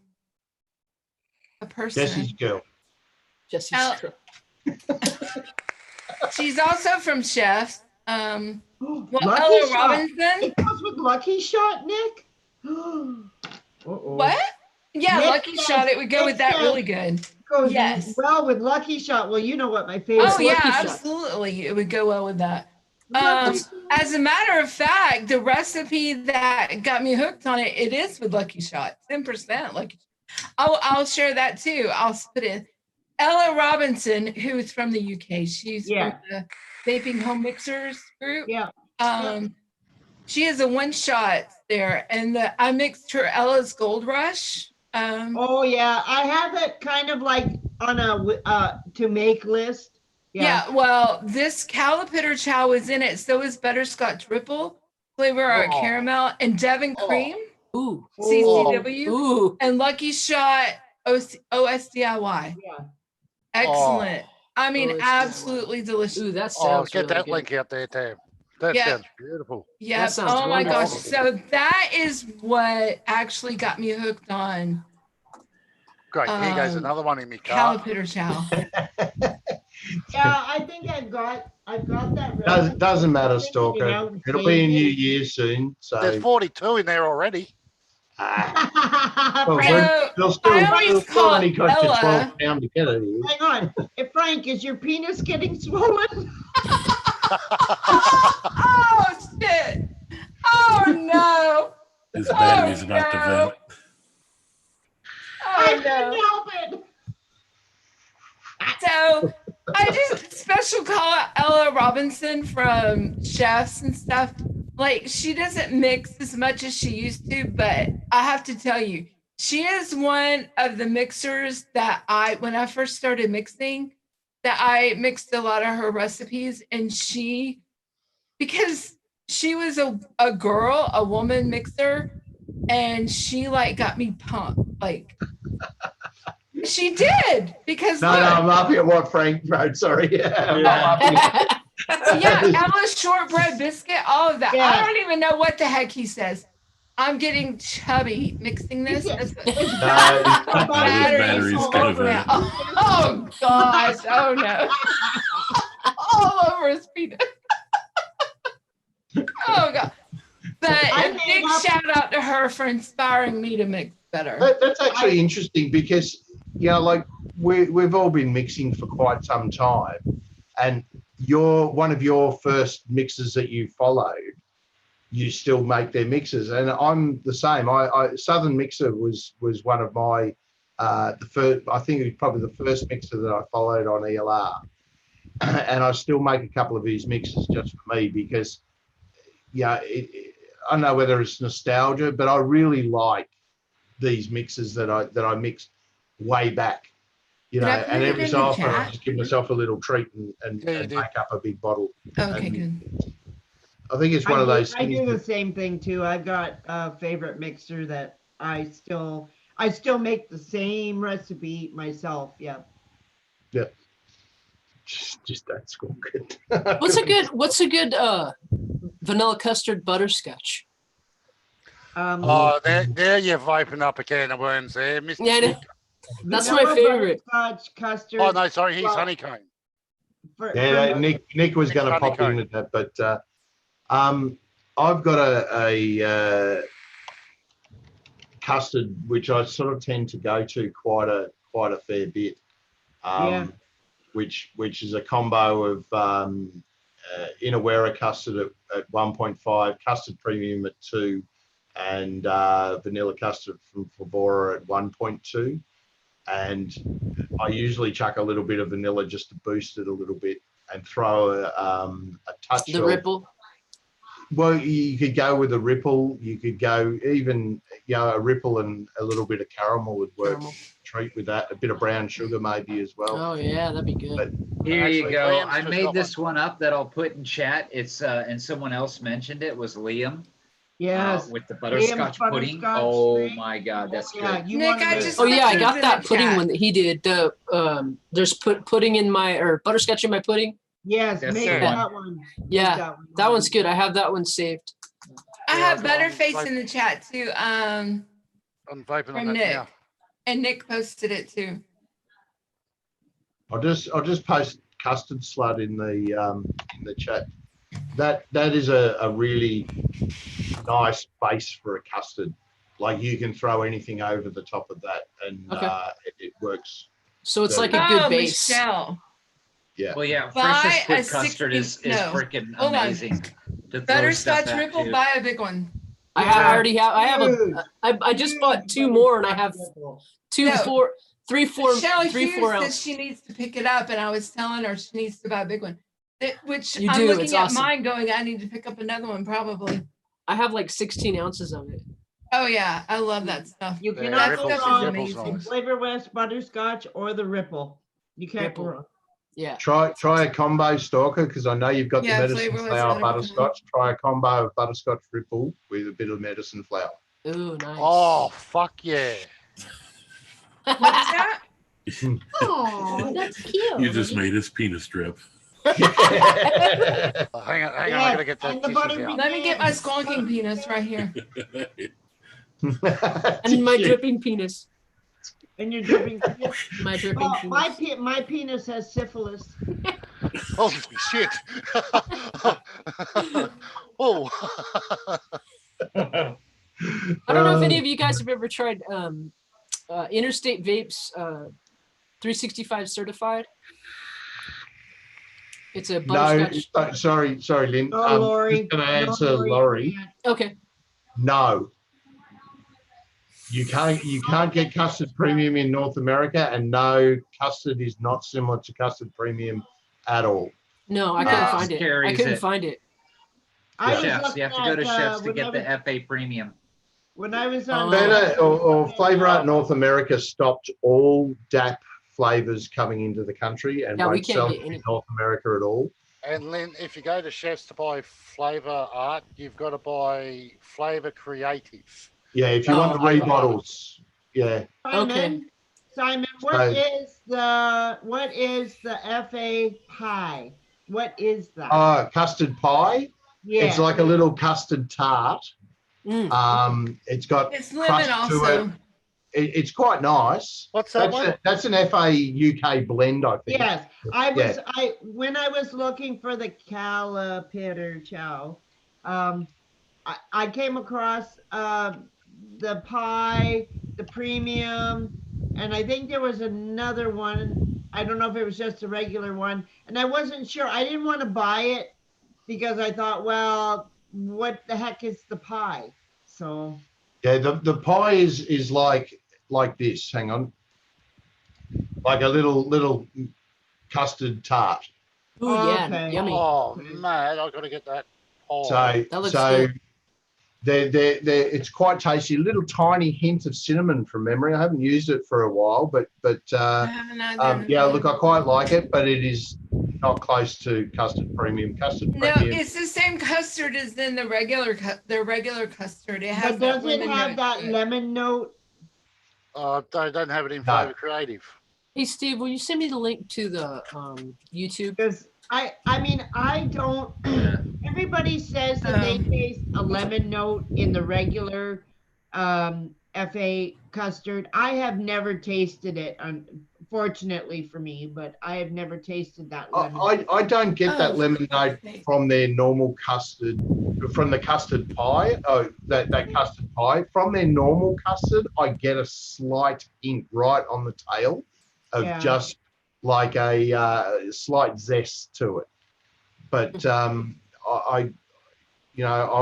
Speaker 1: person.
Speaker 2: Jesse's girl.
Speaker 11: Jesse's girl.
Speaker 1: She's also from Chefs.
Speaker 8: Lucky
Speaker 1: Ella
Speaker 8: Shot.
Speaker 1: Robinson.
Speaker 8: It goes with Lucky Shot, Nick.
Speaker 1: What? Yeah,
Speaker 8: Nick
Speaker 1: Lucky
Speaker 8: says-
Speaker 1: Shot. It would go
Speaker 8: Nick
Speaker 1: with that
Speaker 8: says-
Speaker 1: really good.
Speaker 8: Goes
Speaker 1: Yes.
Speaker 8: well with Lucky Shot. Well, you know what my favorite.
Speaker 1: Oh yeah,
Speaker 8: Lucky Shot.
Speaker 1: absolutely. It would go well with that.
Speaker 8: Lucky Shot.
Speaker 1: As a matter of fact, the recipe that got me hooked on it, it is with Lucky Shot, 10% Lucky Shot. I'll share that too. I'll put it. Ella Robinson, who's from the UK. She's
Speaker 8: Yeah.
Speaker 1: from the Vaping Home Mixers group.
Speaker 8: Yeah.
Speaker 1: She is a one shot there, and I mixed her Ella's Gold Rush.
Speaker 8: Oh yeah, I have it kind of like on a to make list.
Speaker 1: Yeah. Well, this Calipitter Chow is in it. So is Butterscotch Ripple, Flavor Caramel, and Devon Cream.
Speaker 11: Ooh.
Speaker 1: CCW.
Speaker 11: Ooh.
Speaker 1: And Lucky Shot OSDIY.
Speaker 8: Yeah.
Speaker 1: Excellent. I mean,
Speaker 11: OSDIY.
Speaker 1: absolutely delicious.
Speaker 11: Ooh, that sounds
Speaker 3: get
Speaker 11: really
Speaker 3: that
Speaker 11: good.
Speaker 3: link out there, Tam. That sounds beautiful.
Speaker 1: Yeah.
Speaker 11: That sounds
Speaker 1: Oh my gosh.
Speaker 11: wonderful.
Speaker 1: So that is what actually got me hooked on
Speaker 3: Great. Here goes another one in my car.
Speaker 1: Calipitter Chow.
Speaker 8: Yeah, I think I've got that.
Speaker 2: Doesn't matter, Stalker. It'll be in New Year soon. So
Speaker 3: there's 42 in there already.
Speaker 2: Well,
Speaker 8: Frank,
Speaker 2: they'll still only cost you £12 to get it.
Speaker 8: Hang on. Frank, is your penis getting swollen?
Speaker 1: Oh shit! Oh no!
Speaker 7: His battery's about to vent.
Speaker 8: I couldn't help it.
Speaker 1: So I just special call out Ella Robinson from Chefs and stuff. Like, she doesn't mix as much as she used to, but I have to tell you, she is one of the mixers that when I first started mixing, that I mixed a lot of her recipes, and because she was a girl, a woman mixer, and she like got me pumped. Like, she did, because
Speaker 2: I'm laughing at what Frank wrote. Sorry.
Speaker 1: Ella's shortbread biscuit, all of that.
Speaker 8: Yeah.
Speaker 1: I don't even know what the heck he says. I'm getting chubby mixing this.
Speaker 7: Battery's gonna vent.
Speaker 1: Oh gosh! Oh no! All over his penis. Oh god! But a big shout out to her for inspiring me to mix better.
Speaker 2: That's actually interesting because, like we've all been mixing for quite some time, and one of your first mixes that you followed, you still make their mixes, and I'm the same. I Southern Mixer was one of my the first. I think it was probably the first mixer that I followed on ELR, and I still make a couple of his mixes just for me because, I don't know whether it's nostalgia, but I really like these mixes that I mixed way back. And every so often I just give myself a little treat and make up a big bottle.
Speaker 1: Okay, good.
Speaker 2: I think it's one of those things.
Speaker 8: I do the same thing too. I've got a favorite mixer that I still make the same recipe myself. Yeah.
Speaker 2: Yeah. Just that's cool. Good.
Speaker 11: What's a good vanilla custard butterscotch?
Speaker 3: There you're vaping up a can of worms there, Mr.
Speaker 11: Yeah, that's my favorite.
Speaker 8: Butterscotch, custard.
Speaker 3: Oh no, sorry, he's honeycomb.
Speaker 2: Nick was going to pop in with that, but I've got a custard which I sort of tend to go to quite a fair bit. Which is a combo of Inawera custard at 1.5, custard premium at 2, and vanilla custard from Fabora at 1.2. And I usually chuck a little bit of vanilla just to boost it a little bit, and throw a touch of
Speaker 11: ripple.
Speaker 2: Well, you could go with a ripple. You could go even, a ripple and a little bit of caramel would work. Treat with that. A bit of brown sugar maybe as well.
Speaker 11: Oh yeah, that'd be good.
Speaker 2: But
Speaker 5: here you go. I made this one up that I'll put in chat. It's and someone else mentioned it was Liam.
Speaker 8: Yes.
Speaker 5: With the butterscotch pudding. Oh my God, that's good.
Speaker 1: Nick, I
Speaker 11: got that pudding one that he did. There's pudding in butterscotch in my pudding.
Speaker 8: Yes, make that one.
Speaker 11: Yeah, that one's good. I have that one saved.
Speaker 1: I have Butterface in the chat too.
Speaker 3: I'm vaping on that
Speaker 1: Nick.
Speaker 3: now.
Speaker 1: And Nick posted it too.
Speaker 2: I'll just post custard slut in the chat. That is a really nice base for a custard. Like, you can throw anything over the top of that, and it works.
Speaker 11: So it's like a good base.
Speaker 1: Michelle.
Speaker 2: Yeah.
Speaker 5: Well, yeah, freshest squid custard is freaking amazing.
Speaker 1: Butterscotch ripple, buy a big one.
Speaker 11: I just bought 2 more, and I have
Speaker 1: Michelle
Speaker 11: three,
Speaker 1: Hughes
Speaker 11: 4
Speaker 1: says
Speaker 11: ounce.
Speaker 1: she needs to pick it up, and I was telling her she needs to buy a big one. Which
Speaker 11: You
Speaker 1: I'm
Speaker 11: do,
Speaker 1: looking
Speaker 11: it's
Speaker 1: at
Speaker 11: awesome.
Speaker 1: mine going, I need to pick up another one probably.
Speaker 11: I have like 16 ounces of it.
Speaker 1: Oh yeah, I love that stuff.
Speaker 8: You
Speaker 3: Yeah,
Speaker 8: cannot
Speaker 1: that
Speaker 8: go
Speaker 3: Ripple's-
Speaker 1: stuff is
Speaker 8: wrong
Speaker 3: Ripple's
Speaker 1: amazing.
Speaker 3: nice.
Speaker 8: Flavor West butterscotch or the Ripple. You can't
Speaker 11: Ripple.
Speaker 8: go wrong.
Speaker 11: Yeah.
Speaker 2: Try a combo stalker because I know you've got
Speaker 1: Yeah,
Speaker 2: the medicine
Speaker 1: Flavor was
Speaker 2: flower
Speaker 1: really good.
Speaker 2: butterscotch. Try a combo of butterscotch Ripple with a bit of medicine flower.
Speaker 11: Ooh, nice.
Speaker 3: Oh, fuck yeah.
Speaker 1: What's that?
Speaker 11: Oh, that's cute.
Speaker 7: You just made his penis drip.
Speaker 3: Oh, hang on, I
Speaker 8: Yeah,
Speaker 3: gotta get that
Speaker 8: and the
Speaker 3: tissue
Speaker 8: butter
Speaker 3: out.
Speaker 1: Let me get my squonking penis right here.
Speaker 11: And my dripping penis.
Speaker 8: And you're dripping.
Speaker 11: My dripping
Speaker 8: Well,
Speaker 11: penis.
Speaker 8: my penis has syphilis.
Speaker 3: Holy shit. Oh.
Speaker 11: I don't know if any of you guys have ever tried Interstate Vapes 365 certified. It's a
Speaker 2: No,
Speaker 11: butterscotch.
Speaker 2: sorry, Lynn.
Speaker 8: Oh, Lori.
Speaker 2: Just going to
Speaker 8: No,
Speaker 2: answer Laurie.
Speaker 11: Okay.
Speaker 2: No, you can't get custard premium in North America, and no, custard is not similar to custard premium at all.
Speaker 11: No, I
Speaker 8: No.
Speaker 11: couldn't find it. I
Speaker 5: Carries
Speaker 11: couldn't
Speaker 5: it.
Speaker 11: find it.
Speaker 8: I was
Speaker 5: Chefs.
Speaker 8: looking
Speaker 5: You have to go to
Speaker 8: at,
Speaker 5: chefs to
Speaker 8: when
Speaker 5: get
Speaker 8: I
Speaker 5: the
Speaker 8: was-
Speaker 5: FA premium.
Speaker 8: When I was on
Speaker 2: Beta or Flavor Art North America stopped all DAP flavors coming into the country and
Speaker 11: Yeah, we
Speaker 2: won't
Speaker 11: can't
Speaker 2: sell
Speaker 11: get
Speaker 2: them in
Speaker 11: any.
Speaker 2: North America at all.
Speaker 3: And Lynn, if you go to chefs to buy Flavor Art, you've got to buy Flavor Creative.
Speaker 2: Yeah, if you want the rebottles, yeah.
Speaker 8: Simon, what is the FA pie? What is that?
Speaker 2: Custard pie.
Speaker 8: Yeah.
Speaker 2: It's like a little custard tart.
Speaker 11: Mm.
Speaker 2: It's got
Speaker 1: It's
Speaker 2: crust
Speaker 1: lemon
Speaker 2: to
Speaker 1: also.
Speaker 2: it. It's quite nice.
Speaker 3: What's that one?
Speaker 2: That's an FA UK blend, I think.
Speaker 8: Yes, when I was looking for the Calipitter Chow, I came across the pie, the premium, and I think there was another one. I don't know if it was just a regular one, and I wasn't sure. I didn't want to buy it because I thought, well, what the heck is the pie? So
Speaker 2: yeah, the pie is like this. Hang on, like a little custard tart.
Speaker 11: Ooh, yeah,
Speaker 8: Okay.
Speaker 11: yummy.
Speaker 3: Oh, man, I've got to get that. Oh.
Speaker 11: That looks good.
Speaker 2: It's quite tasty. A little tiny hint of cinnamon from memory. I haven't used it for a while, but
Speaker 1: I haven't either.
Speaker 2: yeah, look, I quite like it, but it is not close to custard premium. Custard
Speaker 1: No,
Speaker 2: premium.
Speaker 1: it's the same custard as in the regular custard. It has
Speaker 8: but
Speaker 1: that
Speaker 8: does it
Speaker 1: lemon
Speaker 8: have
Speaker 1: note
Speaker 8: that
Speaker 1: to it.
Speaker 8: lemon note?
Speaker 3: They don't have it in
Speaker 2: No.
Speaker 3: Flavor Creative.
Speaker 11: Hey, Steve, will you send me the link to the YouTube?
Speaker 8: Because I mean, I don't. Everybody says that they taste a lemon note in the regular FA custard. I have never tasted it, unfortunately for me, but I have never tasted that lemon.
Speaker 2: I don't get that lemon note
Speaker 1: okay.
Speaker 2: from their normal custard, from the custard pie. Oh, that custard pie. From their normal custard, I get a slight hint right on the tail of just like a slight zest to it. But I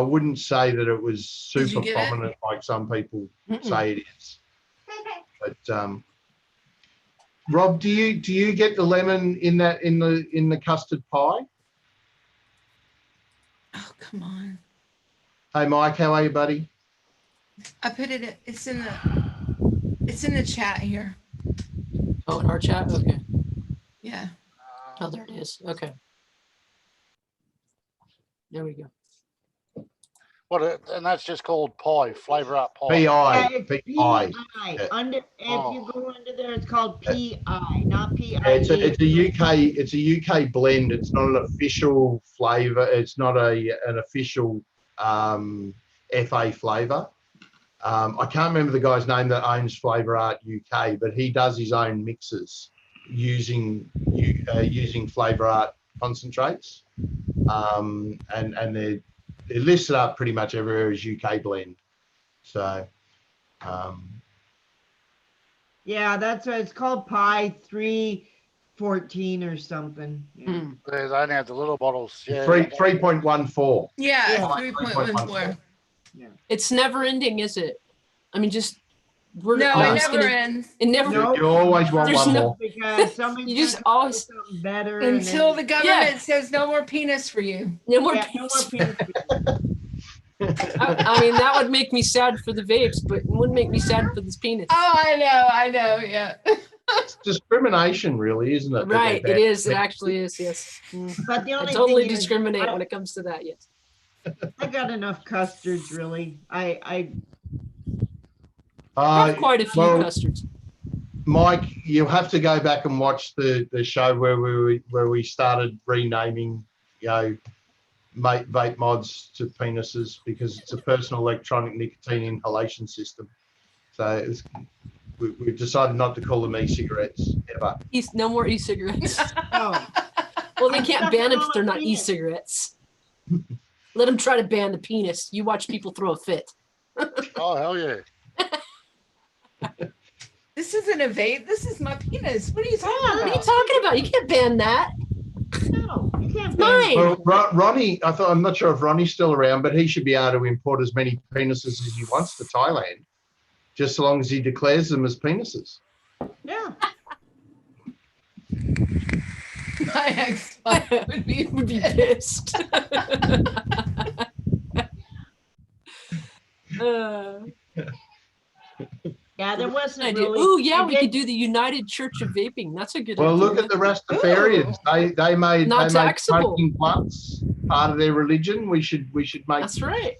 Speaker 2: wouldn't say that it was super prominent like some people say it is. But Rob, do you get the lemon in the custard pie?
Speaker 1: Oh, come on.
Speaker 2: Hey Mike, how are you, buddy?
Speaker 1: I put it. It's in the chat here.
Speaker 11: Oh, in our chat? Okay.
Speaker 1: Yeah.
Speaker 11: Oh, there it is. Okay. There we go.
Speaker 3: And that's just called pie, Flavor Art pie.
Speaker 2: P.I.
Speaker 8: It's
Speaker 2: P.I.
Speaker 8: PI.
Speaker 2: Yeah.
Speaker 8: If you go under there, it's called PI, not PI.
Speaker 2: It's a UK blend. It's not an official flavour. It's not an official FA flavour. I can't remember the guy's name that owns Flavor Art UK, but he does his own mixes using Flavor Art concentrates, and they're listed up pretty much everywhere as UK blend. So,
Speaker 8: yeah, that's what it's called. Pie 314 or something. Yeah.
Speaker 3: They only have the little bottles. Yeah.
Speaker 2: 3.14.
Speaker 1: Yeah,
Speaker 8: Yeah.
Speaker 1: 3.14.
Speaker 11: It's never ending, is it? I mean, just we're
Speaker 1: No,
Speaker 11: always
Speaker 1: it never
Speaker 11: gonna-
Speaker 1: ends.
Speaker 11: It never.
Speaker 8: No.
Speaker 2: You always want
Speaker 11: There's
Speaker 2: one
Speaker 11: no-
Speaker 2: more.
Speaker 8: Because somebody's
Speaker 11: You just
Speaker 8: gonna come up
Speaker 11: always-
Speaker 8: with something better.
Speaker 1: Until the
Speaker 8: and then,
Speaker 1: government says no more penis for you.
Speaker 11: No more
Speaker 8: yeah, no more
Speaker 11: penis.
Speaker 8: penis.
Speaker 11: I mean, that would make me sad for the vapes, but it wouldn't make me sad for this penis.
Speaker 1: Oh, I know, yeah.
Speaker 2: It's discrimination, really, isn't it? that
Speaker 11: Right,
Speaker 2: they're
Speaker 11: it is. It
Speaker 2: bad?
Speaker 11: actually is. Yes.
Speaker 8: But the
Speaker 11: I
Speaker 8: only
Speaker 11: totally
Speaker 8: thing is,
Speaker 11: discriminate
Speaker 8: I-
Speaker 11: when it comes to that. Yes.
Speaker 8: I got enough custards, really. I
Speaker 11: I have quite a few
Speaker 2: well,
Speaker 11: custards.
Speaker 2: Mike, you'll have to go back and watch the show where we started renaming, vape mods to penises because it's a personal electronic nicotine inhalation system. So we've decided not to call them e-cigarettes ever.
Speaker 11: No more e-cigarettes.
Speaker 8: oh,
Speaker 11: Well, they can't ban them if they're not
Speaker 8: Penis.
Speaker 11: e-cigarettes. Let them try to ban the penis. You watch people throw a fit.
Speaker 3: Oh, hell yeah.
Speaker 1: This isn't a vape. This is my penis. What are you talking
Speaker 11: What are you
Speaker 1: about?
Speaker 11: talking about? You can't ban that.
Speaker 8: no, you can't.
Speaker 11: Mine.
Speaker 2: Well, Ronnie, I'm not sure if Ronnie's still around, but he should be able to import as many penises as he wants to Thailand, just so long as he declares them as penises.
Speaker 8: Yeah.
Speaker 1: My ex-wife would be
Speaker 11: pissed.
Speaker 8: Yeah, there wasn't
Speaker 11: idea.
Speaker 8: really.
Speaker 11: Oh yeah,
Speaker 8: I
Speaker 11: we
Speaker 8: did-
Speaker 11: could do the United Church of Vaping. That's a good
Speaker 2: Well,
Speaker 11: idea.
Speaker 2: look at the Rastafarians. They made
Speaker 11: Not taxable.
Speaker 2: smoking blunts part of their religion. We should make.
Speaker 11: That's right.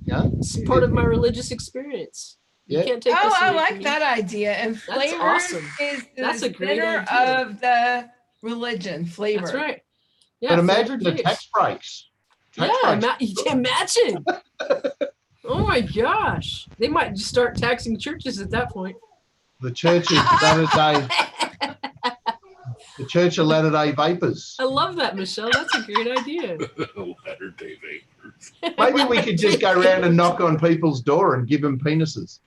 Speaker 2: Yeah.
Speaker 11: It's part of my religious experience. You
Speaker 2: Yeah.
Speaker 11: can't take
Speaker 1: Oh,
Speaker 11: this
Speaker 1: I
Speaker 11: away
Speaker 1: like
Speaker 11: from me.
Speaker 1: that idea. And flavor
Speaker 11: awesome.
Speaker 1: is the
Speaker 11: That's a great
Speaker 1: center
Speaker 11: idea.
Speaker 1: of the religion. Flavor.
Speaker 11: That's right. Yeah,
Speaker 2: But imagine
Speaker 11: flavored
Speaker 2: the
Speaker 11: vapes.
Speaker 2: tax breaks.
Speaker 11: Yeah, you can imagine. Oh my gosh. They might just start taxing churches at that point.
Speaker 2: The Church of Latter-day, the Church of Latter-day Vapors.
Speaker 11: I love that, Michelle. That's a great idea.
Speaker 7: Latter-day vapors.
Speaker 2: Maybe we could just go around and knock on people's door and give them penises.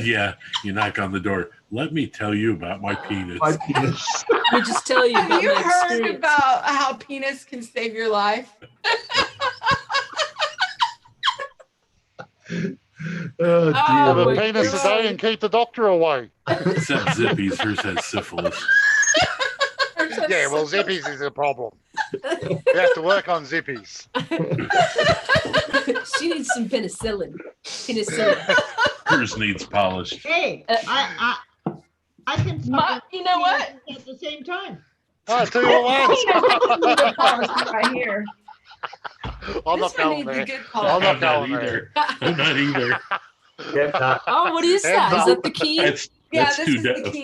Speaker 7: Yeah, you knock on the door. Let me tell you about my penis.
Speaker 2: My penis.
Speaker 11: Let me just tell you
Speaker 1: Have
Speaker 11: about
Speaker 1: you
Speaker 11: my
Speaker 1: heard
Speaker 11: experience.
Speaker 1: about how penis can save your life?
Speaker 2: Oh,
Speaker 3: Have
Speaker 11: Oh,
Speaker 3: a
Speaker 11: my
Speaker 3: penis a
Speaker 11: God.
Speaker 3: day and keep the doctor away.
Speaker 7: Except Zippy's, hers has syphilis.
Speaker 3: Yeah, well, zippies is a problem. We have to work on zippies.
Speaker 11: She needs some penicillin. Penicillin.
Speaker 7: Hers needs polished.
Speaker 8: Hey, I can.
Speaker 1: You know what?
Speaker 8: At the same time.
Speaker 3: Oh, two at once.
Speaker 1: Right here.
Speaker 3: I'm
Speaker 1: This
Speaker 3: not
Speaker 1: one
Speaker 3: going
Speaker 1: needs a
Speaker 3: there.
Speaker 1: good
Speaker 3: I'm
Speaker 1: call.
Speaker 3: not going there.
Speaker 7: either. I'm not either.
Speaker 2: Yeah, no.
Speaker 11: Oh, what is that? Is that the key?
Speaker 7: That's
Speaker 1: Yeah,
Speaker 7: that's
Speaker 1: this
Speaker 7: too
Speaker 1: is the key.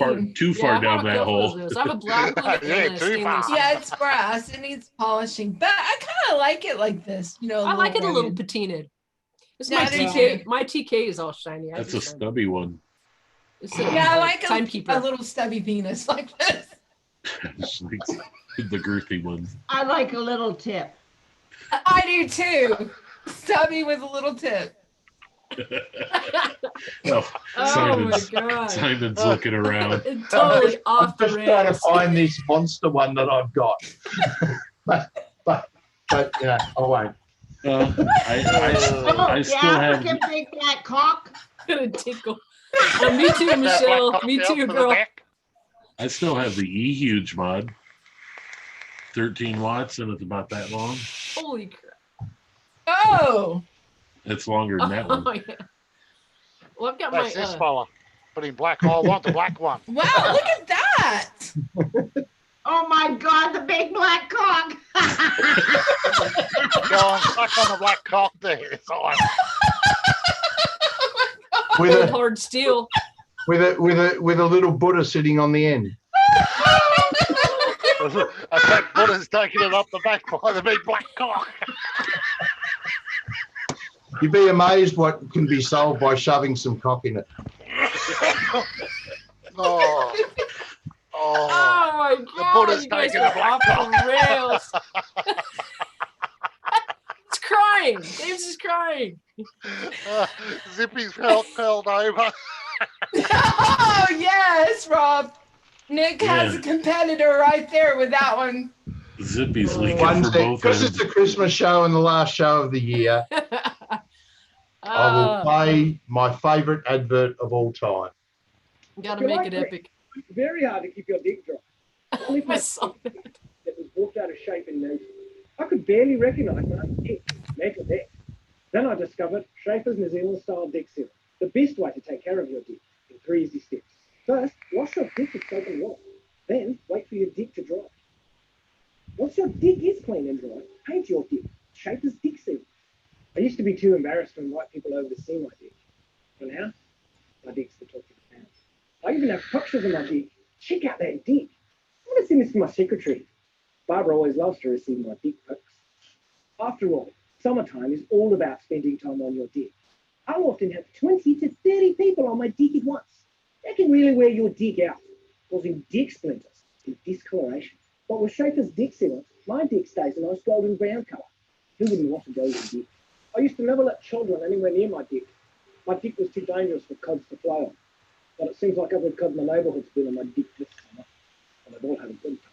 Speaker 7: far
Speaker 11: I have
Speaker 7: down
Speaker 11: a
Speaker 7: that
Speaker 11: couple of
Speaker 7: hole.
Speaker 11: those. I have a black one and
Speaker 3: Yeah,
Speaker 11: a
Speaker 3: too
Speaker 11: stainless
Speaker 3: far.
Speaker 11: steel.
Speaker 1: Yeah, it's brass. It needs polishing, but I kind of like it like this. You know,
Speaker 11: I like it a little
Speaker 1: rugged.
Speaker 11: patinaed. It's
Speaker 1: Yeah,
Speaker 11: my
Speaker 1: I do
Speaker 11: TK.
Speaker 1: too.
Speaker 11: My TK is all shiny. I
Speaker 7: That's
Speaker 11: do
Speaker 7: a
Speaker 11: shiny.
Speaker 7: stubby one.
Speaker 11: It's a,
Speaker 1: Yeah, I like
Speaker 11: timekeeper.
Speaker 1: a little stubby penis like this.
Speaker 7: It's like the girthy ones.
Speaker 8: I like a little tip.
Speaker 1: I do too. Stubby with a little tip.
Speaker 7: Oh,
Speaker 11: Oh my
Speaker 7: Simon's,
Speaker 11: god.
Speaker 7: Simon's looking around.
Speaker 11: It's totally off
Speaker 2: I'm
Speaker 11: the
Speaker 2: just trying to
Speaker 11: rails.
Speaker 2: find this monster one that I've got. but yeah, I won't.
Speaker 7: I
Speaker 8: Oh,
Speaker 7: still
Speaker 8: the
Speaker 7: have.
Speaker 8: African big black cock.
Speaker 11: Gonna tickle. Me too, Michelle. Me too, girl.
Speaker 7: I still have the E huge mod. 13 watts and it's about that long.
Speaker 11: Holy crap.
Speaker 1: Oh,
Speaker 7: It's longer than that
Speaker 11: Oh,
Speaker 7: one.
Speaker 11: yeah. Well, I've got my.
Speaker 3: That's this fella. But in black, I want the black one.
Speaker 1: wow, look at that.
Speaker 8: Oh my God, the big black cock.
Speaker 3: Go on, suck on the black cock there. It's all right.
Speaker 2: With
Speaker 11: Cold
Speaker 2: a
Speaker 11: hard steel.
Speaker 2: with a little Buddha sitting on the end.
Speaker 3: A fat Buddha's taking it up the back by the big black cock.
Speaker 2: You'd be amazed what can be solved by shoving some cock in it.
Speaker 3: Oh. Oh.
Speaker 11: Oh my god.
Speaker 3: Buddha's
Speaker 11: You guys
Speaker 3: taking
Speaker 11: are
Speaker 3: the black
Speaker 11: off the rails. It's crying. James is crying.
Speaker 3: Zippy's fell over.
Speaker 1: Oh yes, Rob. Nick has
Speaker 7: Yeah.
Speaker 1: a competitor right there with that one.
Speaker 7: Zippy's leaking
Speaker 2: One
Speaker 7: for
Speaker 2: thing,
Speaker 7: both
Speaker 2: because
Speaker 7: ends.
Speaker 2: it's a Christmas show and the last show of the year. I will play my favourite advert of all time.
Speaker 11: Gotta make it epic.
Speaker 6: It's very hard to keep your dick dry. Only
Speaker 11: I saw that.
Speaker 6: that was walked out of shape in no time. I could barely recognise my own dick, metal dick. Then I discovered Schaefer's New Zealand style dick seal, the best way to take care of your dick in 3 easy steps. First, wash your dick with soap and water. Then, wait for your dick to dry. Once your dick is clean and dry, paint your dick. Schaefer's dick seal. I used to be too embarrassed to invite people over to see my dick. But now, my dick's the talk of the town. I even have pictures of my dick. Check out that dick. I want to send this to my secretary. Barbara always loves to receive my dick pics. After all, summertime is all about spending time on your dick. I'll often have 20 to 30 people on my dick at once. That can really wear your dick out, causing dick splinters and discoloration. But with Schaefer's dick sealant, my dick stays a nice golden brown colour. Who wouldn't want to go with a dick? I used to never let children anywhere near my dick. My dick was too dangerous for cods to fly on. But it seems like every cod in the neighbourhood's been on my dick this summer. And they've all had a good time.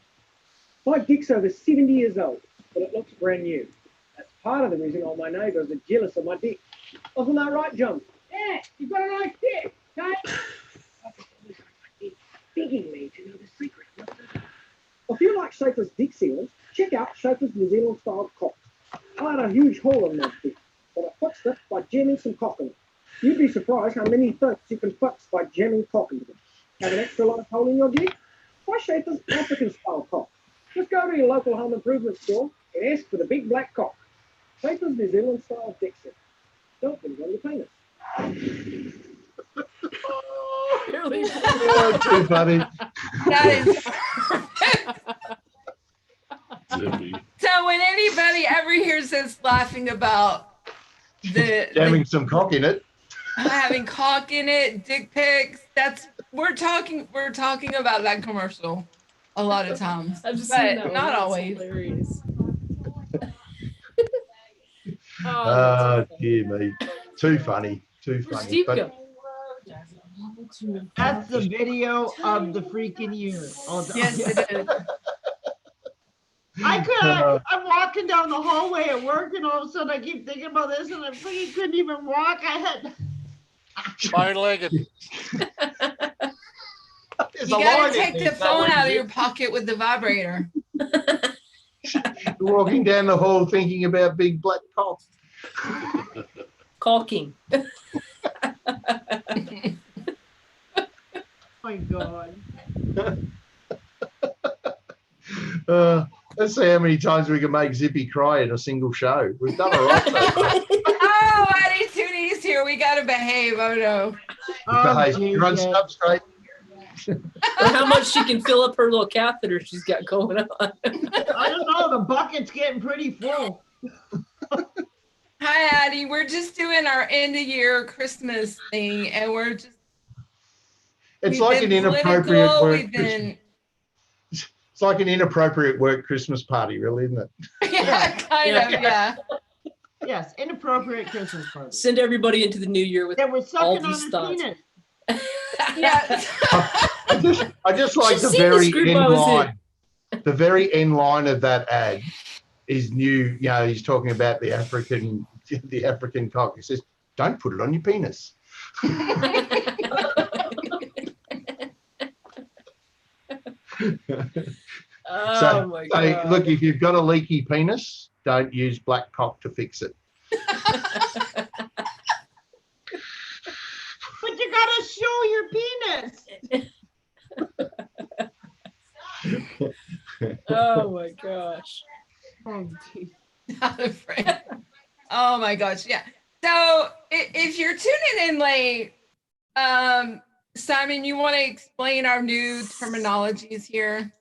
Speaker 6: My dick's over 70 years old, but it looks brand new. That's part of the reason all my neighbours are jealous of my dick. Wasn't that right, John? Yeah, you've got a nice dick, okay? Begging me to know the secret. If you like Schaefer's dick sealants, check out Schaefer's New Zealand style cock. I had a huge hole in my dick, but I fixed it by jamming some cock in it. You'd be surprised how many things you can fix by jamming cock into them. Have an extra large hole in your dick? Try Schaefer's African style cock. Just go to your local home improvement store and ask for the big black cock. Schaefer's New Zealand style dick seal. Don't put it on your penis.
Speaker 2: Oh, too funny.
Speaker 1: That is.
Speaker 7: Zippy.
Speaker 1: So when anybody ever hears us laughing about
Speaker 2: Jamming some cock in it.
Speaker 1: having cock in it, dick pics, we're talking about that commercial a lot of times,
Speaker 11: I've just
Speaker 1: but
Speaker 11: seen that one.
Speaker 1: not
Speaker 11: That's
Speaker 1: always.
Speaker 11: hilarious.
Speaker 2: Oh, dear me. Too funny. Too
Speaker 11: Where's
Speaker 2: funny.
Speaker 11: Steve
Speaker 2: But
Speaker 11: go?
Speaker 8: That's the video of the freaking year.
Speaker 1: Yes, it is.
Speaker 8: I couldn't. I'm walking down the hallway at work, and all of a sudden I keep thinking about this, and I freaking couldn't even walk. I had.
Speaker 3: Bow-legged.
Speaker 2: there's
Speaker 1: You
Speaker 2: a
Speaker 1: gotta
Speaker 2: line in
Speaker 1: take
Speaker 2: there
Speaker 1: the phone
Speaker 2: somewhere.
Speaker 1: out of your pocket with the vibrator.
Speaker 2: You're walking down the hall thinking about big black cock.
Speaker 11: Caulking.
Speaker 8: My God.
Speaker 2: Let's see how many times we can make Zippy cry in a single show. We've done all right.
Speaker 1: Oh, Addie Tooney's here. We gotta behave. Oh no.
Speaker 2: Behave. Run
Speaker 8: Jesus.
Speaker 2: up straight.
Speaker 11: Or how much she can fill up her little catheter she's got going on.
Speaker 8: I don't know. The bucket's getting pretty full.
Speaker 1: Hi, Addie. We're just doing our end of year Christmas thing, and we're just.
Speaker 2: It's
Speaker 1: we've
Speaker 2: like an
Speaker 1: been
Speaker 2: inappropriate
Speaker 1: political,
Speaker 2: work.
Speaker 1: we've been.
Speaker 2: It's like an inappropriate work Christmas party, really, isn't it?
Speaker 1: Yeah, kind of. Yeah.
Speaker 8: Yes, inappropriate Christmas party.
Speaker 11: Send everybody into the new year with
Speaker 8: That was
Speaker 11: all
Speaker 8: sucking on
Speaker 11: these
Speaker 8: his
Speaker 11: thoughts.
Speaker 8: penis.
Speaker 1: Yeah.
Speaker 2: I just like
Speaker 11: She's
Speaker 2: the
Speaker 11: seen this
Speaker 2: very
Speaker 11: group
Speaker 2: end
Speaker 11: I was in.
Speaker 2: line. The very end line of that ad is new. You know, he's talking about the African cock. He says, "Don't put it on your penis."
Speaker 11: Oh my
Speaker 2: So,
Speaker 11: God.
Speaker 2: look, if you've got a leaky penis, don't use black cock to fix it.
Speaker 8: But you gotta show your penis.
Speaker 11: Oh my gosh.
Speaker 8: Oh, geez.
Speaker 1: Not afraid. Oh my gosh. Yeah. So if you're tuning in late, Simon, you want to explain our new terminologies here?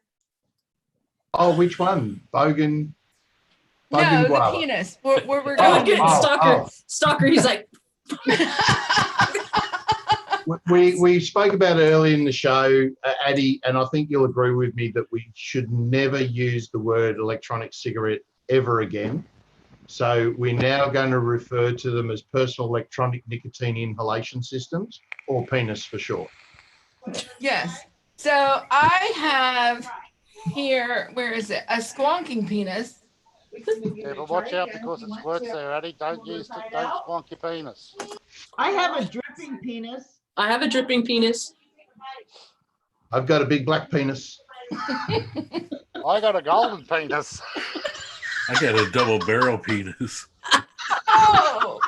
Speaker 2: Oh, which one? Bogan.
Speaker 1: No,
Speaker 2: Bogan
Speaker 1: the
Speaker 2: guava.
Speaker 1: penis. Where we're
Speaker 11: Oh,
Speaker 1: going.
Speaker 11: Stalker, he's like,
Speaker 2: We spoke about it earlier in the show, Addie, and I think you'll agree with me that we should never use the word electronic cigarette ever again. So we're now going to refer to them as personal electronic nicotine inhalation systems, or penis for short.
Speaker 1: Yes. So I have here, where is it? A squonking penis.
Speaker 3: Yeah, but watch out because it squirts there, Addy. Don't squonk your penis.
Speaker 8: I have a dripping penis.
Speaker 11: I have a dripping penis.
Speaker 2: I've got a big black penis.
Speaker 3: I got a golden penis.
Speaker 7: I got a double barrel penis.
Speaker 1: Oh,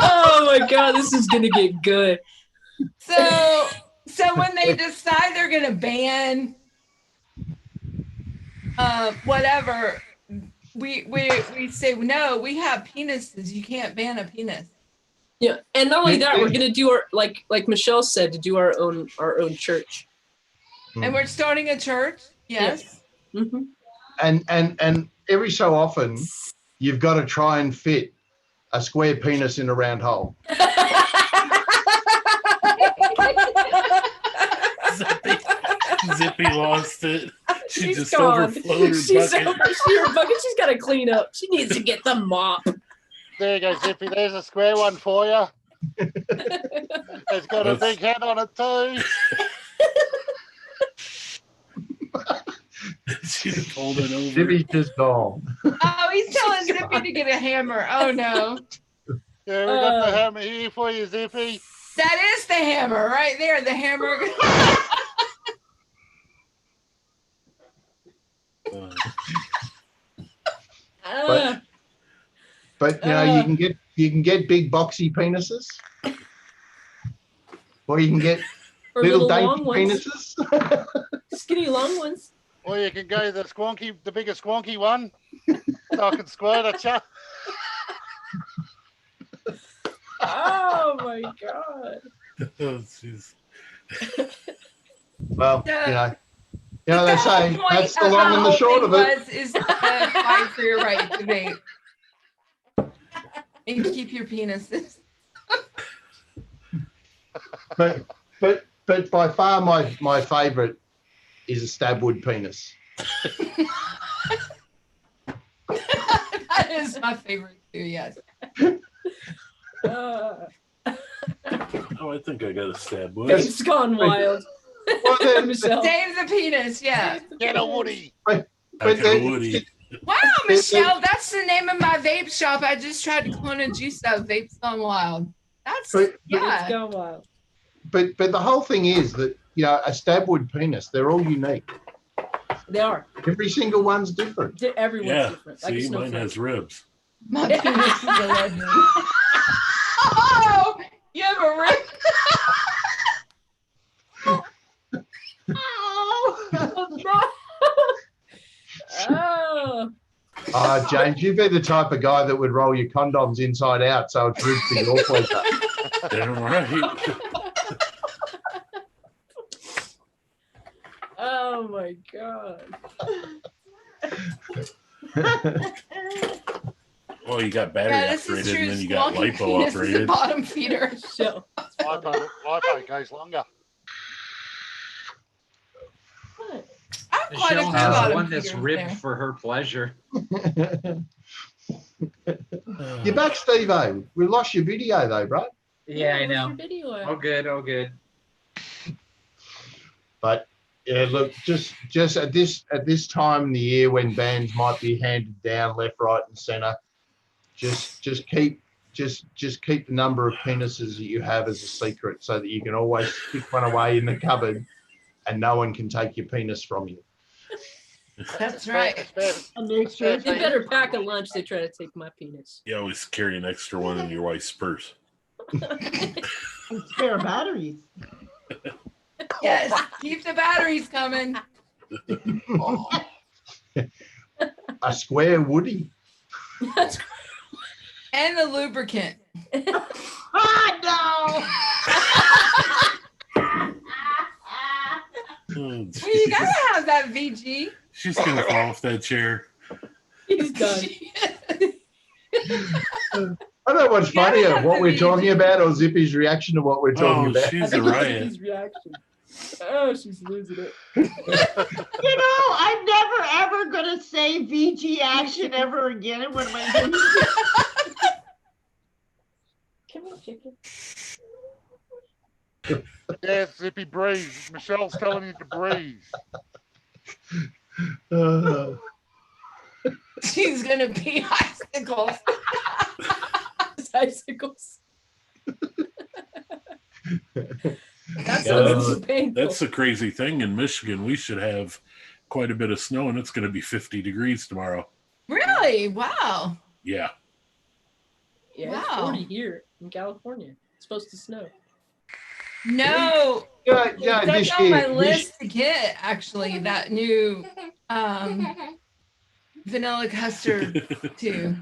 Speaker 11: Oh my god, this is gonna get good.
Speaker 1: so when they decide they're gonna ban whatever, we say no. We have penises. You can't ban a penis.
Speaker 11: Yeah, and not only that, we're gonna do our like Michelle said, to do our own church.
Speaker 1: And we're starting a church. Yes.
Speaker 11: Yeah. Mm-hmm.
Speaker 2: And every so often, you've got to try and fit a square penis in a round hole.
Speaker 7: Zippy lost it. She just
Speaker 11: gone.
Speaker 7: overflowed her
Speaker 11: She's
Speaker 7: bucket.
Speaker 11: her bucket. She's got to clean up. She needs to get the mop.
Speaker 3: There you go, Zippy. There's a square one for you. It's got a big head on it too.
Speaker 7: She's holding over.
Speaker 2: Zippy's just gone.
Speaker 1: Oh, he's telling Zippy to get a hammer. Oh no.
Speaker 3: Yeah, we got the hammer here for you, Zippy.
Speaker 1: That is the hammer right there. The hammer.
Speaker 2: But you know, you can get big boxy penises, or you can get
Speaker 11: Or
Speaker 2: little
Speaker 11: long
Speaker 2: dainty
Speaker 11: ones.
Speaker 2: penises.
Speaker 11: Skinny long ones.
Speaker 3: Or you can go the bigger squonky one, so I can squirt at you.
Speaker 11: Oh my god.
Speaker 7: Oh, jeez.
Speaker 2: Well, you know they say
Speaker 1: Point
Speaker 2: that's the
Speaker 1: of
Speaker 2: long and the
Speaker 1: whole
Speaker 2: short of
Speaker 1: thing
Speaker 2: it.
Speaker 1: is to fight for your right to vape and keep your penises.
Speaker 2: But by far my favourite is a stabwood penis.
Speaker 1: That is my favorite too. Yes.
Speaker 7: Oh, I think I got a stab wood.
Speaker 11: It's gone wild.
Speaker 2: Well,
Speaker 11: Michelle.
Speaker 1: Save the penis. Yeah.
Speaker 3: Get a Woody.
Speaker 7: I got a Woody.
Speaker 1: Wow, Michelle, that's the name of my vape shop. I just tried to clone a juice up. Vape's Gone Wild. That's
Speaker 2: But-
Speaker 1: yeah.
Speaker 11: It's gone wild.
Speaker 2: But the whole thing is that a stabwood penis, they're all unique.
Speaker 11: They are.
Speaker 2: Every single one's different.
Speaker 11: Everyone's
Speaker 7: Yeah.
Speaker 11: different. Like a
Speaker 7: See, mine
Speaker 11: snowflake.
Speaker 7: has ribs.
Speaker 1: My penis is a legend. Oh, you have a rib.
Speaker 11: Oh.
Speaker 2: James, you'd be the type of guy that would roll your condoms inside out so it's ribbed for your pleasure.
Speaker 7: Damn right.
Speaker 11: Oh my god.
Speaker 7: Well, you got battery
Speaker 1: Yeah, this is
Speaker 7: operated,
Speaker 1: true.
Speaker 7: and then you got
Speaker 1: Squonky
Speaker 7: lipo
Speaker 1: penis is a
Speaker 7: operated.
Speaker 1: bottom feeder.
Speaker 11: So,
Speaker 3: Lipo goes longer.
Speaker 1: I'm quite a
Speaker 5: Michelle
Speaker 1: few
Speaker 5: has
Speaker 1: bottom
Speaker 5: one that's
Speaker 1: feeders
Speaker 5: ribbed
Speaker 1: there.
Speaker 5: for her pleasure.
Speaker 2: You're back, Steve-O. We lost your video though, bro.
Speaker 5: Yeah, I
Speaker 11: where's
Speaker 5: know.
Speaker 11: your video at?
Speaker 5: Oh, good. Oh, good.
Speaker 2: But yeah, look, just at this time in the year when bans might be handed down left, right, and centre, just keep the number of penises that you have as a secret, so that you can always stick one away in the cupboard, and no one can take your penis from you.
Speaker 1: That's right.
Speaker 11: They better pack a lunch. They try to take my penis.
Speaker 7: You always carry an extra one in your wife's purse.
Speaker 8: And spare batteries.
Speaker 1: Yes. Keep the batteries coming.
Speaker 2: A square woody.
Speaker 1: And the lubricant.
Speaker 8: Oh
Speaker 7: Oh,
Speaker 1: Well, you
Speaker 7: Jesus.
Speaker 1: gotta have that VG.
Speaker 7: She's gonna fall off that chair.
Speaker 11: He's done.
Speaker 2: I don't know what's
Speaker 1: You gotta
Speaker 2: funnier,
Speaker 1: have
Speaker 2: what
Speaker 1: the
Speaker 2: we're
Speaker 1: VG.
Speaker 2: talking about, or Zippy's reaction to what we're talking
Speaker 7: Oh,
Speaker 2: about.
Speaker 11: I
Speaker 7: she's a
Speaker 11: think it's
Speaker 7: riot.
Speaker 11: his reaction. Oh, she's losing it.
Speaker 8: You know, I'm never ever gonna say VG action ever again in one of my videos.
Speaker 11: Come on, chicken.
Speaker 3: Yeah, Zippy, breathe. Michelle's telling you to breathe.
Speaker 2: Uh,
Speaker 1: She's gonna be icicles.
Speaker 11: Icicles. That
Speaker 7: Yeah,
Speaker 11: sounds so painful.
Speaker 7: that's the crazy thing. In Michigan, we should have quite a bit of snow, and it's going to be 50 degrees tomorrow.
Speaker 1: Really? Wow.
Speaker 7: Yeah.
Speaker 11: Yeah, it's
Speaker 1: Wow.
Speaker 11: 40 here in California. It's supposed to snow.
Speaker 1: No,
Speaker 2: Yeah,
Speaker 1: that's
Speaker 2: this
Speaker 1: on
Speaker 2: year,
Speaker 1: my list to get. Actually, that new vanilla custard too.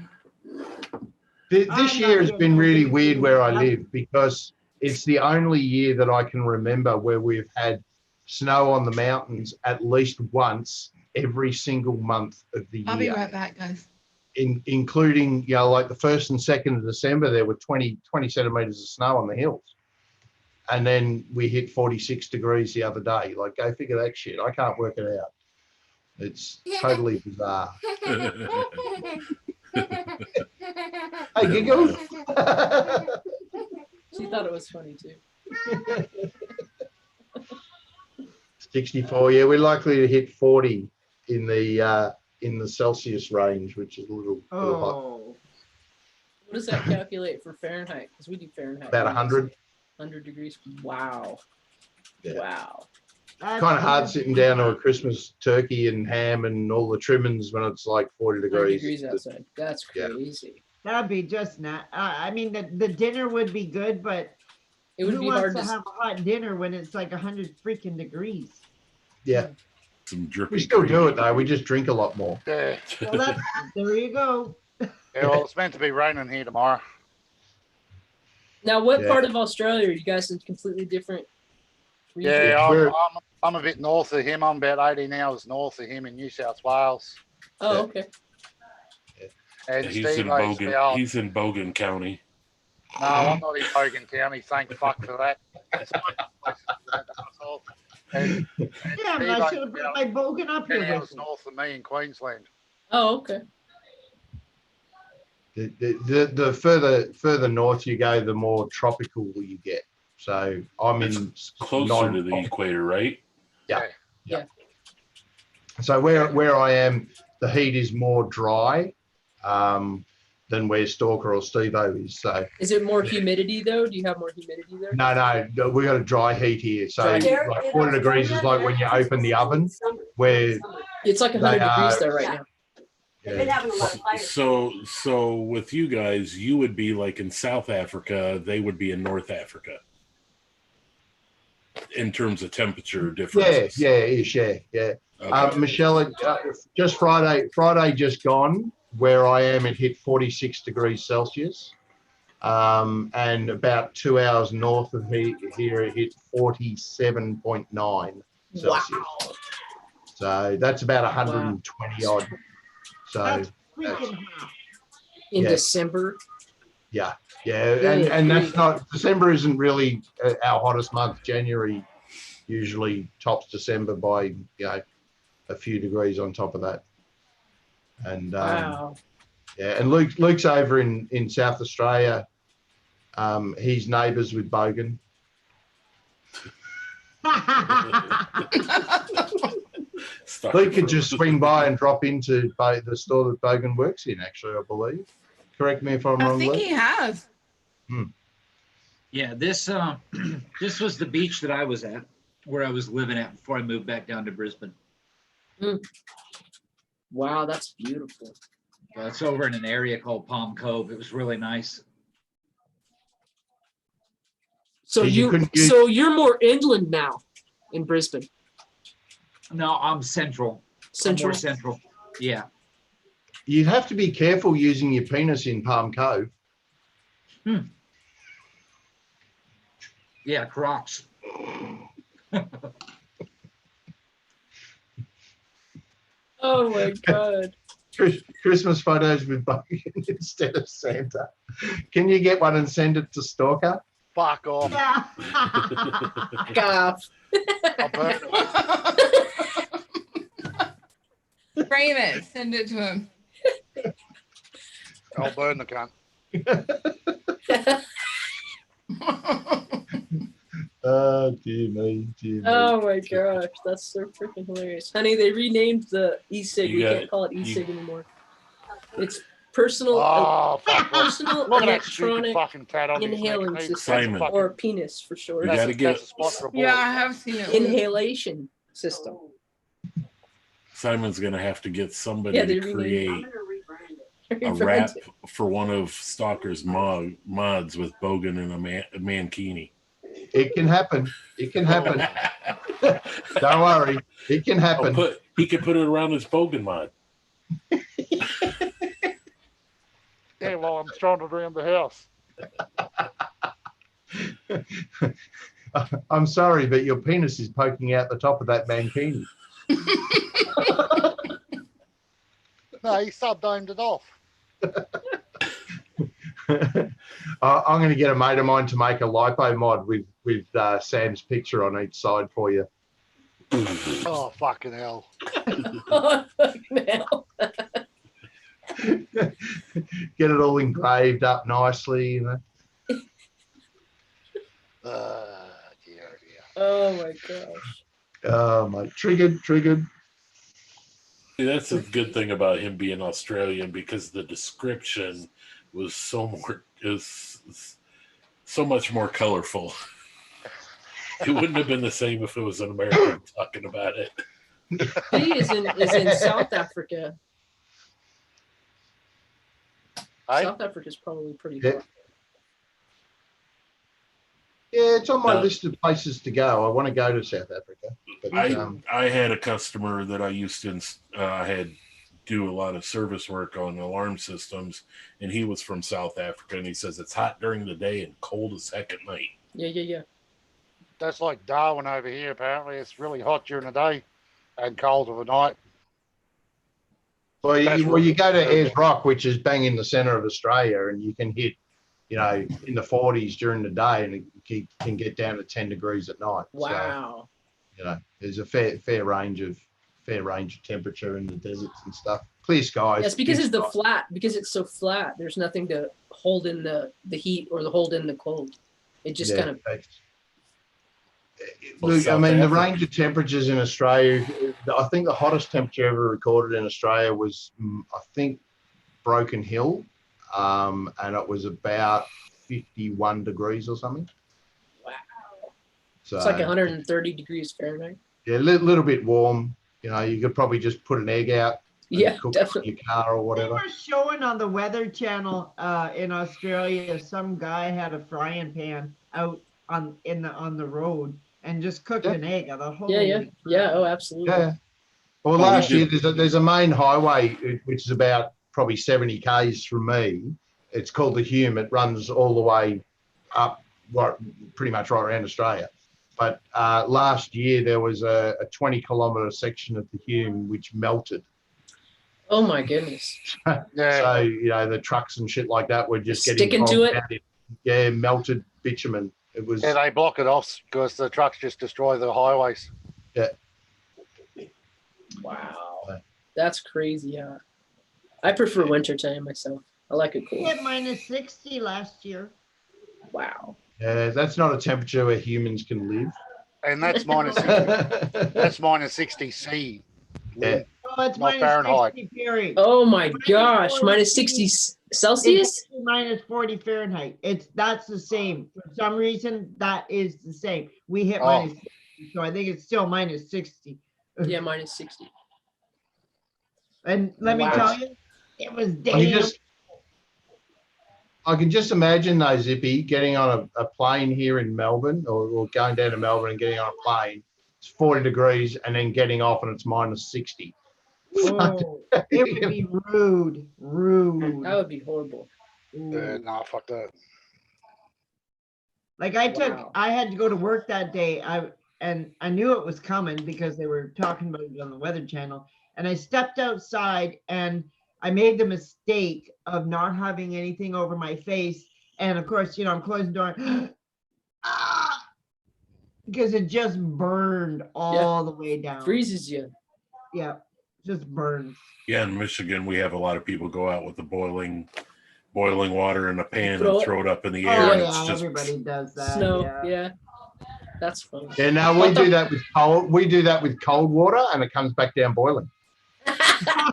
Speaker 2: This year has been really weird where I live because it's the only year that I can remember where we've had snow on the mountains at least once every single month of the year.
Speaker 1: I'll be right back, guys.
Speaker 2: Including, you know, like the 1st and 2nd of December, there were 20 centimeters of snow on the hills. And then we hit 46 degrees the other day. Like, go figure that shit. I can't work it out. It's totally bizarre. Hey, Giggles.
Speaker 11: She thought it was funny too.
Speaker 2: 64. Yeah, we're likely to hit 40 in the Celsius range, which is a little hot.
Speaker 11: What does that calculate for Fahrenheit? Because we do Fahrenheit.
Speaker 2: About 100.
Speaker 11: 100 degrees. Wow.
Speaker 2: Yeah.
Speaker 11: Wow.
Speaker 2: Kind of hard sitting down to a Christmas turkey and ham and all the trimmings when it's like 40 degrees.
Speaker 11: 90 degrees outside. That's crazy.
Speaker 8: That'd be just not. I mean, the dinner would be good, but
Speaker 11: it would
Speaker 8: who
Speaker 11: be
Speaker 8: wants
Speaker 11: hard
Speaker 8: to
Speaker 11: to
Speaker 8: have a hot dinner when it's like 100 freaking degrees?
Speaker 2: Yeah.
Speaker 7: Some drippy.
Speaker 2: We still do it though. We just drink a lot more.
Speaker 3: Yeah.
Speaker 8: Well, there you go.
Speaker 3: Yeah, well, it's meant to be raining here tomorrow.
Speaker 11: Now, what part of Australia are you guys in? Completely different region?
Speaker 3: Yeah, I'm a bit north of him. I'm about 18 hours north of him in New South Wales.
Speaker 11: Oh, okay.
Speaker 3: And
Speaker 7: He's
Speaker 3: Steve
Speaker 7: in Bogan. He's in Bogan County.
Speaker 3: No, I'm not in Bogan County. Thank fuck for that. And
Speaker 8: I should have brought my Bogan up here.
Speaker 3: 10 hours north of me in Queensland.
Speaker 11: Oh, okay.
Speaker 2: The further north you go, the more tropical you get. So I'm in
Speaker 7: closer to the equator, right?
Speaker 2: Yeah. So where I am, the heat is more dry than where Stalker or Steve-O is. So
Speaker 11: is it more humidity though? Do you have more humidity there?
Speaker 2: No, we got a dry heat here. So like 40 degrees is like when you open the oven, where
Speaker 11: it's like 100 degrees there right now.
Speaker 7: So with you guys, you would be like in South Africa, they would be in North Africa in terms of temperature differences.
Speaker 2: Yeah. Okay. Michelle, just Friday just gone, where I am, it hit 46 degrees Celsius. And about 2 hours north of here, it hit 47.9 Celsius. Wow. So that's about 120 odd. So
Speaker 8: that's freaking hot.
Speaker 11: In December.
Speaker 2: Yeah. And that's not, December isn't really our hottest month. January usually tops December by, a few degrees on top of that. And
Speaker 11: wow.
Speaker 2: And Luke's over in South Australia. He's neighbours with Bogan. Luke could just swing by and drop into the store that Bogan works in, actually, I believe. Correct me if I'm wrong,
Speaker 1: think
Speaker 2: Luke.
Speaker 1: he has.
Speaker 5: Yeah, this this was the beach that I was at, where I was living at before I moved back down to Brisbane.
Speaker 11: Wow, that's beautiful.
Speaker 5: It's over in an area called Palm Cove. It was really nice.
Speaker 11: So you're more inland now in Brisbane.
Speaker 5: No, I'm central.
Speaker 11: Central.
Speaker 5: I'm more central. Yeah.
Speaker 2: You'd have to be careful using your penis in Palm Cove.
Speaker 5: Yeah, Crocs.
Speaker 11: Oh my God.
Speaker 2: Christmas photos with Bogan instead of Santa. Can you get one and send it to Stalker?
Speaker 3: Fuck off.
Speaker 8: Yeah.
Speaker 11: Fuck off.
Speaker 3: I'll burn it.
Speaker 1: Frame it. Send it to him.
Speaker 3: I'll burn the cunt.
Speaker 2: Oh, dear me.
Speaker 11: Oh my gosh, that's so freaking hilarious. Honey, they renamed the e-cig. We can't call it e-cig anymore. It's personal.
Speaker 3: Oh, fuck.
Speaker 11: Personal
Speaker 3: Look at that stupid
Speaker 11: electronic
Speaker 3: fucking tat on his neck.
Speaker 11: inhaling
Speaker 3: That's
Speaker 11: system,
Speaker 7: Simon.
Speaker 11: or penis for short.
Speaker 7: You gotta get
Speaker 3: that's a spot for a boy.
Speaker 1: Yeah, I have seen it.
Speaker 11: Inhalation system.
Speaker 7: Simon's gonna have to get somebody
Speaker 11: Yeah,
Speaker 7: to
Speaker 11: they
Speaker 7: create a rap for one of Stalker's mods with Bogan and a mankini.
Speaker 2: It can happen. It can happen. Don't worry. It can happen.
Speaker 7: He could put it around his Bogan mod.
Speaker 3: Yeah, well, I'm trying to around the house.
Speaker 2: I'm sorry, but your penis is poking out the top of that mankini.
Speaker 3: No, he sub-domed it off.
Speaker 2: I'm going to get a mate of mine to make a lipo mod with Sam's picture on each side for you.
Speaker 3: Oh, fucking hell.
Speaker 11: Oh, fucking hell.
Speaker 2: Get it all engraved up nicely, you know.
Speaker 3: Dear.
Speaker 11: Oh my gosh.
Speaker 2: Oh, mate. Triggered.
Speaker 7: See, that's a good thing about him being Australian, because the description was so much more colorful. It wouldn't have been the same if it was an American talking about it.
Speaker 11: He is in South Africa. South Africa's probably pretty far.
Speaker 2: Yeah, it's on my list of places to go. I want to go to South Africa. But,
Speaker 7: I had a customer that I used to had do a lot of service work on alarm systems, and he was from South Africa, and he says it's hot during the day and cold as heck at night.
Speaker 11: Yeah.
Speaker 3: That's like Darwin over here, apparently. It's really hot during the day and cold of the night.
Speaker 2: Well, you go to Ayers Rock, which is bang in the centre of Australia, and you can hit, in the 40s during the day, and it can get down to 10 degrees at night.
Speaker 11: Wow.
Speaker 2: So, there's a fair range of temperature in the deserts and stuff. Clear skies.
Speaker 11: Yes, because it's so flat. There's nothing to hold in the heat or hold in the cold. It just kind of.
Speaker 2: Look, I mean, the range of temperatures in Australia, I think the hottest temperature ever recorded in Australia was, I think, Broken Hill, and it was about 51 degrees or something.
Speaker 11: Wow.
Speaker 2: So,
Speaker 11: it's like 130 degrees Fahrenheit.
Speaker 2: Yeah, a little bit warm. You could probably just put an egg out.
Speaker 11: Yeah,
Speaker 2: cook
Speaker 11: definitely.
Speaker 2: In your car or whatever.
Speaker 8: They were showing on the Weather Channel in Australia, some guy had a frying pan out on the road and just cooked an egg out of the whole.
Speaker 11: Yeah. Oh, absolutely.
Speaker 2: Yeah. Well, last year there's a main highway which is about probably 70 k's from me. It's called the Hume. It runs all the way up, pretty much right around Australia. But last year there was a 20-kilometre section of the Hume which melted.
Speaker 11: Oh my goodness.
Speaker 2: So the trucks and shit like that were just
Speaker 11: sticking to it.
Speaker 2: Melted bitumen. It was.
Speaker 3: Yeah, they block it off because the trucks just destroy the highways.
Speaker 2: Yeah.
Speaker 11: Wow, that's crazy. Yeah, I prefer winter time myself. I like it cool.
Speaker 8: We had minus 60 last year.
Speaker 11: Wow.
Speaker 2: Yeah, that's not a temperature where humans can live.
Speaker 3: And that's minus 60. That's minus 60 C.
Speaker 2: Yeah.
Speaker 8: Oh, it's
Speaker 3: Not
Speaker 8: minus
Speaker 3: Fahrenheit.
Speaker 8: 60 Fahrenheit.
Speaker 11: Oh my gosh, minus 60 Celsius?
Speaker 8: It's minus 40 Fahrenheit. That's the same. For some reason, that is the same. We hit minus 60, so I think it's still minus 60.
Speaker 11: Yeah, minus 60.
Speaker 8: And let me tell you, it was
Speaker 2: I can just imagine though, Zippy, getting on a plane here in Melbourne or going down to Melbourne and getting on a plane. It's 40 degrees and then getting off and it's minus 60.
Speaker 8: Oh, it would be rude.
Speaker 11: That would be horrible.
Speaker 3: No, fuck that.
Speaker 8: Like I had to go to work that day. I knew it was coming because they were talking about it on the Weather Channel. And I stepped outside and I made the mistake of not having anything over my face. And of course, I'm closing the door. Because it just burned all the way down.
Speaker 11: Freezes you.
Speaker 8: Yeah, just burns.
Speaker 7: Yeah, in Michigan, we have a lot of people go out with the boiling water in a pan and throw it up in the air.
Speaker 8: Oh,
Speaker 7: and
Speaker 8: yeah,
Speaker 7: it's just
Speaker 8: everybody does that.
Speaker 11: Snow, yeah. That's fun.
Speaker 2: Yeah, no, we do that with cold water and it comes back down boiling.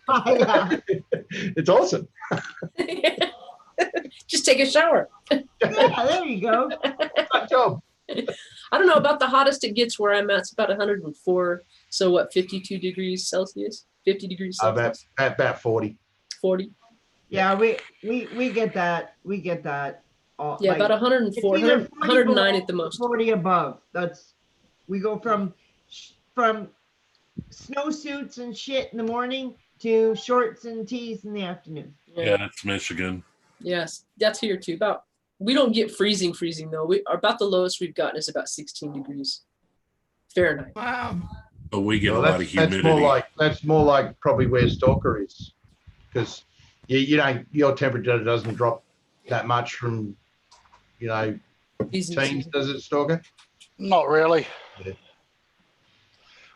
Speaker 8: Yeah.
Speaker 2: It's awesome.
Speaker 11: Just take a shower.
Speaker 8: Yeah, there you go.
Speaker 2: Good job.
Speaker 11: I don't know about the hottest it gets where I'm at. It's about 104. So what, 52 degrees Celsius? 50 degrees Celsius?
Speaker 2: About 40.
Speaker 11: 40?
Speaker 8: Yeah, we get that. We get that. All,
Speaker 11: Yeah,
Speaker 8: like,
Speaker 11: about 104,
Speaker 8: it's either
Speaker 11: 109
Speaker 8: below
Speaker 11: at the most.
Speaker 8: 40 above. We go from snowsuits and shit in the morning to shorts and tees in the afternoon.
Speaker 7: Yeah, that's Michigan.
Speaker 11: Yes, that's here too. We don't get freezing though. About the lowest we've gotten is about 16 degrees Fahrenheit.
Speaker 1: Wow.
Speaker 7: But we get
Speaker 2: Well,
Speaker 7: a lot of humidity.
Speaker 2: That's more like probably where Stalker is, because your temperature doesn't drop that much from teens, does it, Stalker?
Speaker 3: Not really.
Speaker 2: Yeah.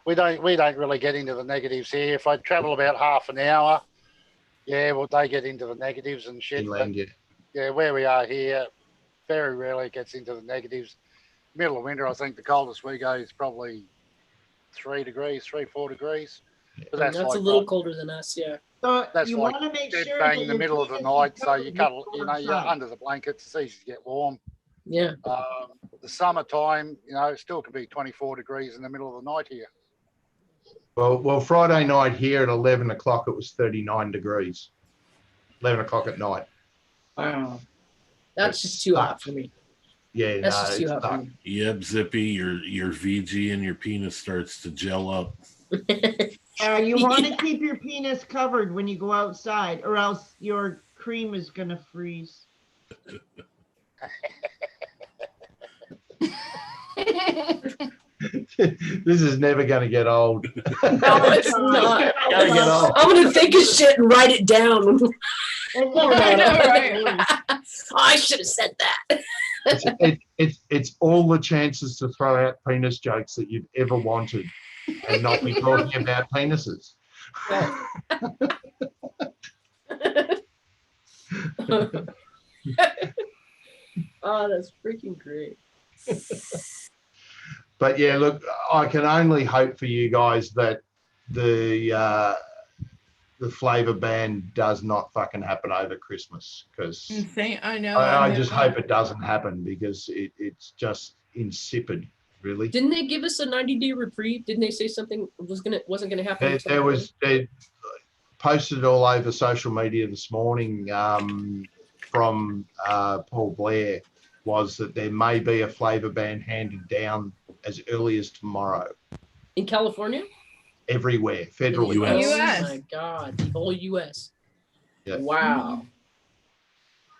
Speaker 3: We don't really get into the negatives here. If I travel about half an hour, well, they get into the negatives and shit.
Speaker 2: Inland,
Speaker 3: yeah, where we are here, very rarely gets into the negatives. Middle of winter, I think the coldest we go is probably 3 degrees, 4 degrees. But
Speaker 11: That's
Speaker 3: like
Speaker 11: a little colder than us, yeah.
Speaker 8: So
Speaker 3: that's
Speaker 8: you
Speaker 3: like
Speaker 8: want to make
Speaker 3: dead
Speaker 8: sure
Speaker 3: bang
Speaker 8: that
Speaker 3: in the
Speaker 8: your
Speaker 3: middle of the
Speaker 8: penis
Speaker 3: night,
Speaker 8: is
Speaker 3: so you cuddle,
Speaker 8: covered
Speaker 3: you're
Speaker 8: outside.
Speaker 3: under the blankets. It's easy to get warm.
Speaker 11: Yeah.
Speaker 3: The summertime, it still can be 24 degrees in the middle of the night here.
Speaker 2: Well, Friday night here at 11 o'clock, it was 39 degrees. 11 o'clock at night.
Speaker 11: Wow. That's just too hot for me.
Speaker 2: Yeah,
Speaker 11: that's just too hot for me.
Speaker 7: Yep, Zippy, your VG and your penis starts to gel up.
Speaker 8: You want to keep your penis covered when you go outside, or else your cream is gonna freeze.
Speaker 2: This is never going to get old.
Speaker 11: No, it's not.
Speaker 2: Gonna get old.
Speaker 11: I'm gonna think of shit and write it down. I should have said that.
Speaker 2: It's all the chances to throw out penis jokes that you've ever wanted and not be talking about penises.
Speaker 11: Oh, that's freaking great.
Speaker 2: But yeah, look, I can only hope for you guys that the flavor ban does not fucking happen over Christmas, because
Speaker 1: Insane. I know.
Speaker 2: I just hope it doesn't happen, because it's just insipid, really.
Speaker 11: Didn't they give us a 90-day reprieve? Didn't they say something wasn't gonna happen?
Speaker 2: They posted all over social media this morning from Paul Blair, was that there may be a flavor ban handed down as early as tomorrow.
Speaker 11: In California?
Speaker 2: Everywhere, federally.
Speaker 11: US. Oh my God, the whole US.
Speaker 2: Yeah.
Speaker 11: Wow.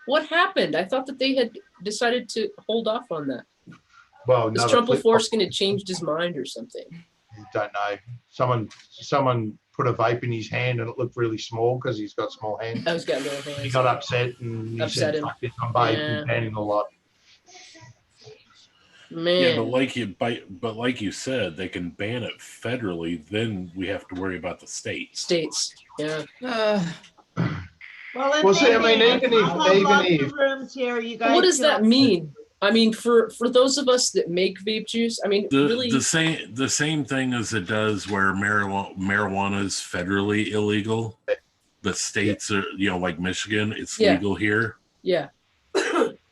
Speaker 11: What happened? I thought that they had decided to hold off on that.
Speaker 2: Well,
Speaker 11: is Trump force going to change his mind or something?
Speaker 2: Don't know. Someone put a vape in his hand and it looked really small because he's got small hands.
Speaker 11: Oh, he's got little hands.
Speaker 2: He got upset and he said, "Fuck this, I'm vaping, banning a lot."
Speaker 11: Man.
Speaker 7: Yeah, but like you said, they can ban it federally. Then we have to worry about the states.
Speaker 11: States, yeah.
Speaker 8: Well, see, I mean, even if
Speaker 11: rooms here, you guys. What does that mean? I mean, for those of us that make vape juice, I mean, really,
Speaker 7: the same thing as it does where marijuana is federally illegal. The states are, like Michigan, it's legal here.
Speaker 11: Yeah.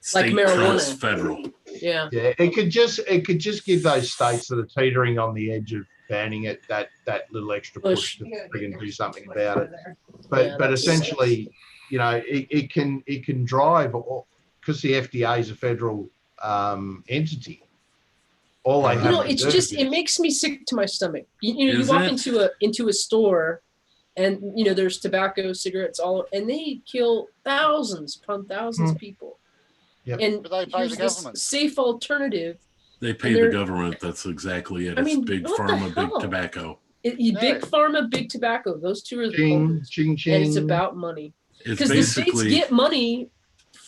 Speaker 7: State
Speaker 11: like marijuana.
Speaker 7: trumps federal.
Speaker 11: Yeah.
Speaker 2: Yeah, it could just give those states that are teetering on the edge of banning it that little extra push to friggin' do something about it. But essentially, it can drive, because the FDA is a federal entity. All they have
Speaker 11: it's just it makes me sick to my stomach. You walk into a store, and there's tobacco, cigarettes, and they kill thousands upon thousands of people.
Speaker 2: Yep.
Speaker 11: And
Speaker 3: but they pay the government.
Speaker 11: Safe alternative.
Speaker 7: They pay the government. That's exactly it. It's big pharma, big tobacco.
Speaker 11: Big pharma, big tobacco. Those two are the culprits. And it's about money. Because the states get money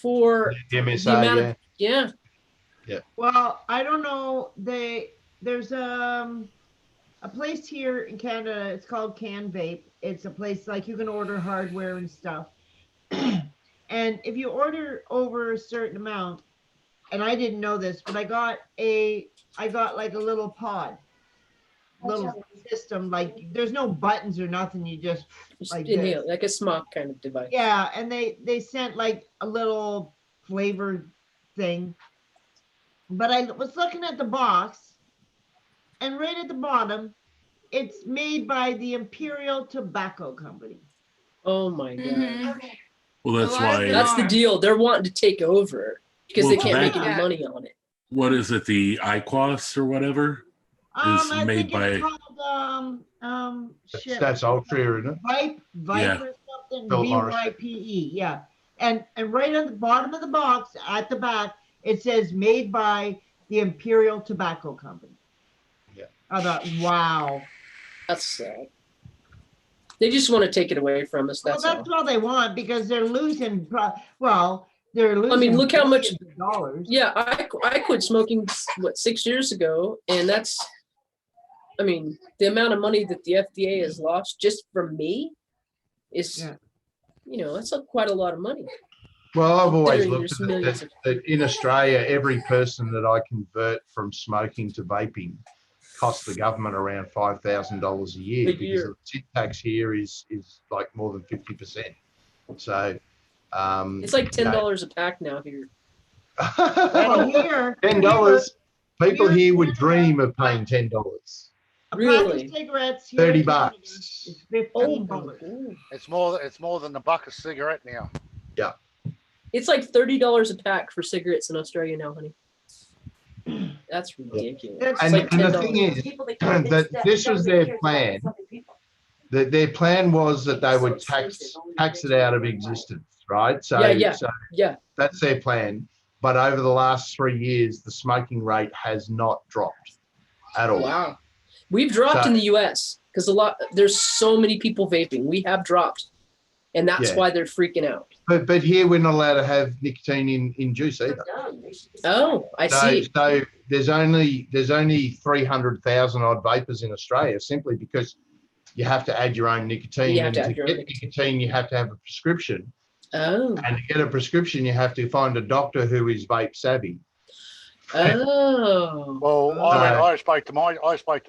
Speaker 11: for
Speaker 2: the MSA,
Speaker 11: the amount of yeah.
Speaker 8: Well, I don't know. There's a place here in Canada. It's called Tam Vapes. It's a place like you can order hardware and stuff. And if you order over a certain amount, and I didn't know this, but I got like a little pod little system. Like there's no buttons or nothing. You just like
Speaker 11: inhale,
Speaker 8: this.
Speaker 11: like a smock kind of device.
Speaker 8: Yeah, and they sent like a little flavored thing. But I was looking at the box, and right at the bottom, it's made by the Imperial Tobacco Company.
Speaker 11: Oh my god.
Speaker 1: Mhm.
Speaker 7: Well, that's
Speaker 1: A lot of
Speaker 7: why.
Speaker 1: them
Speaker 11: That's the
Speaker 1: are.
Speaker 11: deal. They're wanting to take over because
Speaker 7: Well,
Speaker 11: they can't make any
Speaker 1: tobacco-
Speaker 11: money on it.
Speaker 7: What is it? The IQOS or whatever is
Speaker 8: I
Speaker 7: made
Speaker 8: think
Speaker 7: by.
Speaker 8: it's called shit.
Speaker 2: That's Ultra, isn't it?
Speaker 8: Vipe
Speaker 7: Yeah.
Speaker 8: or something.
Speaker 2: Philip Morris.
Speaker 8: VYPE, yeah. And right on the bottom of the box at the back, it says made by the Imperial Tobacco Company.
Speaker 2: Yeah.
Speaker 8: I thought, wow.
Speaker 11: That's sad. They just want to take it away from us.
Speaker 8: Well,
Speaker 11: That's all.
Speaker 8: that's all they want because they're losing. They're losing.
Speaker 11: I mean, look how much.
Speaker 8: billions of dollars.
Speaker 11: Yeah, I quit smoking 6 years ago, and that's. I mean, the amount of money that the FDA has lost just from me is,
Speaker 8: Yeah.
Speaker 11: that's quite a lot of money.
Speaker 2: Well, I've always
Speaker 11: Considering
Speaker 2: looked
Speaker 11: there's
Speaker 2: at it
Speaker 11: millions
Speaker 2: that in Australia, every person that I convert from smoking to vaping costs the government around $5,000 a year
Speaker 11: A
Speaker 2: because
Speaker 11: year.
Speaker 2: the tin tax here is like more than 50%. So
Speaker 11: It's like $10 a pack now here.
Speaker 8: Well, here,
Speaker 2: $10. People
Speaker 8: here-
Speaker 2: here would dream of paying $10.
Speaker 8: a pack
Speaker 11: Really?
Speaker 8: of cigarettes. Here
Speaker 2: 30
Speaker 8: in Canada
Speaker 2: bucks.
Speaker 8: is
Speaker 11: Oh
Speaker 8: $15.
Speaker 11: my god.
Speaker 3: It's more than a buck a cigarette now.
Speaker 11: It's like $30 a pack for cigarettes in Australia now, honey. That's ridiculous.
Speaker 8: That's
Speaker 2: And,
Speaker 11: like
Speaker 2: and the
Speaker 11: $10.
Speaker 2: thing is that this was their plan. That their plan was that they would tax it out of existence, right? So,
Speaker 11: Yeah.
Speaker 2: so
Speaker 11: Yeah.
Speaker 2: that's their plan. But over the last 3 years, the smoking rate has not dropped at all.
Speaker 11: Wow. We've dropped
Speaker 2: So-
Speaker 11: in the US because there's so many people vaping. We have dropped. And that's
Speaker 2: Yeah.
Speaker 11: why they're freaking out.
Speaker 2: But here we're not allowed to have nicotine in juice either.
Speaker 11: Oh, I see.
Speaker 2: So there's only 300,000 odd vapors in Australia simply because you have to add your own nicotine.
Speaker 11: You have
Speaker 2: And
Speaker 11: to
Speaker 2: to
Speaker 11: add your
Speaker 2: get
Speaker 11: own
Speaker 2: nicotine, you have to have a prescription.
Speaker 11: Oh.
Speaker 2: And to get a prescription, you have to find a doctor who is vape savvy.
Speaker 11: Oh.
Speaker 3: Well, I spoke to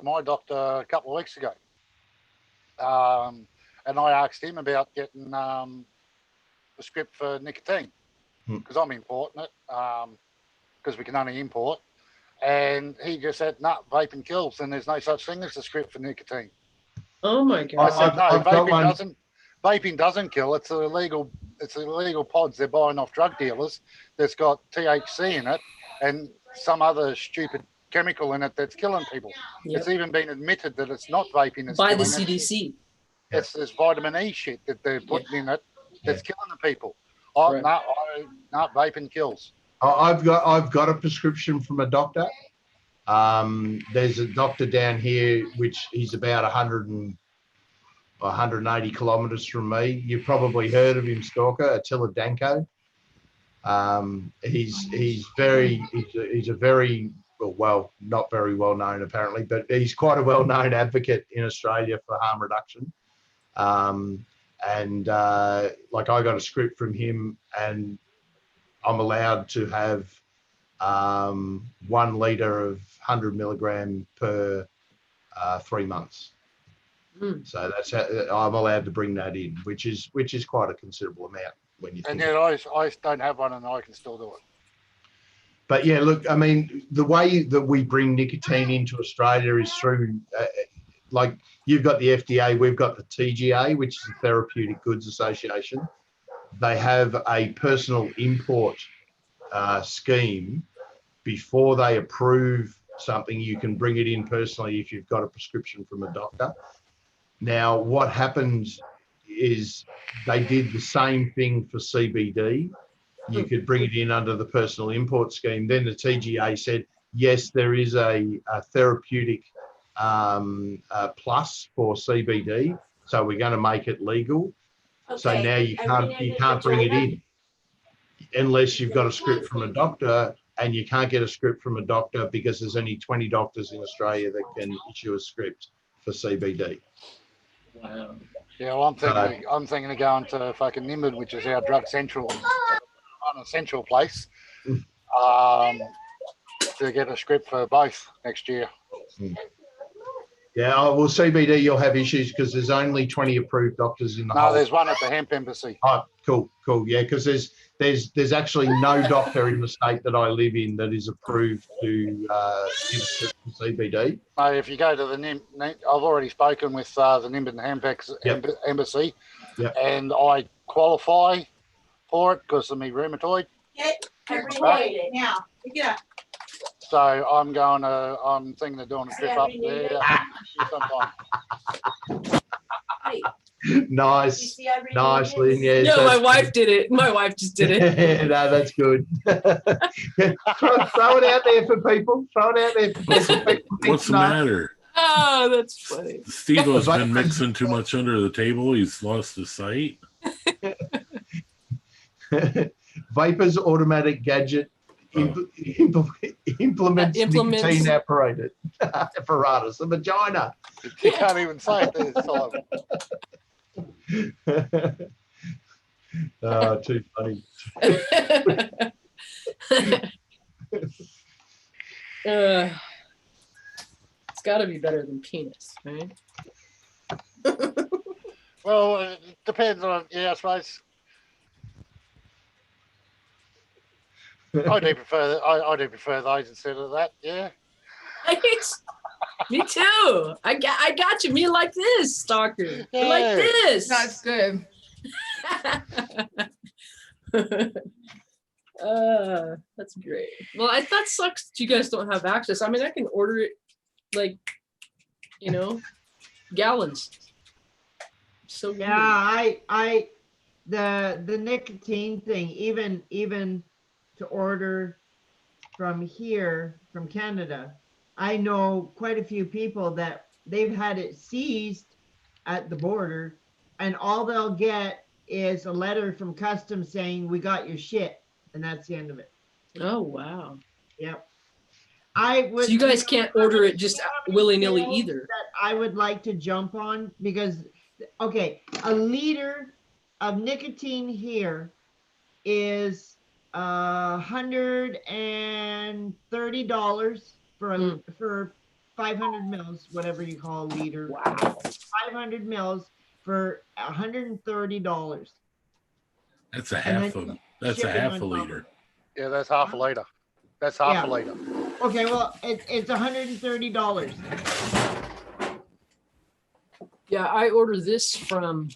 Speaker 3: my doctor a couple of weeks ago, and I asked him about getting a script for nicotine because I'm importing it because we can only import, and he just said, "No, vaping kills, and there's no such thing as a script for nicotine."
Speaker 11: Oh my
Speaker 3: I
Speaker 11: god.
Speaker 3: said, "No,
Speaker 2: I've got one.
Speaker 3: Vaping doesn't kill. It's illegal pods they're buying off drug dealers that's got THC in it and some other stupid chemical in it that's killing people.
Speaker 11: Yep.
Speaker 3: It's even been admitted that it's not vaping. It's
Speaker 11: By the
Speaker 3: killing it.
Speaker 11: CDC.
Speaker 3: It's this vitamin E shit that they're putting in it that's killing the people.
Speaker 11: Right.
Speaker 3: No, vaping kills.
Speaker 2: I've got a prescription from a doctor. There's a doctor down here, which he's about 180 kilometers from me. You've probably heard of him, Stalker, Attila Danko. He's a very well, not very well known apparently, but he's quite a well known advocate in Australia for harm reduction. Like I got a script from him, and I'm allowed to have 1 liter of 100 milligram per 3 months. So that's how I'm allowed to bring that in, which is quite a considerable amount when you.
Speaker 3: And
Speaker 2: think
Speaker 3: yet I don't have one, and I can still do it.
Speaker 2: But yeah, look, I mean, the way that we bring nicotine into Australia is through, like you've got the FDA, we've got the TGA, which is the Therapeutic Goods Association. They have a personal import scheme. Before they approve something, you can bring it in personally if you've got a prescription from a doctor. Now, what happens is they did the same thing for CBD. You could bring it in under the personal import scheme. Then the TGA said, yes, there is a therapeutic plus for CBD, so we're going to make it legal. Okay. So now you can't bring it in unless you've got a script from a doctor, and you can't get a script from a doctor because there's only 20 doctors in Australia that can issue a script for CBD.
Speaker 11: Wow.
Speaker 3: Yeah, well, I'm thinking of going to fucking Nimbin, which is our drug central, on a central place, to get a script for both next year.
Speaker 2: Yeah, well, CBD, you'll have issues because there's only 20 approved doctors in the whole.
Speaker 3: No, there's one at the hemp embassy.
Speaker 2: Oh, cool. Yeah, because there's actually no doctor in the state that I live in that is approved to give CBD.
Speaker 3: No, if you go to the I've already spoken with the Nimbin Hemp Embassy, and I qualify for it because of my rheumatoid.
Speaker 12: Now, yeah.
Speaker 3: So I'm thinking of doing a trip up there sometime.
Speaker 2: Nice, Lynn. Yeah,
Speaker 11: no, my wife did it. My wife just did it.
Speaker 2: No, that's good. throw it out there for people. Throw it out there for people.
Speaker 7: What's the matter?
Speaker 11: Oh, that's funny.
Speaker 7: Steve-O's been mixing too much under the table. He's lost his sight.
Speaker 2: Vapor's automatic gadget implements nicotine apparatus, the vagina.
Speaker 3: You can't even say it this time.
Speaker 2: Oh, too funny.
Speaker 11: It's got to be better than penis, right?
Speaker 3: Well, it depends on, I suppose. I do prefer those instead of that. Yeah.
Speaker 11: Me too. I got you. Me like this, stalker.
Speaker 3: Yeah.
Speaker 11: Like this.
Speaker 1: That's good.
Speaker 11: That's great. Well, that sucks that you guys don't have access. I mean, I can order it like, gallons. So
Speaker 8: yeah, the nicotine thing, even to order from here, from Canada, I know quite a few people that they've had it seized at the border, and all they'll get is a letter from customs saying, we got your shit, and that's the end of it.
Speaker 11: Oh, wow.
Speaker 8: Yep.
Speaker 11: So you guys can't order it just willy-nilly either.
Speaker 8: That I would like to jump on because, okay, a liter of nicotine here is $130 for 500 mils, whatever you call a liter.
Speaker 11: Wow.
Speaker 8: 500 mils for $130.
Speaker 7: That's a half a liter.
Speaker 3: Yeah, that's half a liter. That's half a liter.
Speaker 8: Okay, well, it's $130.
Speaker 11: Yeah, I ordered this from.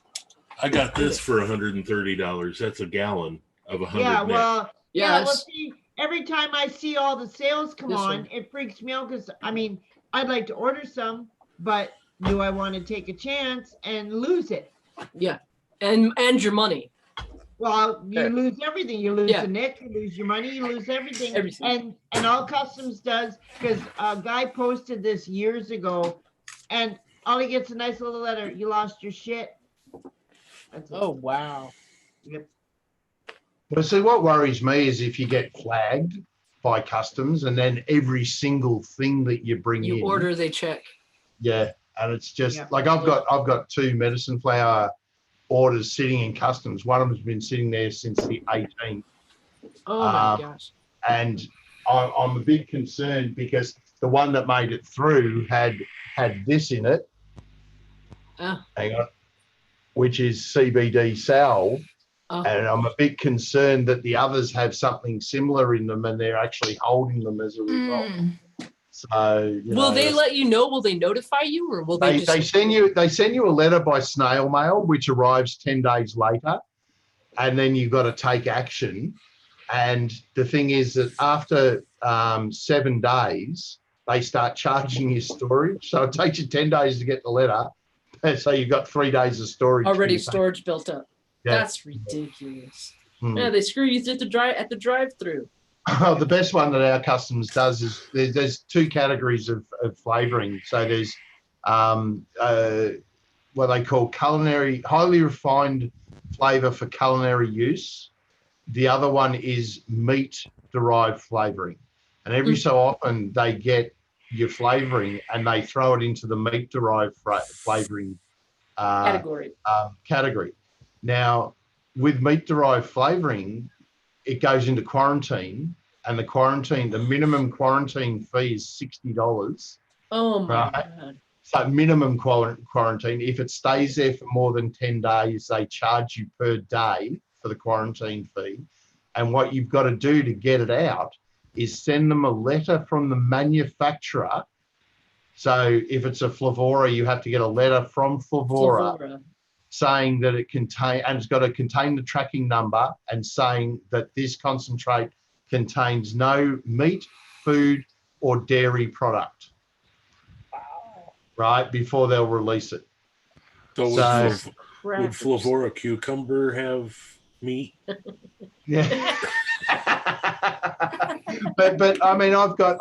Speaker 7: I got this for $130. That's a gallon of 100.
Speaker 8: Yeah, well,
Speaker 11: yes.
Speaker 8: See, every time I see all the sales come on, it freaks me out because, I mean, I'd like to order some, but do I want to take a chance and lose it?
Speaker 11: Yeah, and your money.
Speaker 8: Well, you lose everything. You lose the nick, you lose your money, you lose everything. And all customs does, because a guy posted this years ago, and all he gets a nice little letter. You lost your shit. That's it.
Speaker 11: Oh, wow.
Speaker 8: Yep.
Speaker 2: Well, see, what worries me is if you get flagged by customs and then every single thing that you bring in.
Speaker 11: You order, they check.
Speaker 2: Yeah, and it's just like I've got 2 medicine flower orders sitting in customs. One of them's been sitting there since the 18th.
Speaker 11: Oh my gosh.
Speaker 2: And I'm a bit concerned because the one that made it through had this in it.
Speaker 11: Oh.
Speaker 2: Hang on. Which is CBD salve.
Speaker 11: Oh.
Speaker 2: And I'm a bit concerned that the others have something similar in them and they're actually holding them as a result. So
Speaker 11: will they let you know? Will they notify you, or will they?
Speaker 2: They send you a letter by snail mail, which arrives 10 days later, and then you've got to take action. And the thing is that after 7 days, they start charging you storage. So it takes you 10 days to get the letter. So you've got 3 days of storage.
Speaker 11: Already storage built up.
Speaker 2: Yeah.
Speaker 11: That's ridiculous. Yeah, they screw you at the drive-through.
Speaker 2: Oh, the best one that our customs does is there's 2 categories of flavouring. So there's what they call highly refined flavour for culinary use. The other one is meat-derived flavouring. And every so often they get your flavouring and they throw it into the meat-derived flavouring category. Now, with meat-derived flavouring, it goes into quarantine, and the minimum quarantine fee is $60.
Speaker 11: Oh my God.
Speaker 2: So minimum quarantine. If it stays there for more than 10 days, they charge you per day for the quarantine fee. And what you've got to do to get it out is send them a letter from the manufacturer. So if it's a Flavora, you have to get a letter from Flavora saying that it contains, and it's got to contain the tracking number and saying that this concentrate contains no meat, food, or dairy product. Right, before they'll release it.
Speaker 7: So would Flavora cucumber have meat?
Speaker 2: Yeah. but I mean, I've had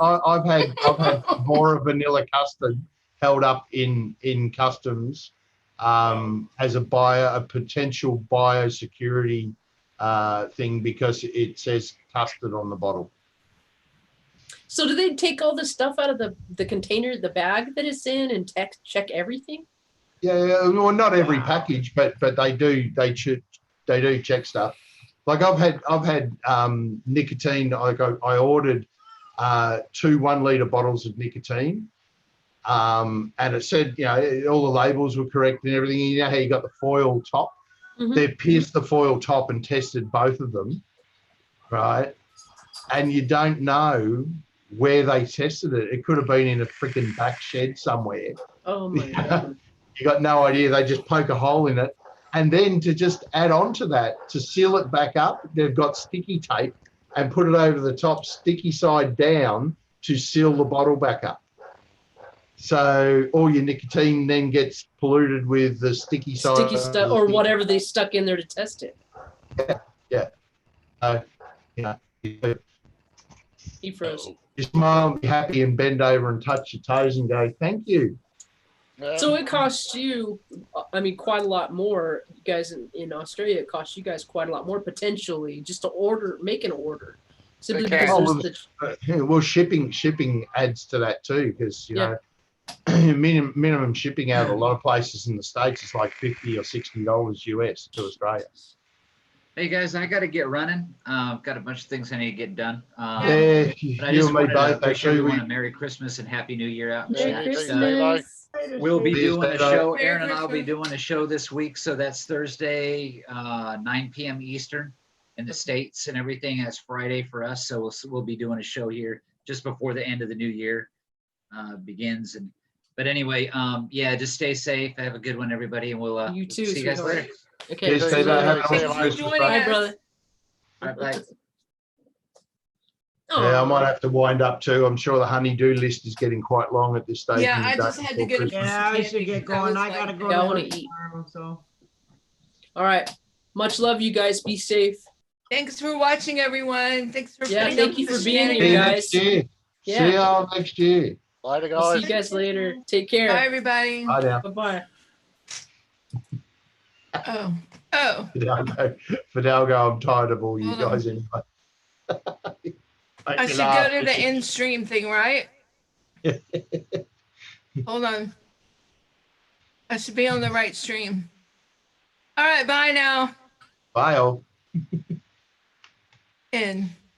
Speaker 2: Flavora vanilla custard held up in customs as a potential biosecurity thing because it says custard on the bottle.
Speaker 11: So do they take all the stuff out of the container, the bag that it's in, and check everything?
Speaker 2: Yeah, well, not every package, but they do check stuff. Like I've had nicotine. Like I ordered 2 1-liter bottles of nicotine, and it said all the labels were correct and everything. You know how you got the foil top? They've pierced the foil top and tested both of them, right? And you don't know where they tested it. It could have been in a freaking back shed somewhere.
Speaker 11: Oh my God.
Speaker 2: You got no idea. They just poke a hole in it. And then to just add on to that, to seal it back up, they've got sticky tape and put it over the top, sticky side down, to seal the bottle back up. So all your nicotine then gets polluted with the sticky side.
Speaker 11: Sticky stuff or whatever they stuck in there to test it.
Speaker 2: Yeah.
Speaker 11: He froze.
Speaker 2: You smile and be happy and bend over and touch your toes and go, thank you.
Speaker 11: So it costs you, I mean, quite a lot more. You guys in Australia, it costs you guys quite a lot more potentially just to make an order. Simply
Speaker 2: well, shipping adds to that too, because you know minimum shipping out of a lot of places in the States is like $50 or $60 US to Australia.
Speaker 5: Hey guys, I got to get running. I've got a bunch of things I need to get done.
Speaker 2: Yeah,
Speaker 5: but I just wanted to wish everyone a Merry Christmas and Happy New Year out in
Speaker 11: Merry
Speaker 5: chat.
Speaker 11: Christmas.
Speaker 5: We'll be doing a show. Aaron and I will be doing a show this week. So that's Thursday, 9 p.m. Eastern in the States and everything. That's Friday for us. So we'll be doing a show here just before the end of the new year begins. But anyway, yeah, just stay safe. Have a good one, everybody. And we'll
Speaker 11: you too,
Speaker 5: see you guys later.
Speaker 11: Okay.
Speaker 2: Stay there.
Speaker 11: Bye, brother.
Speaker 5: All right, bye.
Speaker 2: Yeah, I might have to wind up too. I'm sure the honey-do list is getting quite long at this stage.
Speaker 1: Yeah, I just had to get a
Speaker 8: Yeah, I should get going. I gotta go to work tomorrow, so.
Speaker 11: All right. Much love, you guys. Be safe.
Speaker 1: Thanks for watching, everyone. Thanks for
Speaker 11: thank you for being here, guys.
Speaker 2: See you all next year.
Speaker 3: Later, guys.
Speaker 11: I'll see you guys later. Take care.
Speaker 1: Bye, everybody.
Speaker 2: Bye now.
Speaker 11: Bye-bye.
Speaker 1: Oh.
Speaker 2: Fidalgo, I'm tired of all you guys anyway.
Speaker 1: I should go to the end stream thing, right? Hold on. I should be on the right stream. All right, bye now.
Speaker 2: Bye all.
Speaker 1: End.